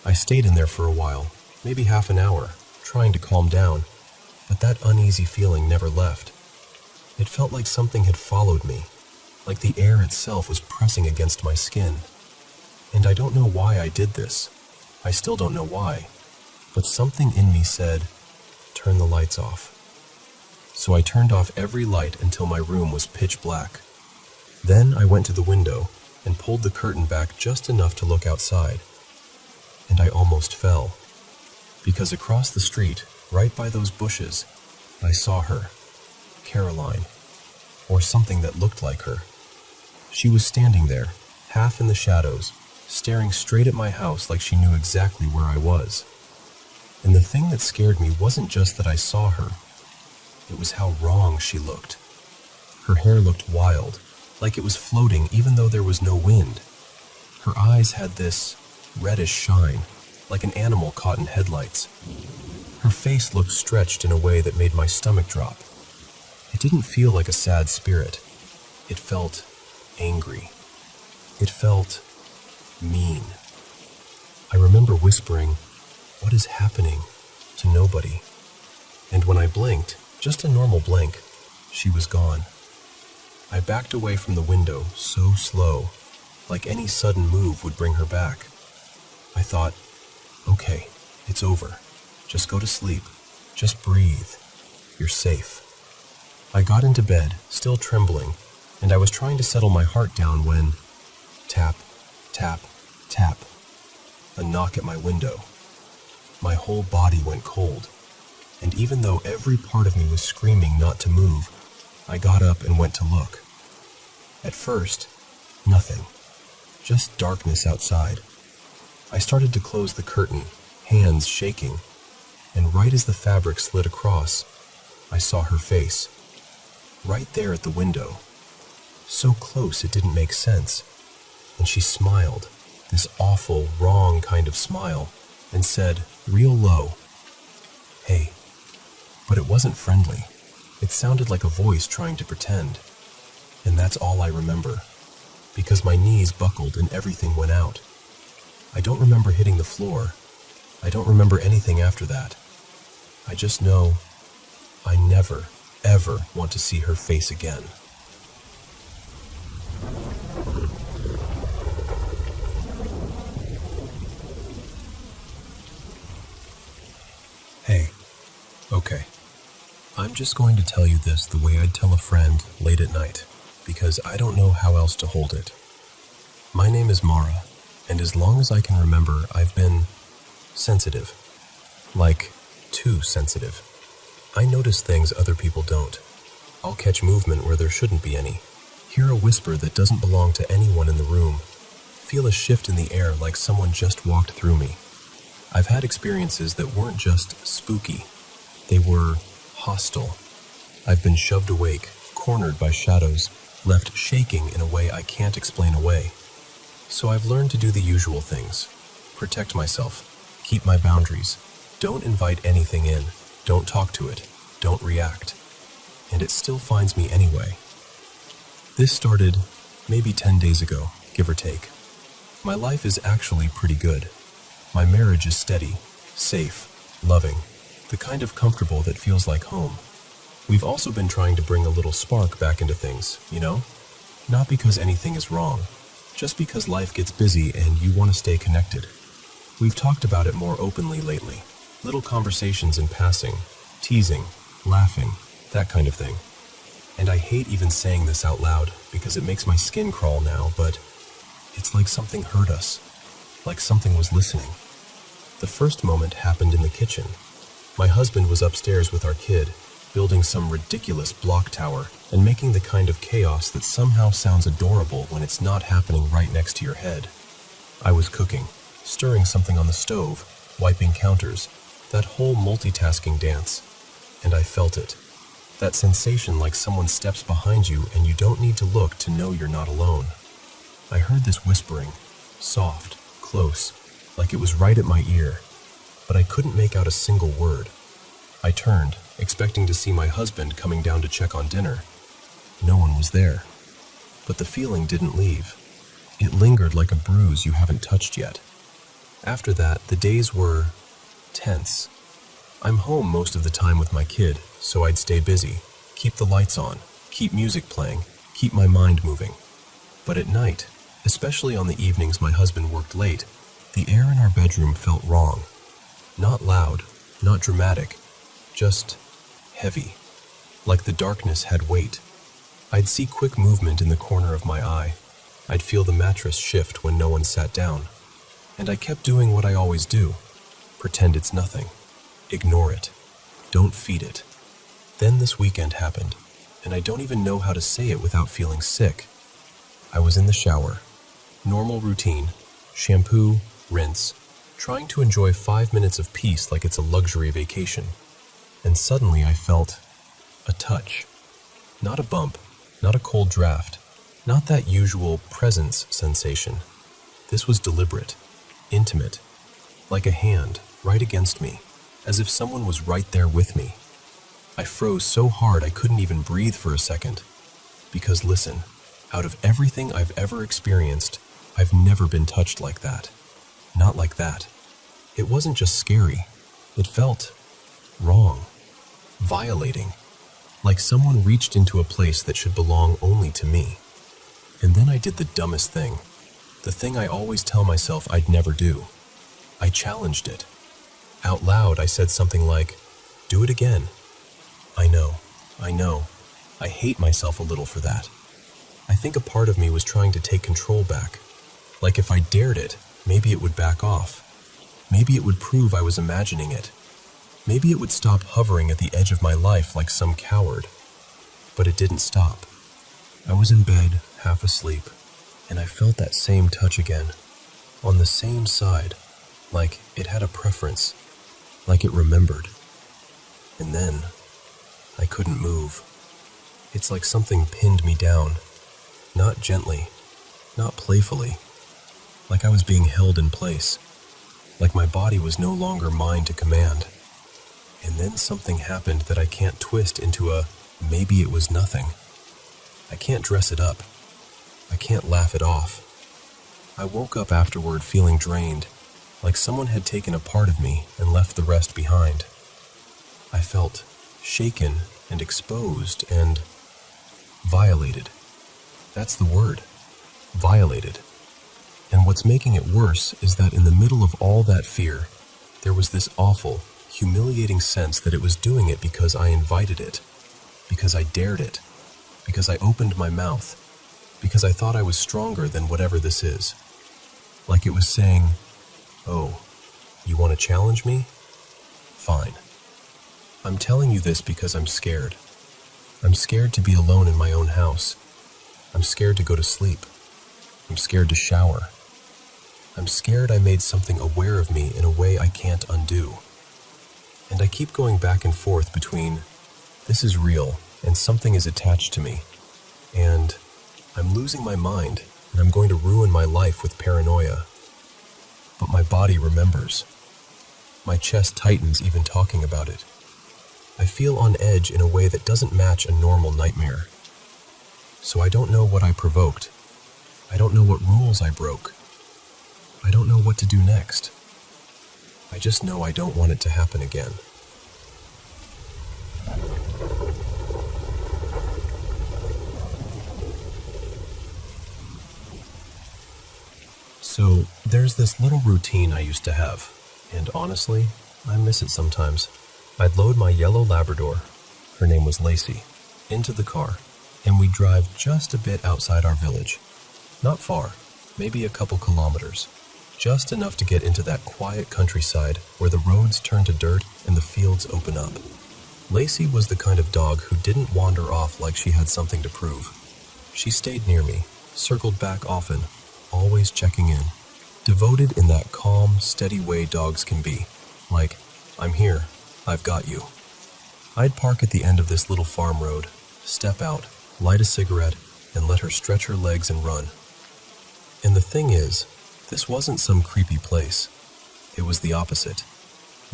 I stayed in there for a while, maybe half an hour, trying to calm down, but that uneasy feeling never left. It felt like something had followed me, like the air itself was pressing against my skin. And I don't know why I did this. I still don't know why. But something in me said, turn the lights off. So I turned off every light until my room was pitch black. Then I went to the window and pulled the curtain back just enough to look outside. And I almost fell. Because across the street, right by those bushes, I saw her, Caroline, or something that looked like her. She was standing there, half in the shadows, staring straight at my house like she knew exactly where I was. And the thing that scared me wasn't just that I saw her. It was how wrong she looked. Her hair looked wild, like it was floating even though there was no wind. Her eyes had this reddish shine, like an animal caught in headlights. Her face looked stretched in a way that made my stomach drop. It didn't feel like a sad spirit. It felt angry. It felt mean. I remember whispering, "What is happening?" to nobody. And when I blinked, just a normal blink, she was gone. I backed away from the window so slow, like any sudden move would bring her back. I thought, okay, it's over. Just go to sleep. Just breathe. You're safe. I got into bed, still trembling, and I was trying to settle my heart down when, tap, tap, tap, a knock at my window. My whole body went cold, and even though every part of me was screaming not to move, I got up and went to look. At first, nothing, just darkness outside. I started to close the curtain, hands shaking, and right as the fabric slid across, I saw her face, right there at the window, so close it didn't make sense, and she smiled, this awful, wrong kind of smile, and said, real low, "Hey." But it wasn't friendly. It sounded like a voice trying to pretend. And that's all I remember, because my knees buckled and everything went out. I don't remember hitting the floor. I don't remember anything after that. I just know I never, ever want to see her face again. Hey, okay. I'm just going to tell you this the way I'd tell a friend late at night, because I don't know how else to hold it. My name is Mara, and as long as I can remember, I've been sensitive. Like, too sensitive. I notice things other people don't. I'll catch movement where there shouldn't be any. Hear a whisper that doesn't belong to anyone in the room. Feel a shift in the air like someone just walked through me. I've had experiences that weren't just spooky. They were hostile. I've been shoved awake, cornered by shadows, left shaking in a way I can't explain away. So I've learned to do the usual things. Protect myself. Keep my boundaries. Don't invite anything in. Don't talk to it. Don't react. And it still finds me anyway. This started maybe 10 days ago, give or take. My life is actually pretty good. My marriage is steady, safe, loving, the kind of comfortable that feels like home. We've also been trying to bring a little spark back into things, you know? Not because anything is wrong, just because life gets busy and you want to stay connected. We've talked about it more openly lately. Little conversations in passing, teasing, laughing, that kind of thing. And I hate even saying this out loud because it makes my skin crawl now, but it's like something heard us, like something was listening. The first moment happened in the kitchen. My husband was upstairs with our kid, building some ridiculous block tower and making the kind of chaos that somehow sounds adorable when it's not happening right next to your head. I was cooking, stirring something on the stove, wiping counters, that whole multitasking dance. And I felt it. That sensation like someone steps behind you and you don't need to look to know you're not alone. I heard this whispering, soft, close, like it was right at my ear, but I couldn't make out a single word. I turned, expecting to see my husband coming down to check on dinner. No one was there. But the feeling didn't leave. It lingered like a bruise you haven't touched yet. After that, the days were tense. I'm home most of the time with my kid, so I'd stay busy, keep the lights on, keep music playing, keep my mind moving. But at night, especially on the evenings my husband worked late, the air in our bedroom felt wrong. Not loud, not dramatic, just heavy, like the darkness had weight. I'd see quick movement in the corner of my eye. I'd feel the mattress shift when no one sat down. And I kept doing what I always do. Pretend it's nothing. Ignore it. Don't feed it. Then this weekend happened, and I don't even know how to say it without feeling sick. I was in the shower. Normal routine. Shampoo, rinse. Trying to enjoy 5 minutes of peace like it's a luxury vacation. And suddenly I felt a touch. Not a bump, not a cold draft, not that usual presence sensation. This was deliberate, intimate, like a hand right against me, as if someone was right there with me. I froze so hard I couldn't even breathe for a second. Because listen, out of everything I've ever experienced, I've never been touched like that. Not like that. It wasn't just scary. It felt wrong, violating, like someone reached into a place that should belong only to me. And then I did the dumbest thing, the thing I always tell myself I'd never do. I challenged it. Out loud, I said something like, "Do it again." I know. I hate myself a little for that. I think a part of me was trying to take control back. Like if I dared it, maybe it would back off. Maybe it would prove I was imagining it. Maybe it would stop hovering at the edge of my life like some coward. But it didn't stop. I was in bed, half asleep, and I felt that same touch again, on the same side, like it had a preference, like it remembered. And then, I couldn't move. It's like something pinned me down, not gently, not playfully, like I was being held in place, like my body was no longer mine to command. And then something happened that I can't twist into a maybe it was nothing. I can't dress it up. I can't laugh it off. I woke up afterward feeling drained, like someone had taken a part of me and left the rest behind. I felt shaken and exposed and violated. That's the word. Violated. And what's making it worse is that in the middle of all that fear, there was this awful, humiliating sense that it was doing it because I invited it, because I dared it, because I opened my mouth, because I thought I was stronger than whatever this is. Like it was saying, "Oh, you want to challenge me? Fine. I'm telling you this because I'm scared. I'm scared to be alone in my own house. I'm scared to go to sleep. I'm scared to shower. I'm scared I made something aware of me in a way I can't undo. And I keep going back and forth between this is real and something is attached to me, and I'm losing my mind and I'm going to ruin my life with paranoia. But my body remembers. My chest tightens even talking about it. I feel on edge in a way that doesn't match a normal nightmare. So I don't know what I provoked. I don't know what rules I broke. I don't know what to do next. I just know I don't want it to happen again. So, there's this little routine I used to have, and honestly, I miss it sometimes. I'd load my yellow Labrador, her name was Lacey, into the car, and we'd drive just a bit outside our village. Not far, maybe a couple kilometers. Just enough to get into that quiet countryside where the roads turn to dirt and the fields open up. Lacey was the kind of dog who didn't wander off like she had something to prove. She stayed near me, circled back often, always checking in, devoted in that calm, steady way dogs can be, like, "I'm here, I've got you." I'd park at the end of this little farm road, step out, light a cigarette, and let her stretch her legs and run. And the thing is, this wasn't some creepy place. It was the opposite.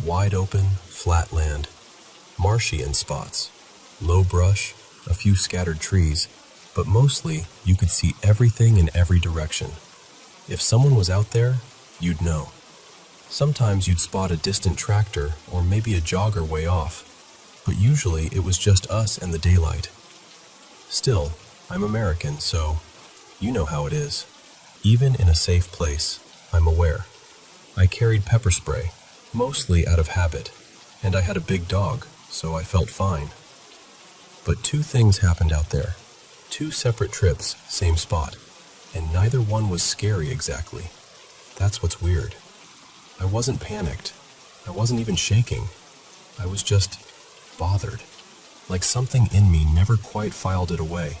Wide open, flat land, marshy in spots, low brush, a few scattered trees, but mostly you could see everything in every direction. If someone was out there, you'd know. Sometimes you'd spot a distant tractor or maybe a jogger way off, but usually it was just us and the daylight. Still, I'm American, so you know how it is. Even in a safe place, I'm aware. I carried pepper spray, mostly out of habit, and I had a big dog, so I felt fine. But two things happened out there. Two separate trips, same spot, and neither one was scary exactly. That's what's weird. I wasn't panicked. I wasn't even shaking. I was just bothered, like something in me never quite filed it away.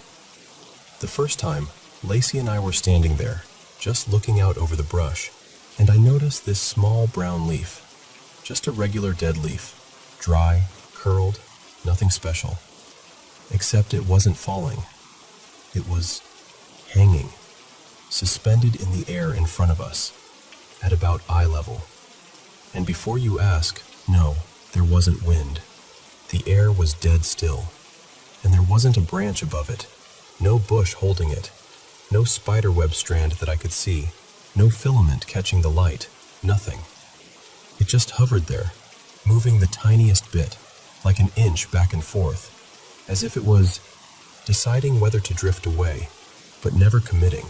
The first time, Lacey and I were standing there, just looking out over the brush, and I noticed this small brown leaf. Just a regular dead leaf. Dry, curled, nothing special. Except it wasn't falling. It was hanging, suspended in the air in front of us, at about eye level. And before you ask, no, there wasn't wind. The air was dead still, and there wasn't a branch above it, no bush holding it, no spiderweb strand that I could see, no filament catching the light, nothing. It just hovered there, moving the tiniest bit, like an inch back and forth, as if it was deciding whether to drift away, but never committing.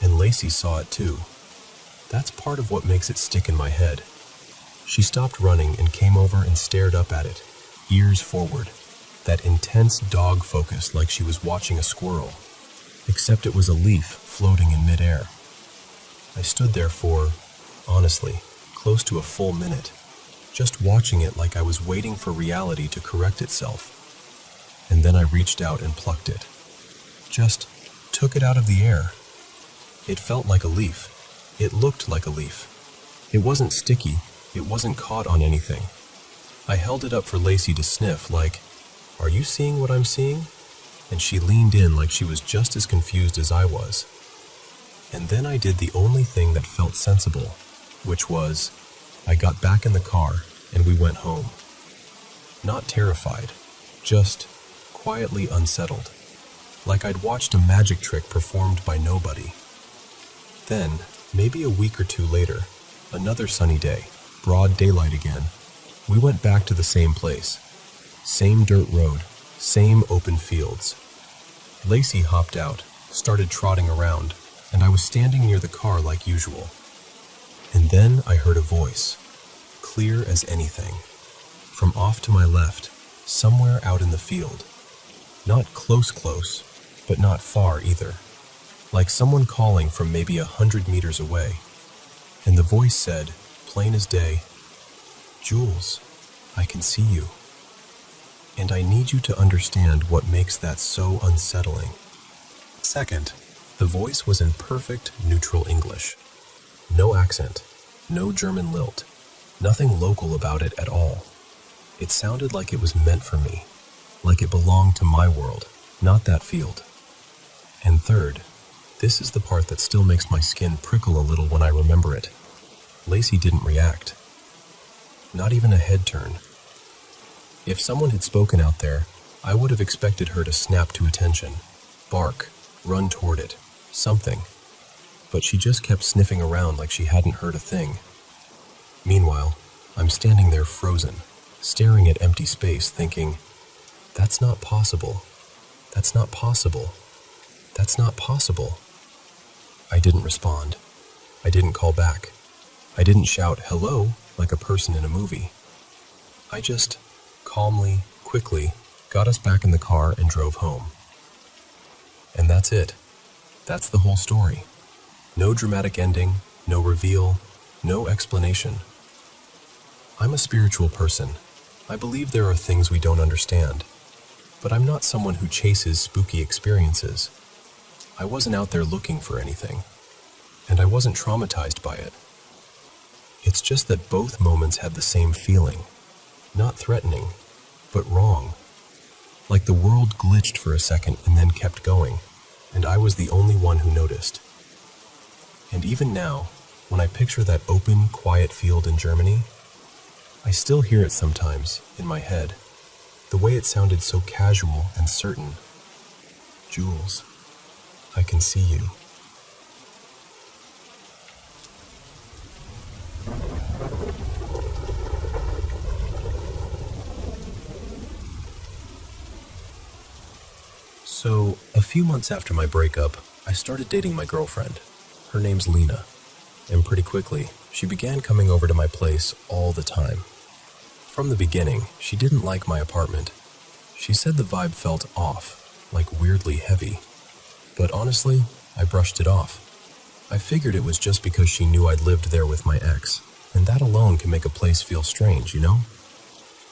And Lacey saw it too. That's part of what makes it stick in my head. She stopped running and came over and stared up at it, ears forward, that intense dog focus like she was watching a squirrel, except it was a leaf floating in midair. I stood there for, honestly, close to a full minute, just watching it like I was waiting for reality to correct itself. And then I reached out and plucked it. Just took it out of the air. It felt like a leaf. It looked like a leaf. It wasn't sticky. It wasn't caught on anything. I held it up for Lacey to sniff, like, "Are you seeing what I'm seeing?" And she leaned in like she was just as confused as I was. And then I did the only thing that felt sensible, which was, I got back in the car and we went home. Not terrified, just quietly unsettled, like I'd watched a magic trick performed by nobody. Then, maybe a week or two later, another sunny day, broad daylight again, we went back to the same place. Same dirt road, same open fields. Lacey hopped out, started trotting around, and I was standing near the car like usual. And then I heard a voice, clear as anything, from off to my left, somewhere out in the field. Not close, but not far either, like someone calling from maybe 100 meters away. And the voice said, plain as day, "Jules, I can see you. And I need you to understand what makes that so unsettling." Second, the voice was in perfect neutral English. No accent, no German lilt, nothing local about it at all. It sounded like it was meant for me, like it belonged to my world, not that field. And third, this is the part that still makes my skin prickle a little when I remember it. Lacey didn't react. Not even a head turn. If someone had spoken out there, I would have expected her to snap to attention, bark, run toward it, something. But she just kept sniffing around like she hadn't heard a thing. Meanwhile, I'm standing there frozen, staring at empty space, thinking, that's not possible. That's not possible. That's not possible. I didn't respond. I didn't call back. I didn't shout hello like a person in a movie. I just calmly, quickly, got us back in the car and drove home. And that's it. That's the whole story. No dramatic ending, no reveal, no explanation. I'm a spiritual person. I believe there are things we don't understand. But I'm not someone who chases spooky experiences. I wasn't out there looking for anything. And I wasn't traumatized by it. It's just that both moments had the same feeling. Not threatening, but wrong. Like the world glitched for a second and then kept going, and I was the only one who noticed. And even now, when I picture that open, quiet field in Germany, I still hear it sometimes in my head, the way it sounded so casual and certain. Jules, I can see you. So, a few months after my breakup, I started dating my girlfriend. Her name's Lena. And pretty quickly, she began coming over to my place all the time. From the beginning, she didn't like my apartment. She said the vibe felt off, like weirdly heavy. But honestly, I brushed it off. I figured it was just because she knew I'd lived there with my ex, and that alone can make a place feel strange, you know?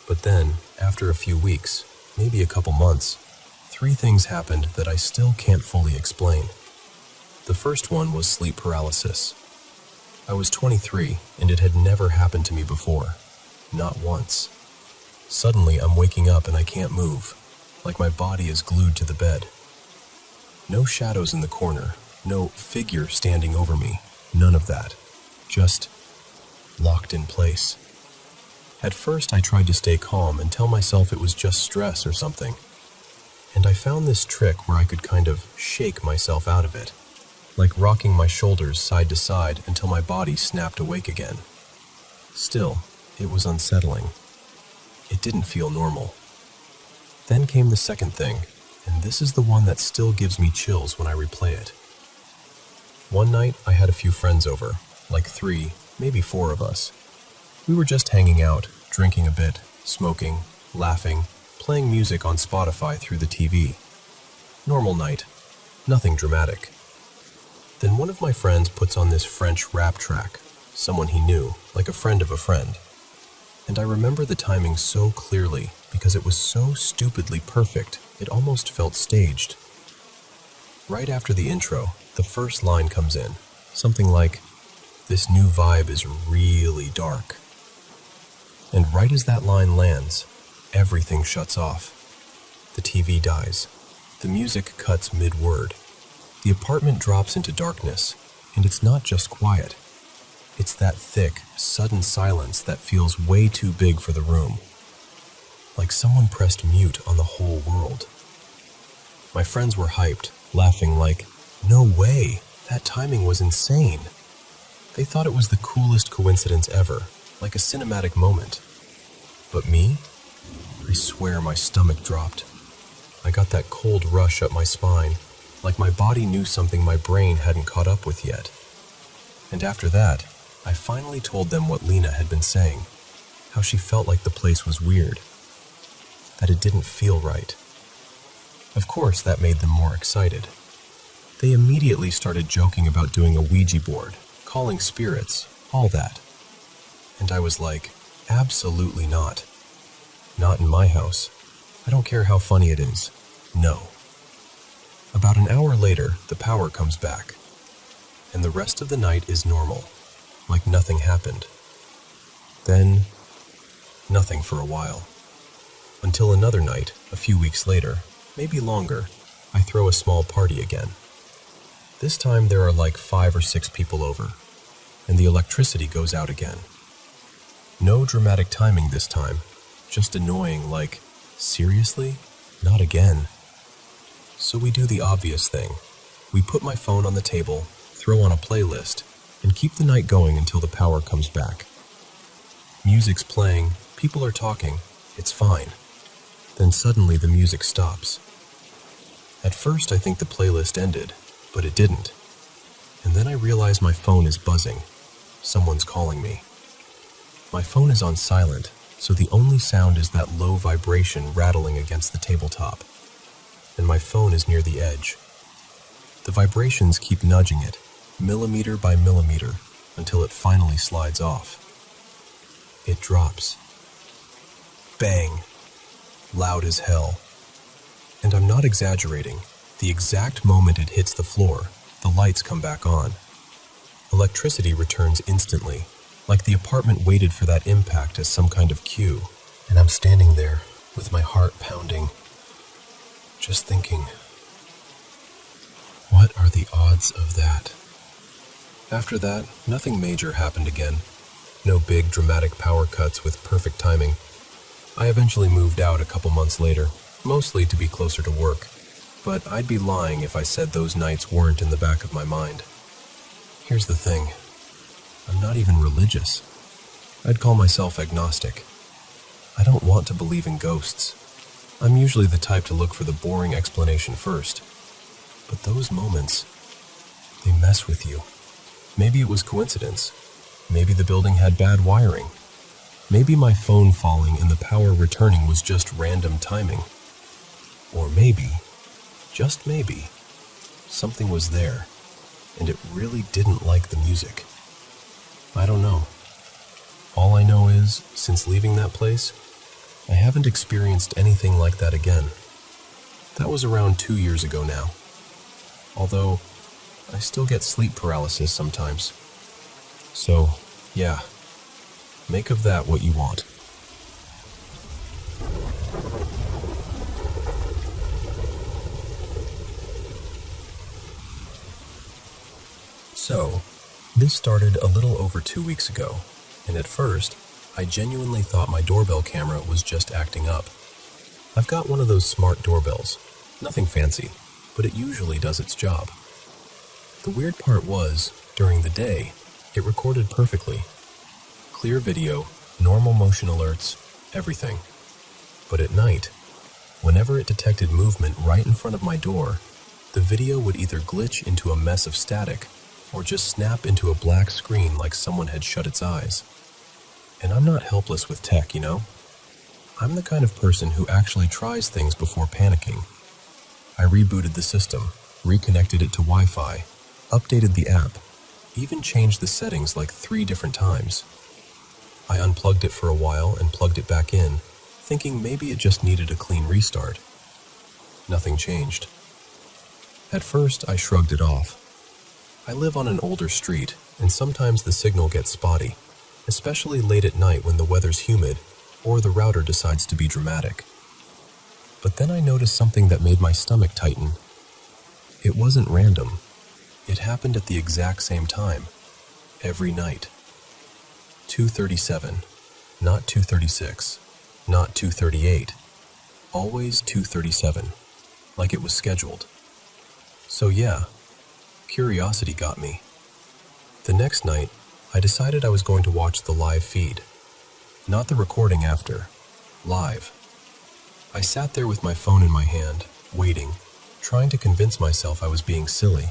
But then, after a few weeks, maybe a couple months, 3 things happened that I still can't fully explain. The first one was sleep paralysis. I was 23, and it had never happened to me before. Not once. Suddenly, I'm waking up and I can't move, like my body is glued to the bed. No shadows in the corner, no figure standing over me, none of that. Just locked in place. At first, I tried to stay calm and tell myself it was just stress or something. And I found this trick where I could kind of shake myself out of it, like rocking my shoulders side to side until my body snapped awake again. Still, it was unsettling. It didn't feel normal. Then came the second thing, and this is the one that still gives me chills when I replay it. One night, I had a few friends over, like 3, maybe 4 of us. We were just hanging out, drinking a bit, smoking, laughing, playing music on Spotify through the TV. Normal night. Nothing dramatic. Then one of my friends puts on this French rap track, someone he knew, like a friend of a friend. And I remember the timing so clearly because it was so stupidly perfect, it almost felt staged. Right after the intro, the first line comes in, something like, "This new vibe is really dark." And right as that line lands, everything shuts off. The TV dies. The music cuts mid-word. The apartment drops into darkness, and it's not just quiet. It's that thick, sudden silence that feels way too big for the room. Like someone pressed mute on the whole world. My friends were hyped, laughing like, "No way, that timing was insane." They thought it was the coolest coincidence ever, like a cinematic moment. But me? I swear my stomach dropped. I got that cold rush up my spine, like my body knew something my brain hadn't caught up with yet. And after that, I finally told them what Lena had been saying, how she felt like the place was weird, that it didn't feel right. Of course, that made them more excited. They immediately started joking about doing a Ouija board, calling spirits, all that. And I was like, absolutely not. Not in my house. I don't care how funny it is. No. About an hour later, the power comes back, and the rest of the night is normal, like nothing happened. Then, nothing for a while. Until another night, a few weeks later, maybe longer, I throw a small party again. This time there are like 5 or 6 people over, and the electricity goes out again. No dramatic timing this time, just annoying like, seriously? Not again. So we do the obvious thing. We put my phone on the table, throw on a playlist, and keep the night going until the power comes back. Music's playing, people are talking, it's fine. Then suddenly the music stops. At first I think the playlist ended, but it didn't. And then I realize my phone is buzzing. Someone's calling me. My phone is on silent, so the only sound is that low vibration rattling against the tabletop. And my phone is near the edge. The vibrations keep nudging it, millimeter by millimeter, until it finally slides off. It drops. Bang! Loud as hell. And I'm not exaggerating. The exact moment it hits the floor, the lights come back on. Electricity returns instantly, like the apartment waited for that impact as some kind of cue. And I'm standing there, with my heart pounding, just thinking, what are the odds of that? After that, nothing major happened again. No big dramatic power cuts with perfect timing. I eventually moved out a couple months later, mostly to be closer to work. But I'd be lying if I said those nights weren't in the back of my mind. Here's the thing. I'm not even religious. I'd call myself agnostic. I don't want to believe in ghosts. I'm usually the type to look for the boring explanation first. But those moments, they mess with you. Maybe it was coincidence. Maybe the building had bad wiring. Maybe my phone falling and the power returning was just random timing. Or maybe, just maybe, something was there, and it really didn't like the music. I don't know. All I know is, since leaving that place, I haven't experienced anything like that again. That was around 2 years ago now. Although, I still get sleep paralysis sometimes. So, yeah, make of that what you want. So, this started a little over 2 weeks ago, and at first, I genuinely thought my doorbell camera was just acting up. I've got one of those smart doorbells, nothing fancy, but it usually does its job. The weird part was, during the day, it recorded perfectly. Clear video, normal motion alerts, everything. But at night, whenever it detected movement right in front of my door, the video would either glitch into a mess of static or just snap into a black screen like someone had shut its eyes. And I'm not helpless with tech, you know? I'm the kind of person who actually tries things before panicking. I rebooted the system, reconnected it to Wi-Fi, updated the app, even changed the settings like 3 different times. I unplugged it for a while and plugged it back in, thinking maybe it just needed a clean restart. Nothing changed. At first, I shrugged it off. I live on an older street, and sometimes the signal gets spotty, especially late at night when the weather's humid or the router decides to be dramatic. But then I noticed something that made my stomach tighten. It wasn't random. It happened at the exact same time, every night. 2:37, not 2:36, not 2:38, always 2:37, like it was scheduled. So yeah, curiosity got me. The next night, I decided I was going to watch the live feed. Not the recording after, live. I sat there with my phone in my hand, waiting, trying to convince myself I was being silly.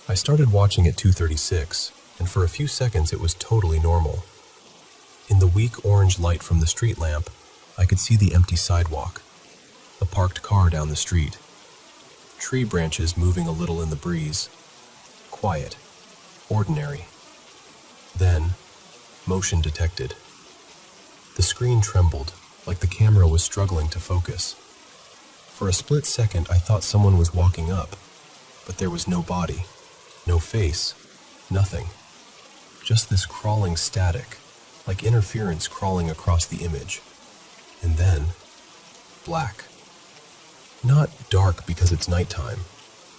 I started watching at 2:36, and for a few seconds it was totally normal. In the weak orange light from the street lamp, I could see the empty sidewalk, a parked car down the street, tree branches moving a little in the breeze. Quiet, ordinary. Then, motion detected. The screen trembled, like the camera was struggling to focus. For a split second, I thought someone was walking up, but there was no body, no face, nothing. Just this crawling static, like interference crawling across the image. And then, black. Not dark because it's nighttime.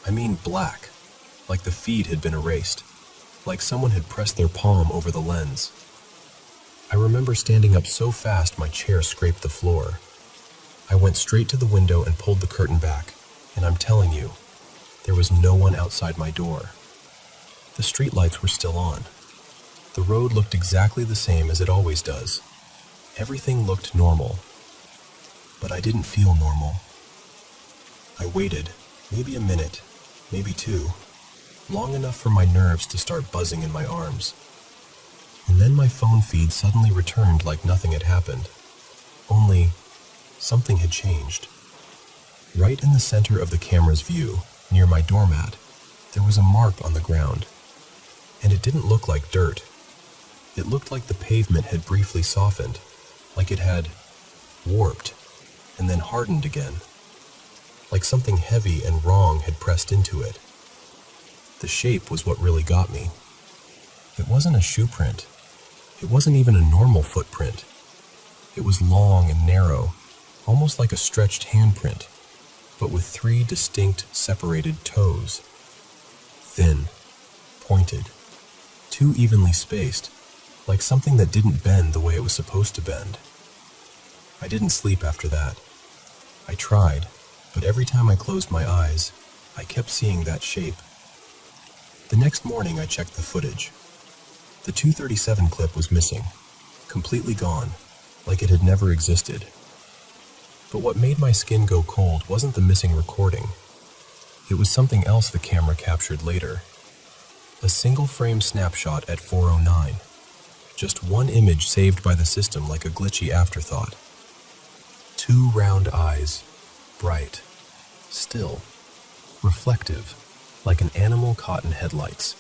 I mean black, like the feed had been erased, like someone had pressed their palm over the lens. I remember standing up so fast my chair scraped the floor. I went straight to the window and pulled the curtain back, and I'm telling you, there was no one outside my door. The streetlights were still on. The road looked exactly the same as it always does. Everything looked normal. But I didn't feel normal. I waited, maybe a minute, maybe 2, long enough for my nerves to start buzzing in my arms. And then my phone feed suddenly returned like nothing had happened. Only, something had changed. Right in the center of the camera's view, near my doormat, there was a mark on the ground. And it didn't look like dirt. It looked like the pavement had briefly softened, like it had warped and then hardened again, like something heavy and wrong had pressed into it. The shape was what really got me. It wasn't a shoe print. It wasn't even a normal footprint. It was long and narrow, almost like a stretched handprint, but with 3 distinct, separated toes. Thin, pointed, too evenly spaced, like something that didn't bend the way it was supposed to bend. I didn't sleep after that. I tried, but every time I closed my eyes, I kept seeing that shape. The next morning I checked the footage. The 2:37 clip was missing, completely gone, like it had never existed. But what made my skin go cold wasn't the missing recording. It was something else the camera captured later. A single-frame snapshot at 4:09. Just one image saved by the system like a glitchy afterthought. 2 round eyes, bright, still, reflective, like an animal caught in headlights.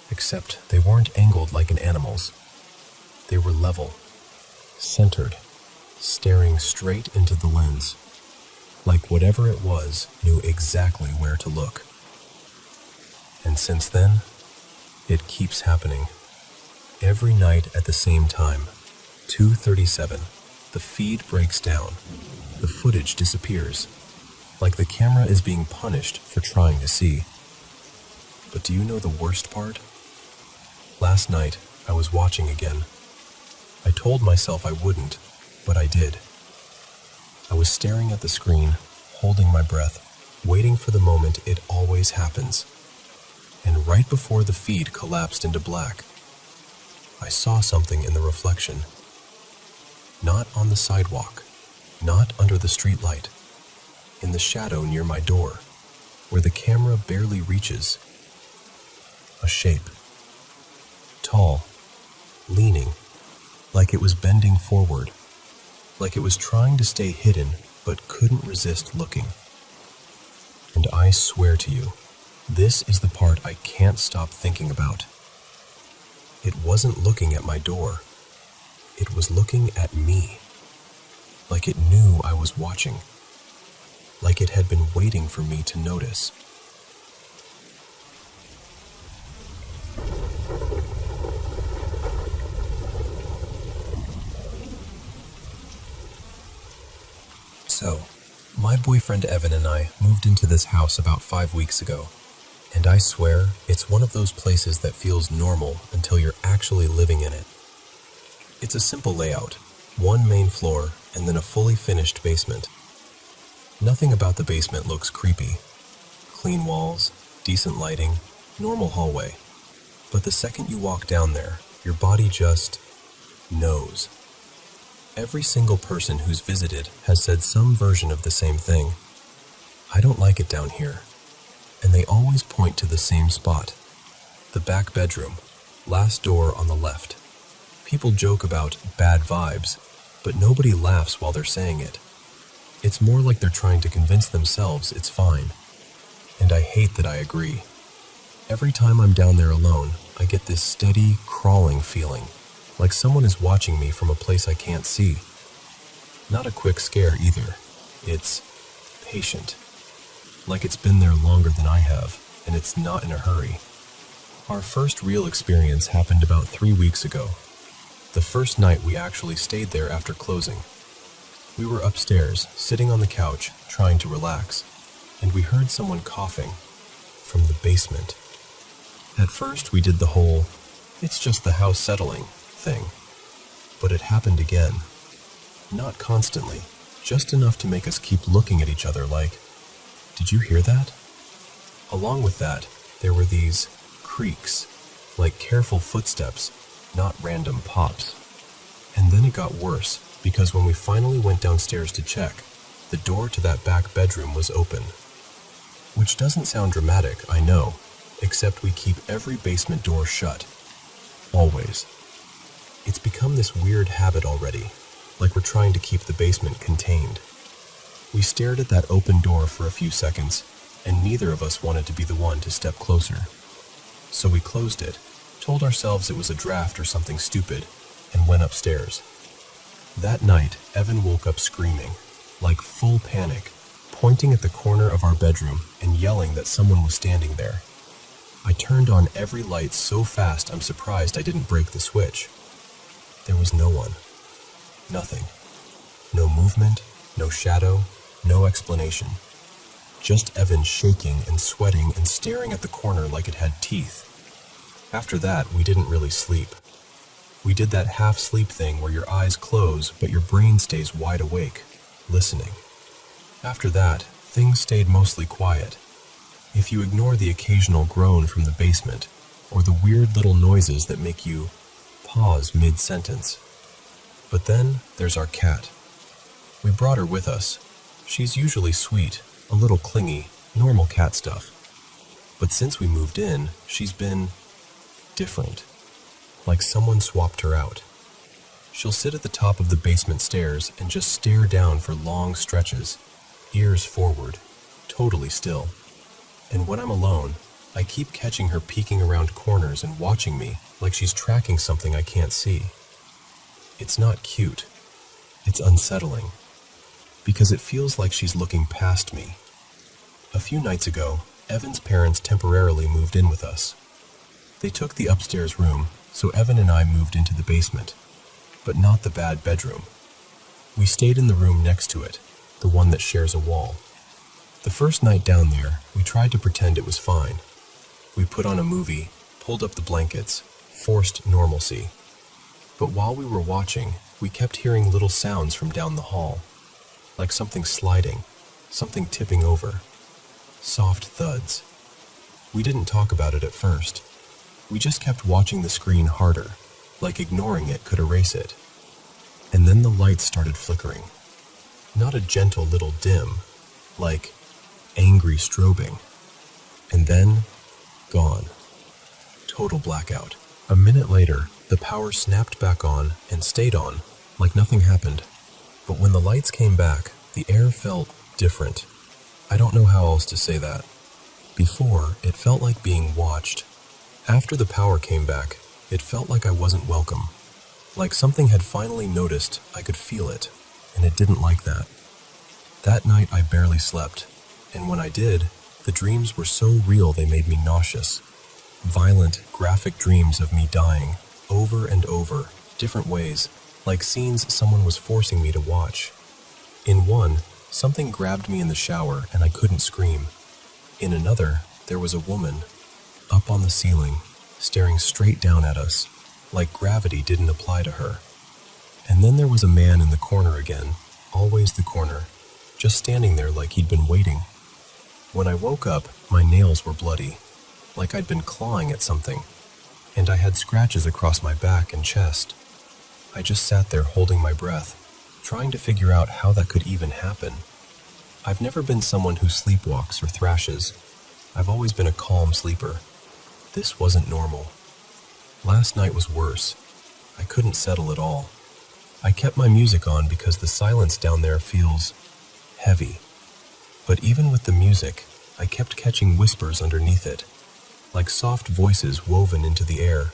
Except they weren't angled like an animal's. They were level, centered, staring straight into the lens. Like whatever it was knew exactly where to look. And since then, it keeps happening. Every night at the same time, 2:37, the feed breaks down. The footage disappears, like the camera is being punished for trying to see. But do you know the worst part? Last night, I was watching again. I told myself I wouldn't, but I did. I was staring at the screen, holding my breath, waiting for the moment it always happens. And right before the feed collapsed into black, I saw something in the reflection. Not on the sidewalk, not under the streetlight, in the shadow near my door, where the camera barely reaches. A shape. Tall, leaning, like it was bending forward, like it was trying to stay hidden but couldn't resist looking. And I swear to you, this is the part I can't stop thinking about. It wasn't looking at my door. It was looking at me. Like it knew I was watching. Like it had been waiting for me to notice. So, my boyfriend Evan and I moved into this house about 5 weeks ago. And I swear, it's one of those places that feels normal until you're actually living in it. It's a simple layout, 1 main floor, and then a fully finished basement. Nothing about the basement looks creepy. Clean walls, decent lighting, normal hallway. But the second you walk down there, your body just knows. Every single person who's visited has said some version of the same thing. I don't like it down here. And they always point to the same spot. The back bedroom, last door on the left. People joke about bad vibes, but nobody laughs while they're saying it. It's more like they're trying to convince themselves it's fine. And I hate that I agree. Every time I'm down there alone, I get this steady, crawling feeling, like someone is watching me from a place I can't see. Not a quick scare either. It's patient. Like it's been there longer than I have, and it's not in a hurry. Our first real experience happened about 3 weeks ago. The first night we actually stayed there after closing. We were upstairs, sitting on the couch, trying to relax, and we heard someone coughing from the basement. At first we did the whole, it's just the house settling thing. But it happened again. Not constantly, just enough to make us keep looking at each other like, did you hear that? Along with that, there were these creaks, like careful footsteps, not random pops. And then it got worse, because when we finally went downstairs to check, the door to that back bedroom was open. Which doesn't sound dramatic, I know, except we keep every basement door shut. Always. It's become this weird habit already, like we're trying to keep the basement contained. We stared at that open door for a few seconds, and neither of us wanted to be the one to step closer. So we closed it, told ourselves it was a draft or something stupid, and went upstairs. That night, Evan woke up screaming, like full panic, pointing at the corner of our bedroom and yelling that someone was standing there. I turned on every light so fast I'm surprised I didn't break the switch. There was no one. Nothing. No movement, no shadow, no explanation. Just Evan shaking and sweating and staring at the corner like it had teeth. After that, we didn't really sleep. We did that half-sleep thing where your eyes close but your brain stays wide awake, listening. After that, things stayed mostly quiet. If you ignore the occasional groan from the basement, or the weird little noises that make you pause mid-sentence. But then there's our cat. We brought her with us. She's usually sweet, a little clingy, normal cat stuff. But since we moved in, she's been different. Like someone swapped her out. She'll sit at the top of the basement stairs and just stare down for long stretches, ears forward, totally still. And when I'm alone, I keep catching her peeking around corners and watching me like she's tracking something I can't see. It's not cute. It's unsettling. Because it feels like she's looking past me. A few nights ago, Evan's parents temporarily moved in with us. They took the upstairs room, so Evan and I moved into the basement, but not the bad bedroom. We stayed in the room next to it, the one that shares a wall. The first night down there, we tried to pretend it was fine. We put on a movie, pulled up the blankets, forced normalcy. But while we were watching, we kept hearing little sounds from down the hall, like something sliding, something tipping over, soft thuds. We didn't talk about it at first. We just kept watching the screen harder, like ignoring it could erase it. And then the lights started flickering. Not a gentle little dim, like angry strobing. And then, gone. Total blackout. A minute later, the power snapped back on and stayed on, like nothing happened. But when the lights came back, the air felt different. I don't know how else to say that. Before, it felt like being watched. After the power came back, it felt like I wasn't welcome. Like something had finally noticed I could feel it, and it didn't like that. That night I barely slept, and when I did, the dreams were so real they made me nauseous. Violent, graphic dreams of me dying, over and over, different ways, like scenes someone was forcing me to watch. In one, something grabbed me in the shower and I couldn't scream. In another, there was a woman, up on the ceiling, staring straight down at us, like gravity didn't apply to her. And then there was a man in the corner again, always the corner, just standing there like he'd been waiting. When I woke up, my nails were bloody, like I'd been clawing at something, and I had scratches across my back and chest. I just sat there holding my breath, trying to figure out how that could even happen. I've never been someone who sleepwalks or thrashes. I've always been a calm sleeper. This wasn't normal. Last night was worse. I couldn't settle at all. I kept my music on because the silence down there feels heavy. But even with the music, I kept catching whispers underneath it, like soft voices woven into the air.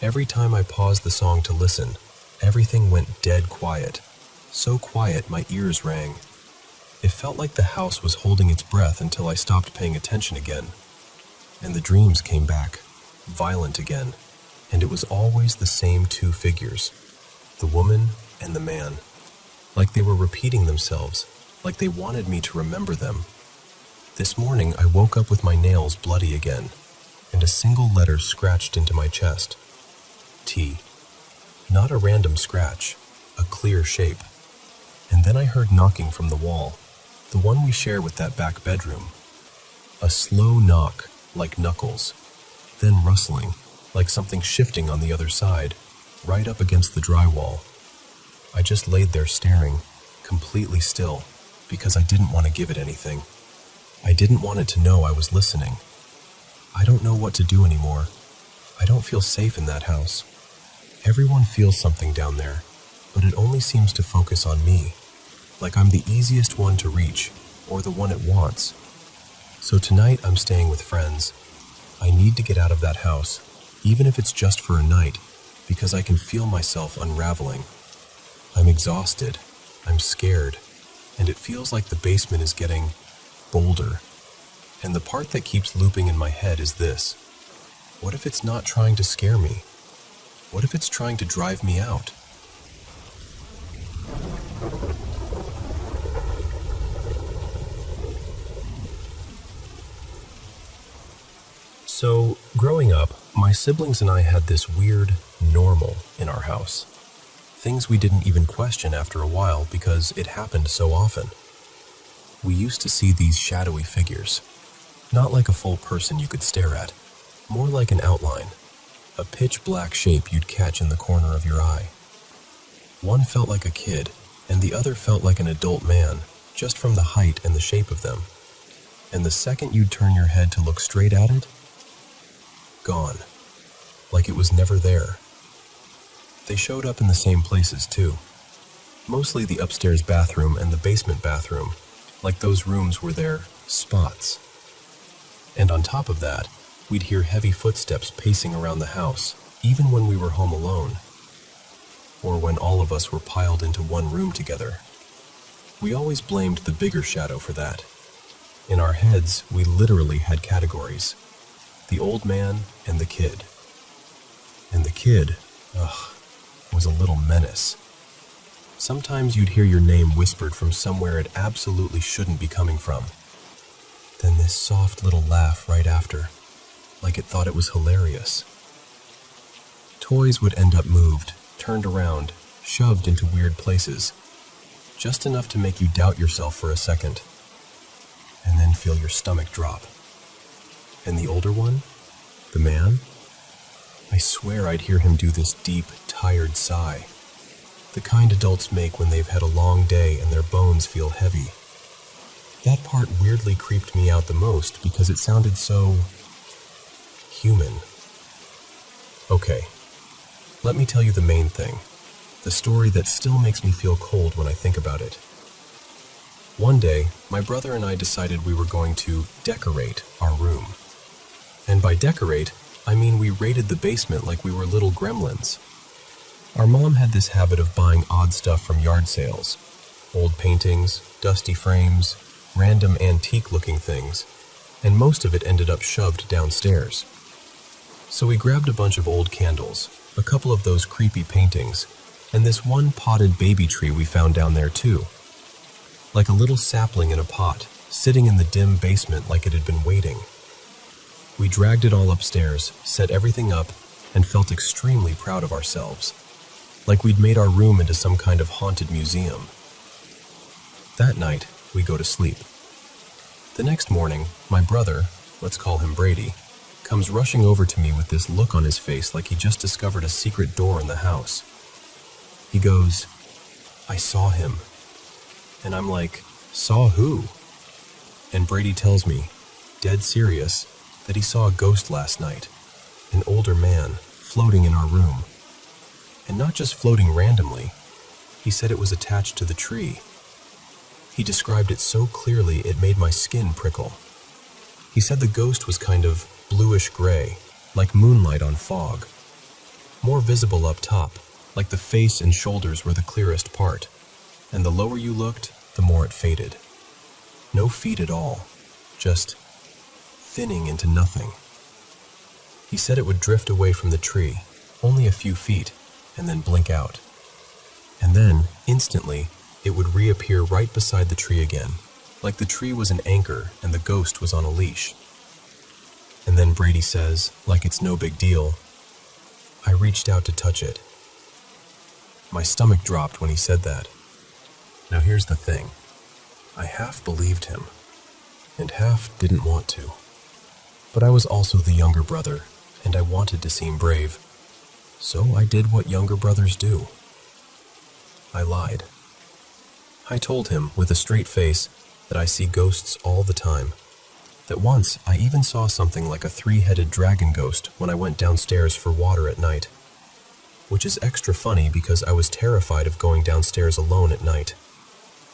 Every time I paused the song to listen, everything went dead quiet. So quiet my ears rang. It felt like the house was holding its breath until I stopped paying attention again. And the dreams came back, violent again, and it was always the same two figures, the woman and the man, like they were repeating themselves, like they wanted me to remember them. This morning I woke up with my nails bloody again, and a single letter scratched into my chest. T. Not a random scratch, a clear shape. And then I heard knocking from the wall, the one we share with that back bedroom. A slow knock, like knuckles, then rustling, like something shifting on the other side, right up against the drywall. I just laid there staring, completely still, because I didn't want to give it anything. I didn't want it to know I was listening. I don't know what to do anymore. I don't feel safe in that house. Everyone feels something down there, but it only seems to focus on me, like I'm the easiest one to reach, or the one it wants. So tonight I'm staying with friends. I need to get out of that house, even if it's just for a night, because I can feel myself unraveling. I'm exhausted, I'm scared, and it feels like the basement is getting bolder. And the part that keeps looping in my head is this: what if it's not trying to scare me? What if it's trying to drive me out? So, growing up, my siblings and I had this weird normal in our house. Things we didn't even question after a while because it happened so often. We used to see these shadowy figures, not like a full person you could stare at, more like an outline, a pitch black shape you'd catch in the corner of your eye. One felt like a kid, and the other felt like an adult man, just from the height and the shape of them. And the second you'd turn your head to look straight at it, gone, like it was never there. They showed up in the same places too, mostly the upstairs bathroom and the basement bathroom, like those rooms were their spots. And on top of that, we'd hear heavy footsteps pacing around the house, even when we were home alone, or when all of us were piled into one room together. We always blamed the bigger shadow for that. In our heads, we literally had categories: the old man and the kid. And the kid, was a little menace. Sometimes you'd hear your name whispered from somewhere it absolutely shouldn't be coming from. Then this soft little laugh right after, like it thought it was hilarious. Toys would end up moved, turned around, shoved into weird places, just enough to make you doubt yourself for a second, and then feel your stomach drop. And the older one, the man, I swear I'd hear him do this deep, tired sigh, the kind adults make when they've had a long day and their bones feel heavy. That part weirdly creeped me out the most because it sounded so human. Okay, let me tell you the main thing, the story that still makes me feel cold when I think about it. One day, my brother and I decided we were going to decorate our room. And by decorate, I mean we raided the basement like we were little gremlins. Our mom had this habit of buying odd stuff from yard sales. Old paintings, dusty frames, random antique-looking things, and most of it ended up shoved downstairs. So we grabbed a bunch of old candles, a couple of those creepy paintings, and this one potted baby tree we found down there too. Like a little sapling in a pot, sitting in the dim basement like it had been waiting. We dragged it all upstairs, set everything up, and felt extremely proud of ourselves. Like we'd made our room into some kind of haunted museum. That night, we go to sleep. The next morning, my brother, let's call him Brady, comes rushing over to me with this look on his face like he just discovered a secret door in the house. He goes, "I saw him." And I'm like, "Saw who?" And Brady tells me, dead serious, that he saw a ghost last night, an older man, floating in our room. And not just floating randomly, he said it was attached to the tree. He described it so clearly it made my skin prickle. He said the ghost was kind of bluish gray, like moonlight on fog. More visible up top, like the face and shoulders were the clearest part, and the lower you looked, the more it faded. No feet at all, just thinning into nothing. He said it would drift away from the tree, only a few feet, and then blink out. And then, instantly, it would reappear right beside the tree again, like the tree was an anchor and the ghost was on a leash. And then Brady says, like it's no big deal, "I reached out to touch it." My stomach dropped when he said that. Now here's the thing. I half believed him, and half didn't want to. But I was also the younger brother, and I wanted to seem brave. So I did what younger brothers do. I lied. I told him, with a straight face, that I see ghosts all the time. That once I even saw something like a 3-headed dragon ghost when I went downstairs for water at night. Which is extra funny because I was terrified of going downstairs alone at night.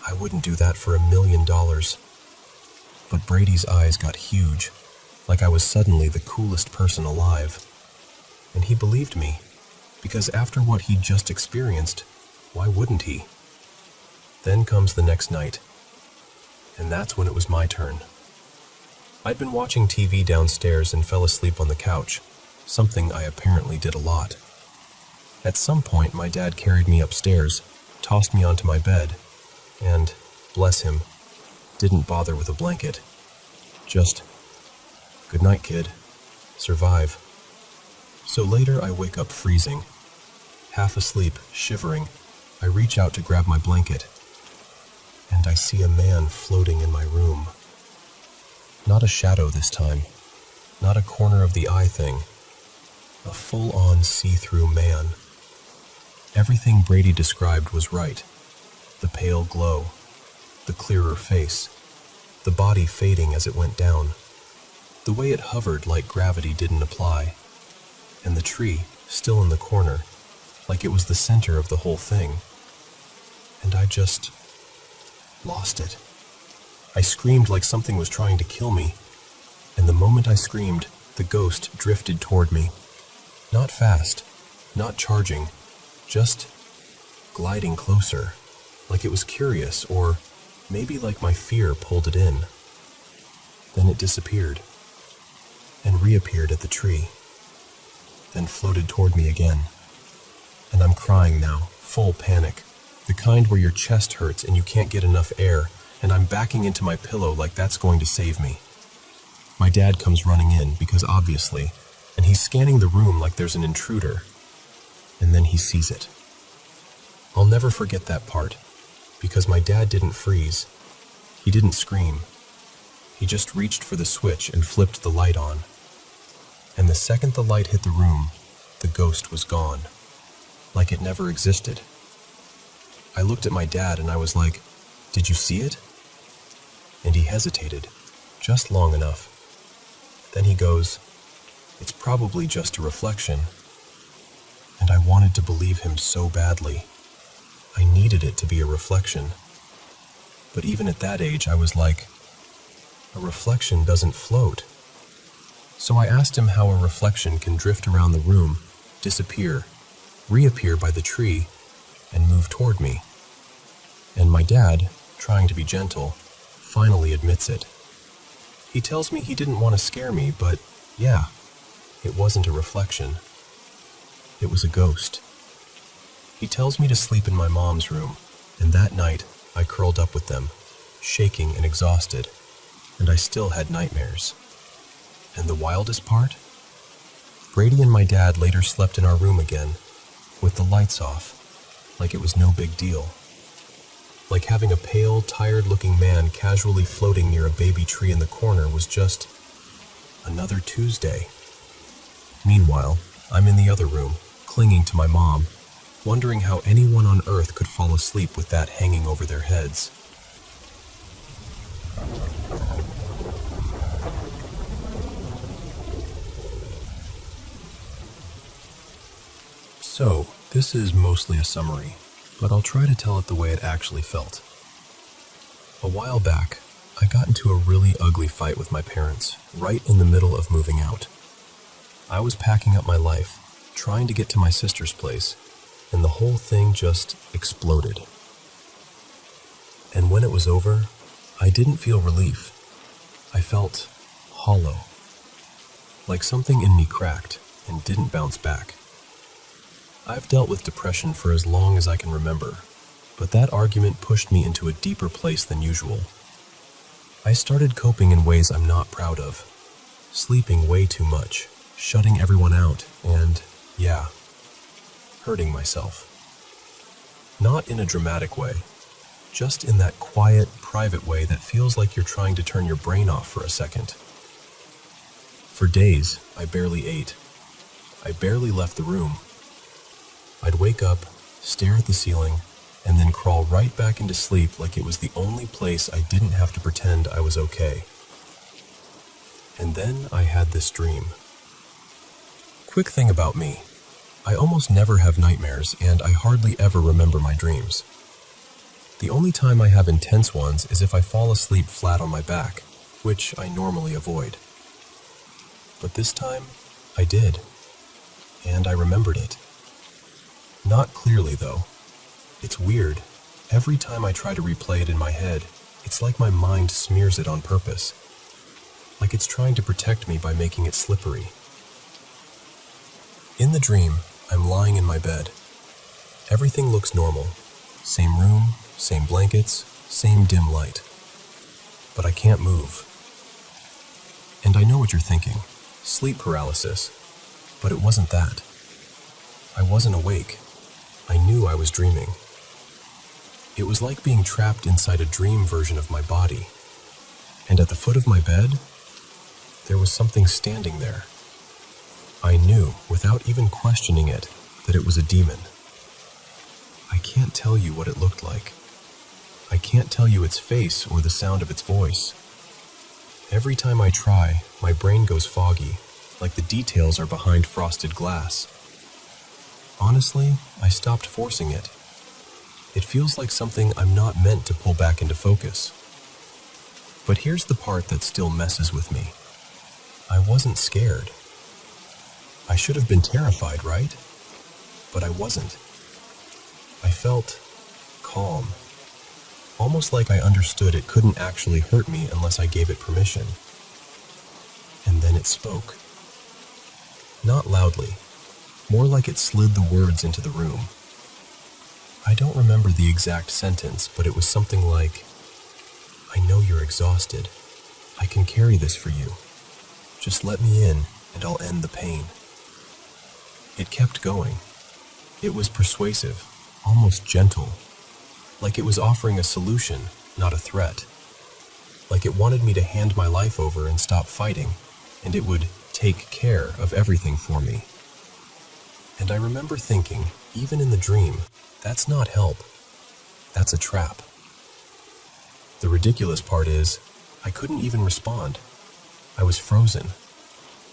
I wouldn't do that for $1 million. But Brady's eyes got huge, like I was suddenly the coolest person alive. And he believed me, because after what he'd just experienced, why wouldn't he? Then comes the next night, and that's when it was my turn. I'd been watching TV downstairs and fell asleep on the couch, something I apparently did a lot. At some point, my dad carried me upstairs, tossed me onto my bed, and, bless him, didn't bother with a blanket. Just, "Good night, kid. Survive." So later I wake up freezing. Half asleep, shivering, I reach out to grab my blanket, and I see a man floating in my room. Not a shadow this time, not a corner of the eye thing, a full-on see-through man. Everything Brady described was right. The pale glow, the clearer face, the body fading as it went down, the way it hovered like gravity didn't apply, and the tree still in the corner, like it was the center of the whole thing. And I just lost it. I screamed like something was trying to kill me, and the moment I screamed, the ghost drifted toward me. Not fast, not charging, just gliding closer, like it was curious, or maybe like my fear pulled it in. Then it disappeared, and reappeared at the tree, then floated toward me again. And I'm crying now, full panic, the kind where your chest hurts and you can't get enough air, and I'm backing into my pillow like that's going to save me. My dad comes running in, because obviously, and he's scanning the room like there's an intruder. And then he sees it. I'll never forget that part, because my dad didn't freeze. He didn't scream. He just reached for the switch and flipped the light on. And the second the light hit the room, the ghost was gone, like it never existed. I looked at my dad and I was like, "Did you see it?" And he hesitated, just long enough. Then he goes, "It's probably just a reflection." And I wanted to believe him so badly. I needed it to be a reflection. But even at that age, I was like, a reflection doesn't float. So I asked him how a reflection can drift around the room, disappear, reappear by the tree, and move toward me. And my dad, trying to be gentle, finally admits it. He tells me he didn't want to scare me, but yeah, it wasn't a reflection. It was a ghost. He tells me to sleep in my mom's room, and that night I curled up with them, shaking and exhausted, and I still had nightmares. And the wildest part? Brady and my dad later slept in our room again, with the lights off, like it was no big deal. Like having a pale, tired-looking man casually floating near a baby tree in the corner was just another Tuesday. Meanwhile, I'm in the other room, clinging to my mom, wondering how anyone on earth could fall asleep with that hanging over their heads. So, this is mostly a summary, but I'll try to tell it the way it actually felt. A while back, I got into a really ugly fight with my parents, right in the middle of moving out. I was packing up my life, trying to get to my sister's place, and the whole thing just exploded. And when it was over, I didn't feel relief. I felt hollow, like something in me cracked and didn't bounce back. I've dealt with depression for as long as I can remember, but that argument pushed me into a deeper place than usual. I started coping in ways I'm not proud of, sleeping way too much, shutting everyone out, and, yeah, hurting myself. Not in a dramatic way, just in that quiet, private way that feels like you're trying to turn your brain off for a second. For days, I barely ate. I barely left the room. I'd wake up, stare at the ceiling, and then crawl right back into sleep like it was the only place I didn't have to pretend I was okay. And then I had this dream. Quick thing about me, I almost never have nightmares, and I hardly ever remember my dreams. The only time I have intense ones is if I fall asleep flat on my back, which I normally avoid. But this time, I did, and I remembered it. Not clearly, though. It's weird. Every time I try to replay it in my head, it's like my mind smears it on purpose. Like it's trying to protect me by making it slippery. In the dream, I'm lying in my bed. Everything looks normal. Same room, same blankets, same dim light. But I can't move. And I know what you're thinking. Sleep paralysis. But it wasn't that. I wasn't awake. I knew I was dreaming. It was like being trapped inside a dream version of my body. And at the foot of my bed, there was something standing there. I knew, without even questioning it, that it was a demon. I can't tell you what it looked like. I can't tell you its face or the sound of its voice. Every time I try, my brain goes foggy, like the details are behind frosted glass. Honestly, I stopped forcing it. It feels like something I'm not meant to pull back into focus. But here's the part that still messes with me. I wasn't scared. I should have been terrified, right? But I wasn't. I felt calm. Almost like I understood it couldn't actually hurt me unless I gave it permission. And then it spoke. Not loudly, more like it slid the words into the room. I don't remember the exact sentence, but it was something like, "I know you're exhausted. I can carry this for you. Just let me in and I'll end the pain." It kept going. It was persuasive, almost gentle, like it was offering a solution, not a threat. Like it wanted me to hand my life over and stop fighting, and it would take care of everything for me. And I remember thinking, even in the dream, that's not help. That's a trap. The ridiculous part is, I couldn't even respond. I was frozen.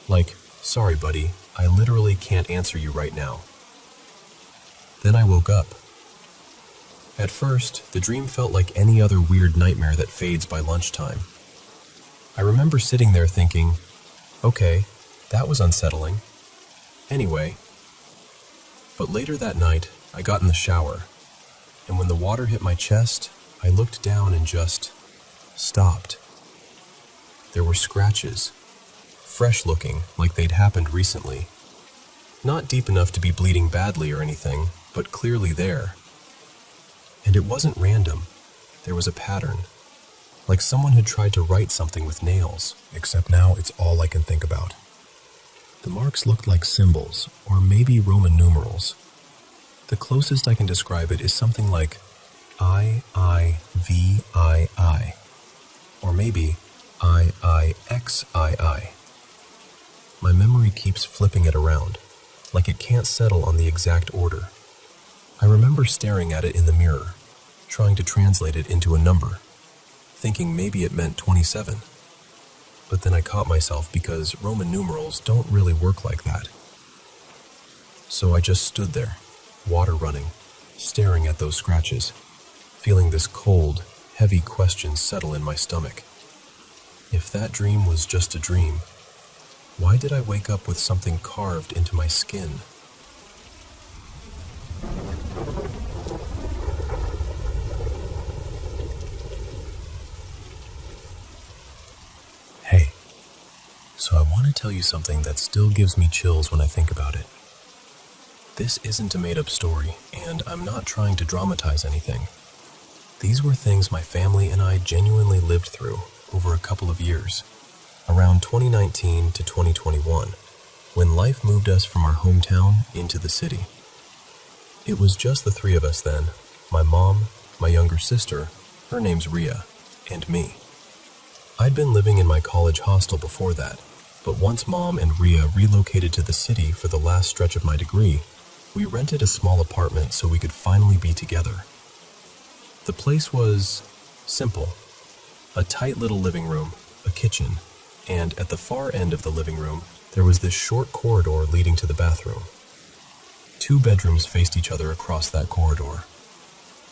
Like, "Sorry, buddy, I literally can't answer you right now." Then I woke up. At first, the dream felt like any other weird nightmare that fades by lunchtime. I remember sitting there thinking, okay, that was unsettling. Anyway. But later that night, I got in the shower, and when the water hit my chest, I looked down and just stopped. There were scratches, fresh looking, like they'd happened recently. Not deep enough to be bleeding badly or anything, but clearly there. And it wasn't random. There was a pattern, like someone had tried to write something with nails. Except now it's all I can think about. The marks looked like symbols, or maybe Roman numerals. The closest I can describe it is something like I-I-V-I-I, or maybe I-I-X-I-I. My memory keeps flipping it around, like it can't settle on the exact order. I remember staring at it in the mirror, trying to translate it into a number, thinking maybe it meant 27. But then I caught myself because Roman numerals don't really work like that. So I just stood there, water running, staring at those scratches, feeling this cold, heavy question settle in my stomach. If that dream was just a dream, why did I wake up with something carved into my skin? Hey, so I want to tell you something that still gives me chills when I think about it. This isn't a made-up story, and I'm not trying to dramatize anything. These were things my family and I genuinely lived through over a couple of years, around 2019 to 2021, when life moved us from our hometown into the city. It was just the three of us then, my mom, my younger sister, her name's Rhea, and me. I'd been living in my college hostel before that, but once Mom and Rhea relocated to the city for the last stretch of my degree, we rented a small apartment so we could finally be together. The place was simple. A tight little living room, a kitchen, and at the far end of the living room, there was this short corridor leading to the bathroom. 2 bedrooms faced each other across that corridor.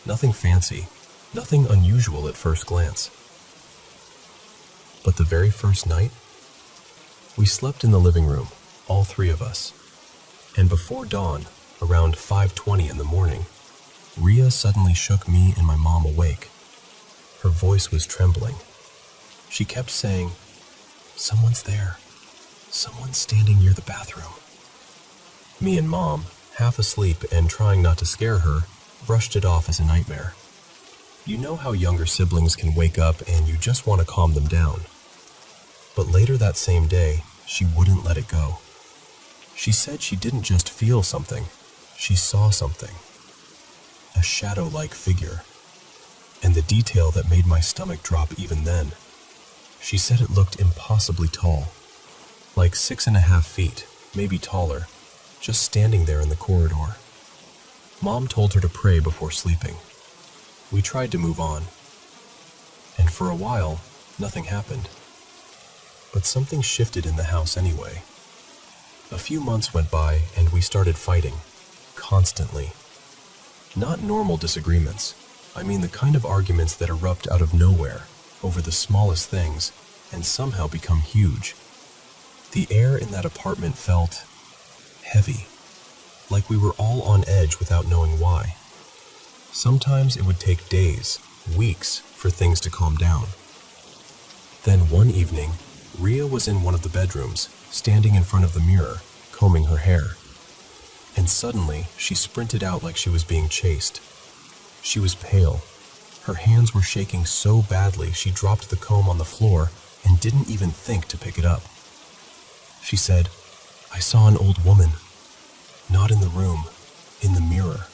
Nothing fancy, nothing unusual at first glance. But the very first night, we slept in the living room, all 3 of us. And before dawn, around 5:20 in the morning, Rhea suddenly shook me and my mom awake. Her voice was trembling. She kept saying, "Someone's there. Someone's standing near the bathroom." Me and Mom, half asleep and trying not to scare her, brushed it off as a nightmare. You know how younger siblings can wake up and you just want to calm them down. But later that same day, she wouldn't let it go. She said she didn't just feel something, she saw something. A shadow-like figure. And the detail that made my stomach drop even then. She said it looked impossibly tall. Like 6.5 feet, maybe taller, just standing there in the corridor. Mom told her to pray before sleeping. We tried to move on, and for a while, nothing happened. But something shifted in the house anyway. A few months went by and we started fighting, constantly. Not normal disagreements. I mean the kind of arguments that erupt out of nowhere, over the smallest things, and somehow become huge. The air in that apartment felt heavy, like we were all on edge without knowing why. Sometimes it would take days, weeks, for things to calm down. Then one evening, Ria was in one of the bedrooms, standing in front of the mirror, combing her hair. And suddenly, she sprinted out like she was being chased. She was pale. Her hands were shaking so badly she dropped the comb on the floor and didn't even think to pick it up. She said, "I saw an old woman. Not in the room, in the mirror."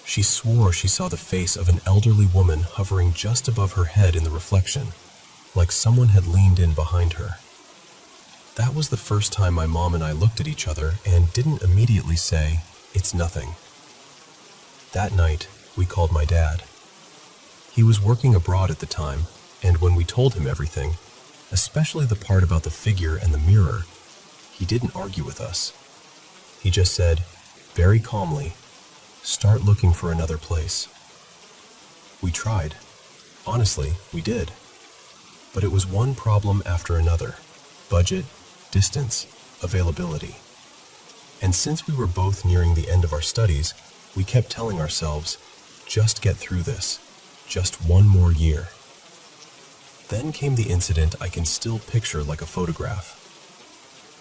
She swore she saw the face of an elderly woman hovering just above her head in the reflection, like someone had leaned in behind her. That was the first time my mom and I looked at each other and didn't immediately say, "It's nothing." That night, we called my dad. He was working abroad at the time, and when we told him everything, especially the part about the figure and the mirror, he didn't argue with us. He just said, very calmly, "Start looking for another place." We tried. Honestly, we did. But it was one problem after another. Budget, distance, availability. And since we were both nearing the end of our studies, we kept telling ourselves, just get through this. Just one more year. Then came the incident I can still picture like a photograph.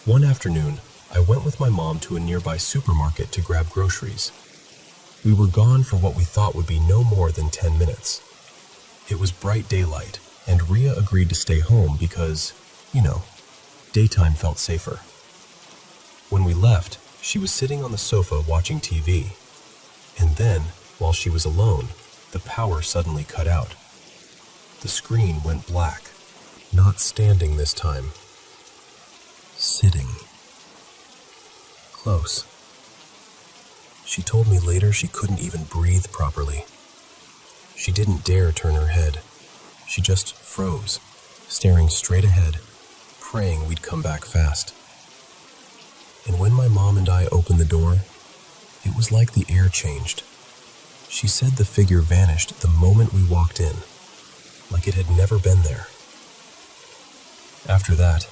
One afternoon, I went with my mom to a nearby supermarket to grab groceries. We were gone for what we thought would be no more than 10 minutes. It was bright daylight, and Ria agreed to stay home because, daytime felt safer. When we left, she was sitting on the sofa watching TV. And then, while she was alone, the power suddenly cut out. The screen went black. Not standing this time. Sitting. Close. She told me later she couldn't even breathe properly. She didn't dare turn her head. She just froze, staring straight ahead, praying we'd come back fast. And when my mom and I opened the door, it was like the air changed. She said the figure vanished the moment we walked in, like it had never been there. After that,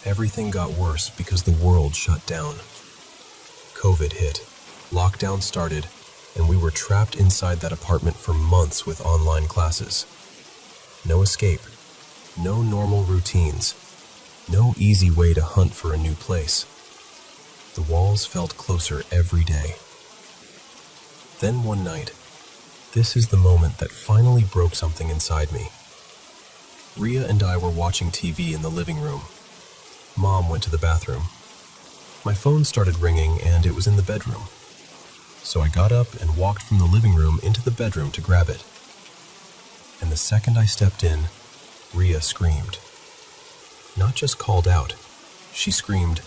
everything got worse because the world shut down. COVID hit, lockdown started, and we were trapped inside that apartment for months with online classes. No escape, no normal routines, no easy way to hunt for a new place. The walls felt closer every day. Then one night, this is the moment that finally broke something inside me. Ria and I were watching TV in the living room. Mom went to the bathroom. My phone started ringing and it was in the bedroom. So I got up and walked from the living room into the bedroom to grab it. And the second I stepped in, Ria screamed. Not just called out, she screamed,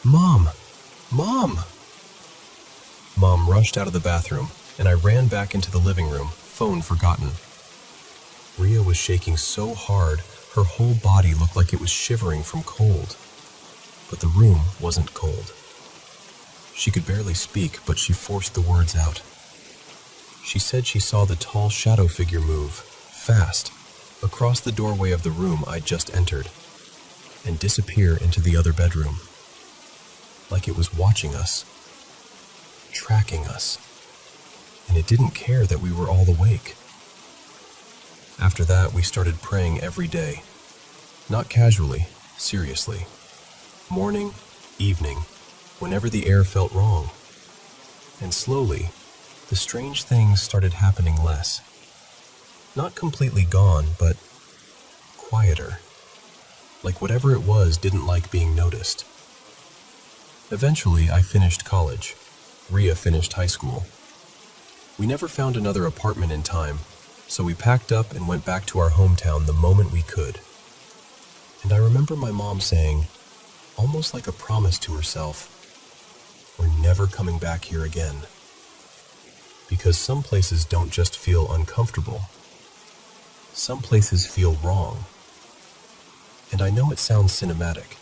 "Mom! Mom!" Mom rushed out of the bathroom, and I ran back into the living room, phone forgotten. Ria was shaking so hard, her whole body looked like it was shivering from cold. But the room wasn't cold. She could barely speak, but she forced the words out. She said she saw the tall shadow figure move, fast, across the doorway of the room I'd just entered, and disappear into the other bedroom. Like it was watching us, tracking us, and it didn't care that we were all awake. After that, we started praying every day. Not casually, seriously. Morning, evening, whenever the air felt wrong. And slowly, the strange things started happening less. Not completely gone, but quieter. Like whatever it was didn't like being noticed. Eventually, I finished college. Ria finished high school. We never found another apartment in time, so we packed up and went back to our hometown the moment we could. And I remember my mom saying, almost like a promise to herself, "We're never coming back here again." because some places don't just feel uncomfortable. Some places feel wrong. And I know it sounds cinematic.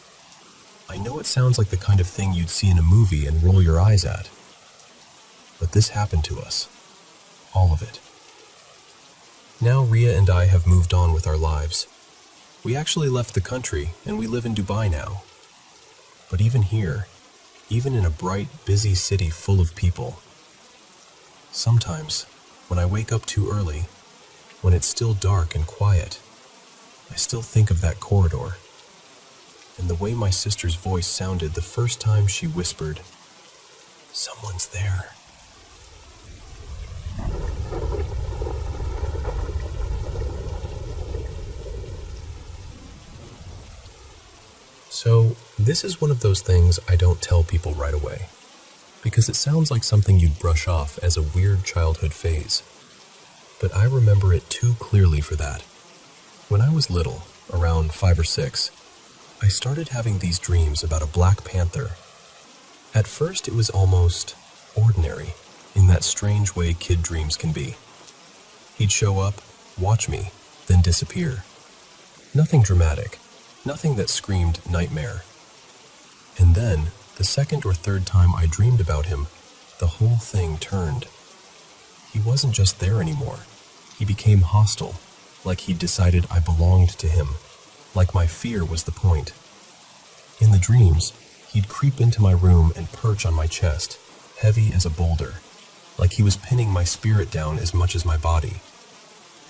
I know it sounds like the kind of thing you'd see in a movie and roll your eyes at. But this happened to us. All of it. Now Ria and I have moved on with our lives. We actually left the country and we live in Dubai now. But even here, even in a bright, busy city full of people, sometimes, when I wake up too early, when it's still dark and quiet, I still think of that corridor, and the way my sister's voice sounded the first time she whispered, "Someone's there." So, this is one of those things I don't tell people right away, because it sounds like something you'd brush off as a weird childhood phase. But I remember it too clearly for that. When I was little, around 5 or 6, I started having these dreams about a black panther. At first it was almost ordinary, in that strange way kid dreams can be. He'd show up, watch me, then disappear. Nothing dramatic, nothing that screamed nightmare. And then, the second or third time I dreamed about him, the whole thing turned. He wasn't just there anymore. He became hostile, like he'd decided I belonged to him, like my fear was the point. In the dreams, he'd creep into my room and perch on my chest, heavy as a boulder, like he was pinning my spirit down as much as my body.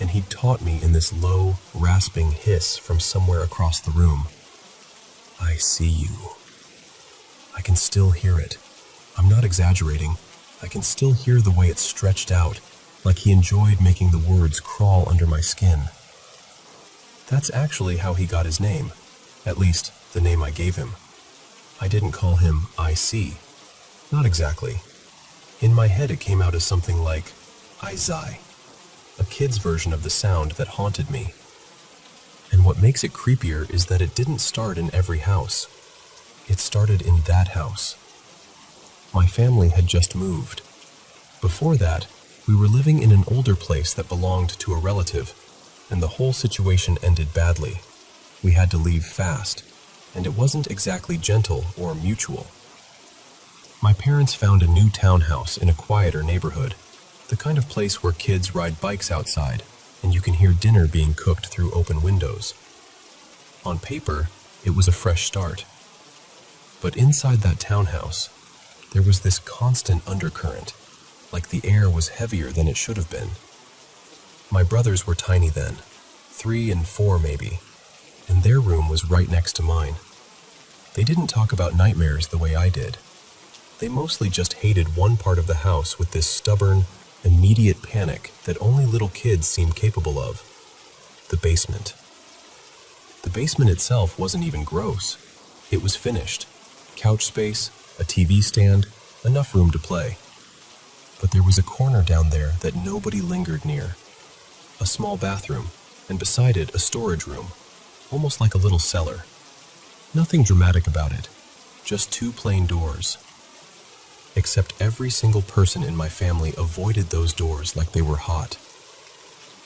And he'd taunt me in this low, rasping hiss from somewhere across the room. "I see you." I can still hear it. I'm not exaggerating. I can still hear the way it stretched out, like he enjoyed making the words crawl under my skin. That's actually how he got his name, at least the name I gave him. I didn't call him I see. Not exactly. In my head it came out as something like I-zai, a kid's version of the sound that haunted me. And what makes it creepier is that it didn't start in every house. It started in that house. My family had just moved. Before that, we were living in an older place that belonged to a relative, and the whole situation ended badly. We had to leave fast, and it wasn't exactly gentle or mutual. My parents found a new townhouse in a quieter neighborhood, the kind of place where kids ride bikes outside, and you can hear dinner being cooked through open windows. On paper, it was a fresh start. But inside that townhouse, there was this constant undercurrent, like the air was heavier than it should have been. My brothers were tiny then, 3 and 4 maybe, and their room was right next to mine. They didn't talk about nightmares the way I did. They mostly just hated one part of the house with this stubborn, immediate panic that only little kids seem capable of: the basement. The basement itself wasn't even gross. It was finished. Couch space, a TV stand, enough room to play. But there was a corner down there that nobody lingered near. A small bathroom, and beside it a storage room, almost like a little cellar. Nothing dramatic about it, just 2 plain doors. Except every single person in my family avoided those doors like they were hot.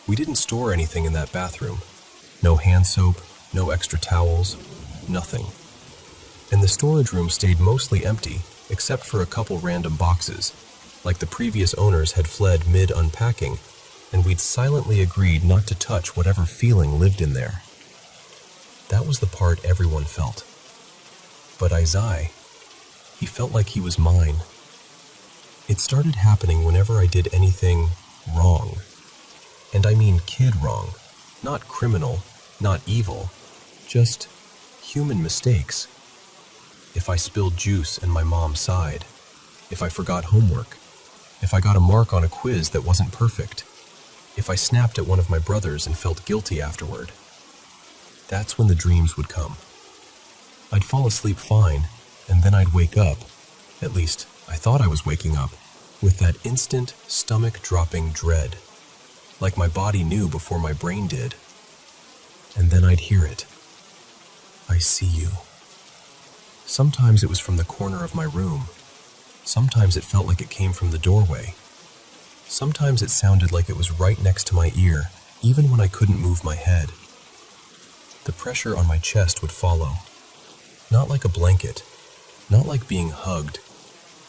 We didn't store anything in that bathroom. No hand soap, no extra towels, nothing. And the storage room stayed mostly empty, except for a couple random boxes, like the previous owners had fled mid-unpacking, and we'd silently agreed not to touch whatever feeling lived in there. That was the part everyone felt. But I-zai, he felt like he was mine. It started happening whenever I did anything wrong. And I mean kid wrong, not criminal, not evil, just human mistakes. If I spilled juice and my mom sighed, if I forgot homework, if I got a mark on a quiz that wasn't perfect, if I snapped at one of my brothers and felt guilty afterward. That's when the dreams would come. I'd fall asleep fine, and then I'd wake up, at least I thought I was waking up, with that instant stomach-dropping dread, like my body knew before my brain did. And then I'd hear it. "I see you." Sometimes it was from the corner of my room. Sometimes it felt like it came from the doorway. Sometimes it sounded like it was right next to my ear, even when I couldn't move my head. The pressure on my chest would follow. Not like a blanket, not like being hugged,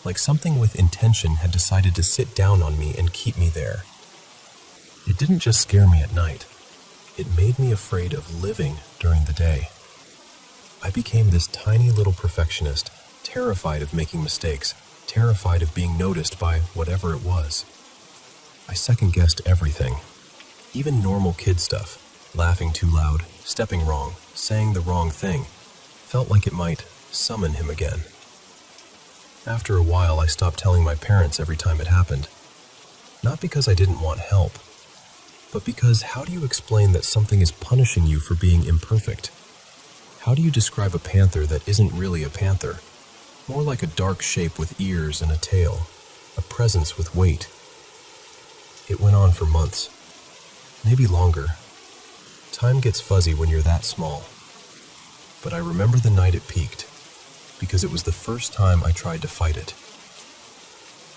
like something with intention had decided to sit down on me and keep me there. It didn't just scare me at night. It made me afraid of living during the day. I became this tiny little perfectionist, terrified of making mistakes, terrified of being noticed by whatever it was. I second-guessed everything, even normal kid stuff. Laughing too loud, stepping wrong, saying the wrong thing, felt like it might summon him again. After a while, I stopped telling my parents every time it happened. Not because I didn't want help, but because how do you explain that something is punishing you for being imperfect? How do you describe a panther that isn't really a panther? More like a dark shape with ears and a tail, a presence with weight. It went on for months, maybe longer. Time gets fuzzy when you're that small. But I remember the night it peaked, because it was the first time I tried to fight it.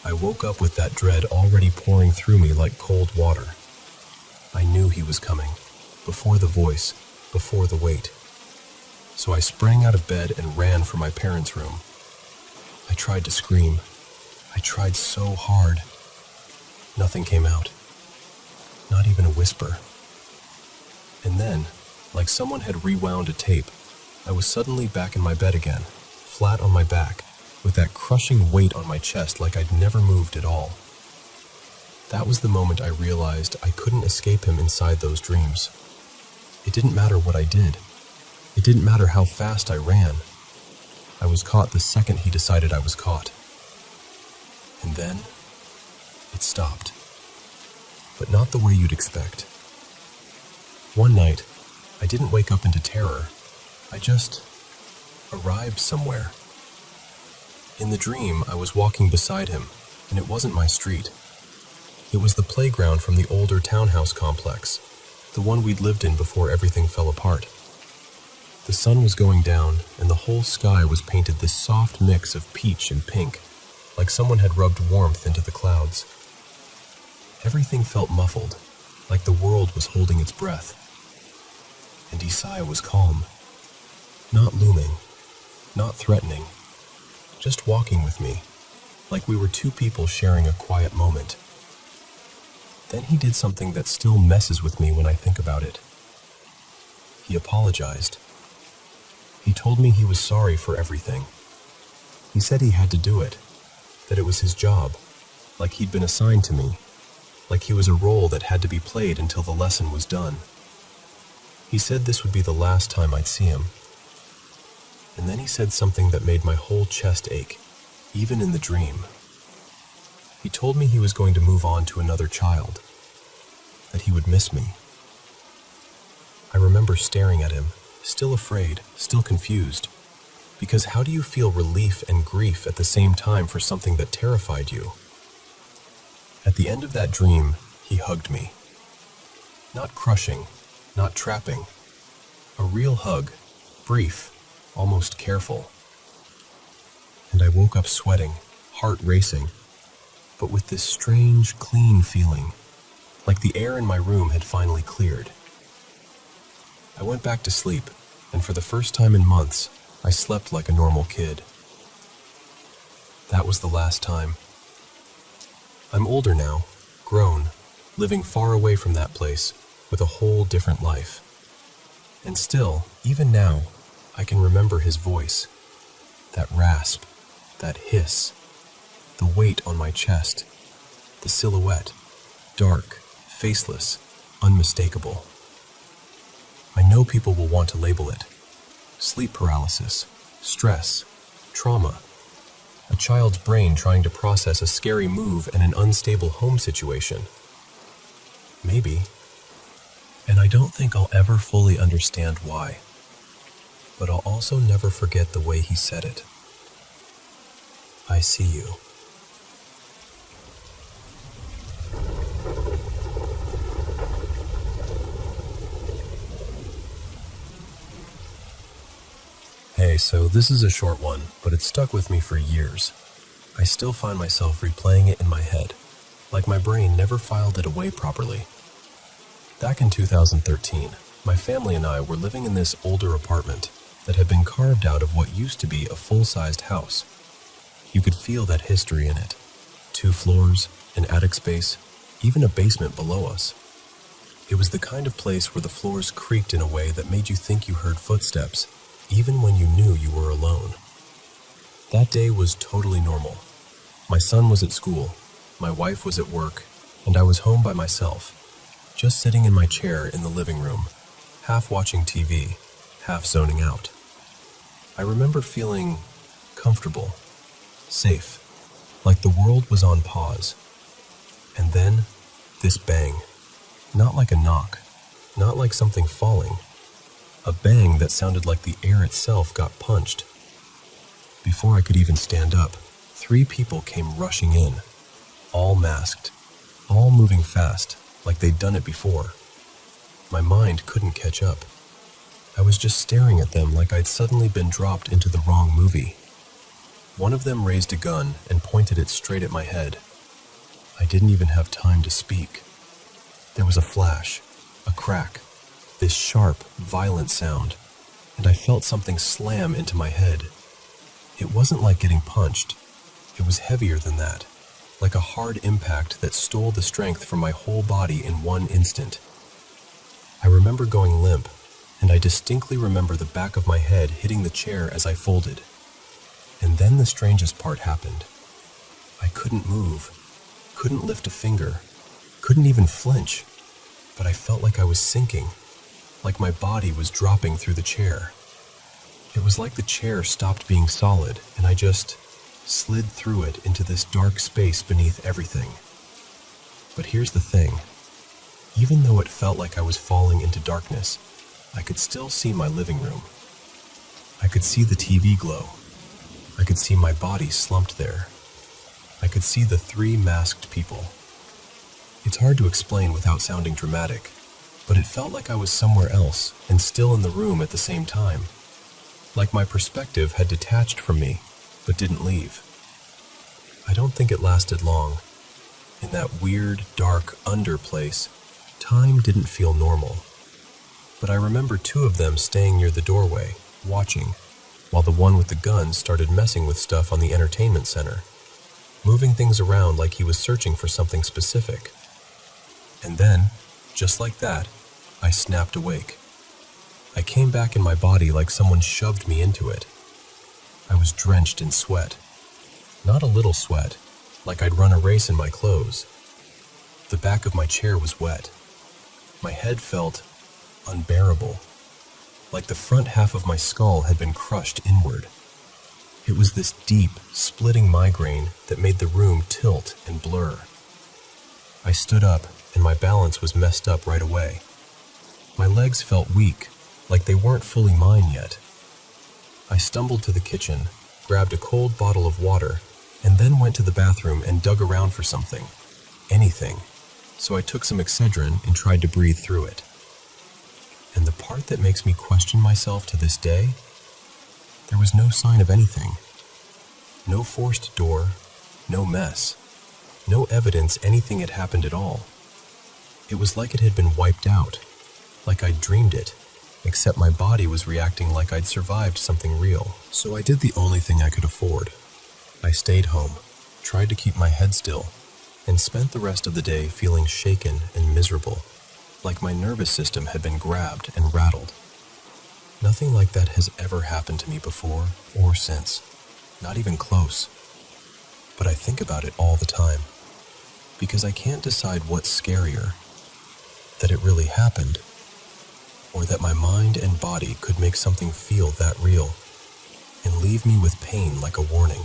I woke up with that dread already pouring through me like cold water. I knew he was coming, before the voice, before the weight. So I sprang out of bed and ran for my parents' room. I tried to scream. I tried so hard. Nothing came out. Not even a whisper. And then, like someone had rewound a tape, I was suddenly back in my bed again, flat on my back, with that crushing weight on my chest like I'd never moved at all. That was the moment I realized I couldn't escape him inside those dreams. It didn't matter what I did. It didn't matter how fast I ran. I was caught the second he decided I was caught. And then, it stopped. But not the way you'd expect. One night, I didn't wake up into terror. I just arrived somewhere. In the dream, I was walking beside him, and it wasn't my street. It was the playground from the older townhouse complex, the one we'd lived in before everything fell apart. The sun was going down, and the whole sky was painted this soft mix of peach and pink, like someone had rubbed warmth into the clouds. Everything felt muffled, like the world was holding its breath. And Isaiah was calm. Not looming, not threatening, just walking with me, like we were two people sharing a quiet moment. Then he did something that still messes with me when I think about it. He apologized. He told me he was sorry for everything. He said he had to do it, that it was his job, like he'd been assigned to me, like he was a role that had to be played until the lesson was done. He said this would be the last time I'd see him. And then he said something that made my whole chest ache, even in the dream. He told me he was going to move on to another child, that he would miss me. I remember staring at him, still afraid, still confused, because how do you feel relief and grief at the same time for something that terrified you? At the end of that dream, he hugged me. Not crushing, not trapping. A real hug, brief, almost careful. And I woke up sweating, heart racing, but with this strange, clean feeling, like the air in my room had finally cleared. I went back to sleep, and for the first time in months, I slept like a normal kid. That was the last time. I'm older now, grown, living far away from that place, with a whole different life. And still, even now, I can remember his voice, that rasp, that hiss, the weight on my chest, the silhouette, dark, faceless, unmistakable. I know people will want to label it. Sleep paralysis, stress, trauma, a child's brain trying to process a scary move and an unstable home situation. Maybe. And I don't think I'll ever fully understand why. But I'll also never forget the way he said it. I see you. Hey, so this is a short one, but it stuck with me for years. I still find myself replaying it in my head, like my brain never filed it away properly. Back in 2013, my family and I were living in this older apartment that had been carved out of what used to be a full-sized house. You could feel that history in it. 2 floors, an attic space, even a basement below us. It was the kind of place where the floors creaked in a way that made you think you heard footsteps, even when you knew you were alone. That day was totally normal. My son was at school, my wife was at work, and I was home by myself, just sitting in my chair in the living room, half watching TV, half zoning out. I remember feeling comfortable, safe, like the world was on pause. And then, this bang. Not like a knock, not like something falling. A bang that sounded like the air itself got punched. Before I could even stand up, 3 people came rushing in, all masked, all moving fast, like they'd done it before. My mind couldn't catch up. I was just staring at them like I'd suddenly been dropped into the wrong movie. One of them raised a gun and pointed it straight at my head. I didn't even have time to speak. There was a flash, a crack, this sharp, violent sound, and I felt something slam into my head. It wasn't like getting punched. It was heavier than that, like a hard impact that stole the strength from my whole body in one instant. I remember going limp, and I distinctly remember the back of my head hitting the chair as I folded. And then the strangest part happened. I couldn't move, couldn't lift a finger, couldn't even flinch, but I felt like I was sinking, like my body was dropping through the chair. It was like the chair stopped being solid, and I just slid through it into this dark space beneath everything. But here's the thing. Even though it felt like I was falling into darkness, I could still see my living room. I could see the TV glow. I could see my body slumped there. I could see the 3 masked people. It's hard to explain without sounding dramatic, but it felt like I was somewhere else and still in the room at the same time. Like my perspective had detached from me, but didn't leave. I don't think it lasted long. In that weird, dark under place, time didn't feel normal. But I remember 2 of them staying near the doorway, watching, while the one with the gun started messing with stuff on the entertainment center, moving things around like he was searching for something specific. And then, just like that, I snapped awake. I came back in my body like someone shoved me into it. I was drenched in sweat. Not a little sweat, like I'd run a race in my clothes. The back of my chair was wet. My head felt unbearable, like the front half of my skull had been crushed inward. It was this deep, splitting migraine that made the room tilt and blur. I stood up, and my balance was messed up right away. My legs felt weak, like they weren't fully mine yet. I stumbled to the kitchen, grabbed a cold bottle of water, and then went to the bathroom and dug around for something. Anything. So I took some Excedrin and tried to breathe through it. And the part that makes me question myself to this day, there was no sign of anything. No forced door, no mess, no evidence anything had happened at all. It was like it had been wiped out, like I'd dreamed it, except my body was reacting like I'd survived something real. So I did the only thing I could afford. I stayed home, tried to keep my head still, and spent the rest of the day feeling shaken and miserable, like my nervous system had been grabbed and rattled. Nothing like that has ever happened to me before or since, not even close. But I think about it all the time, because I can't decide what's scarier, that it really happened, or that my mind and body could make something feel that real and leave me with pain like a warning.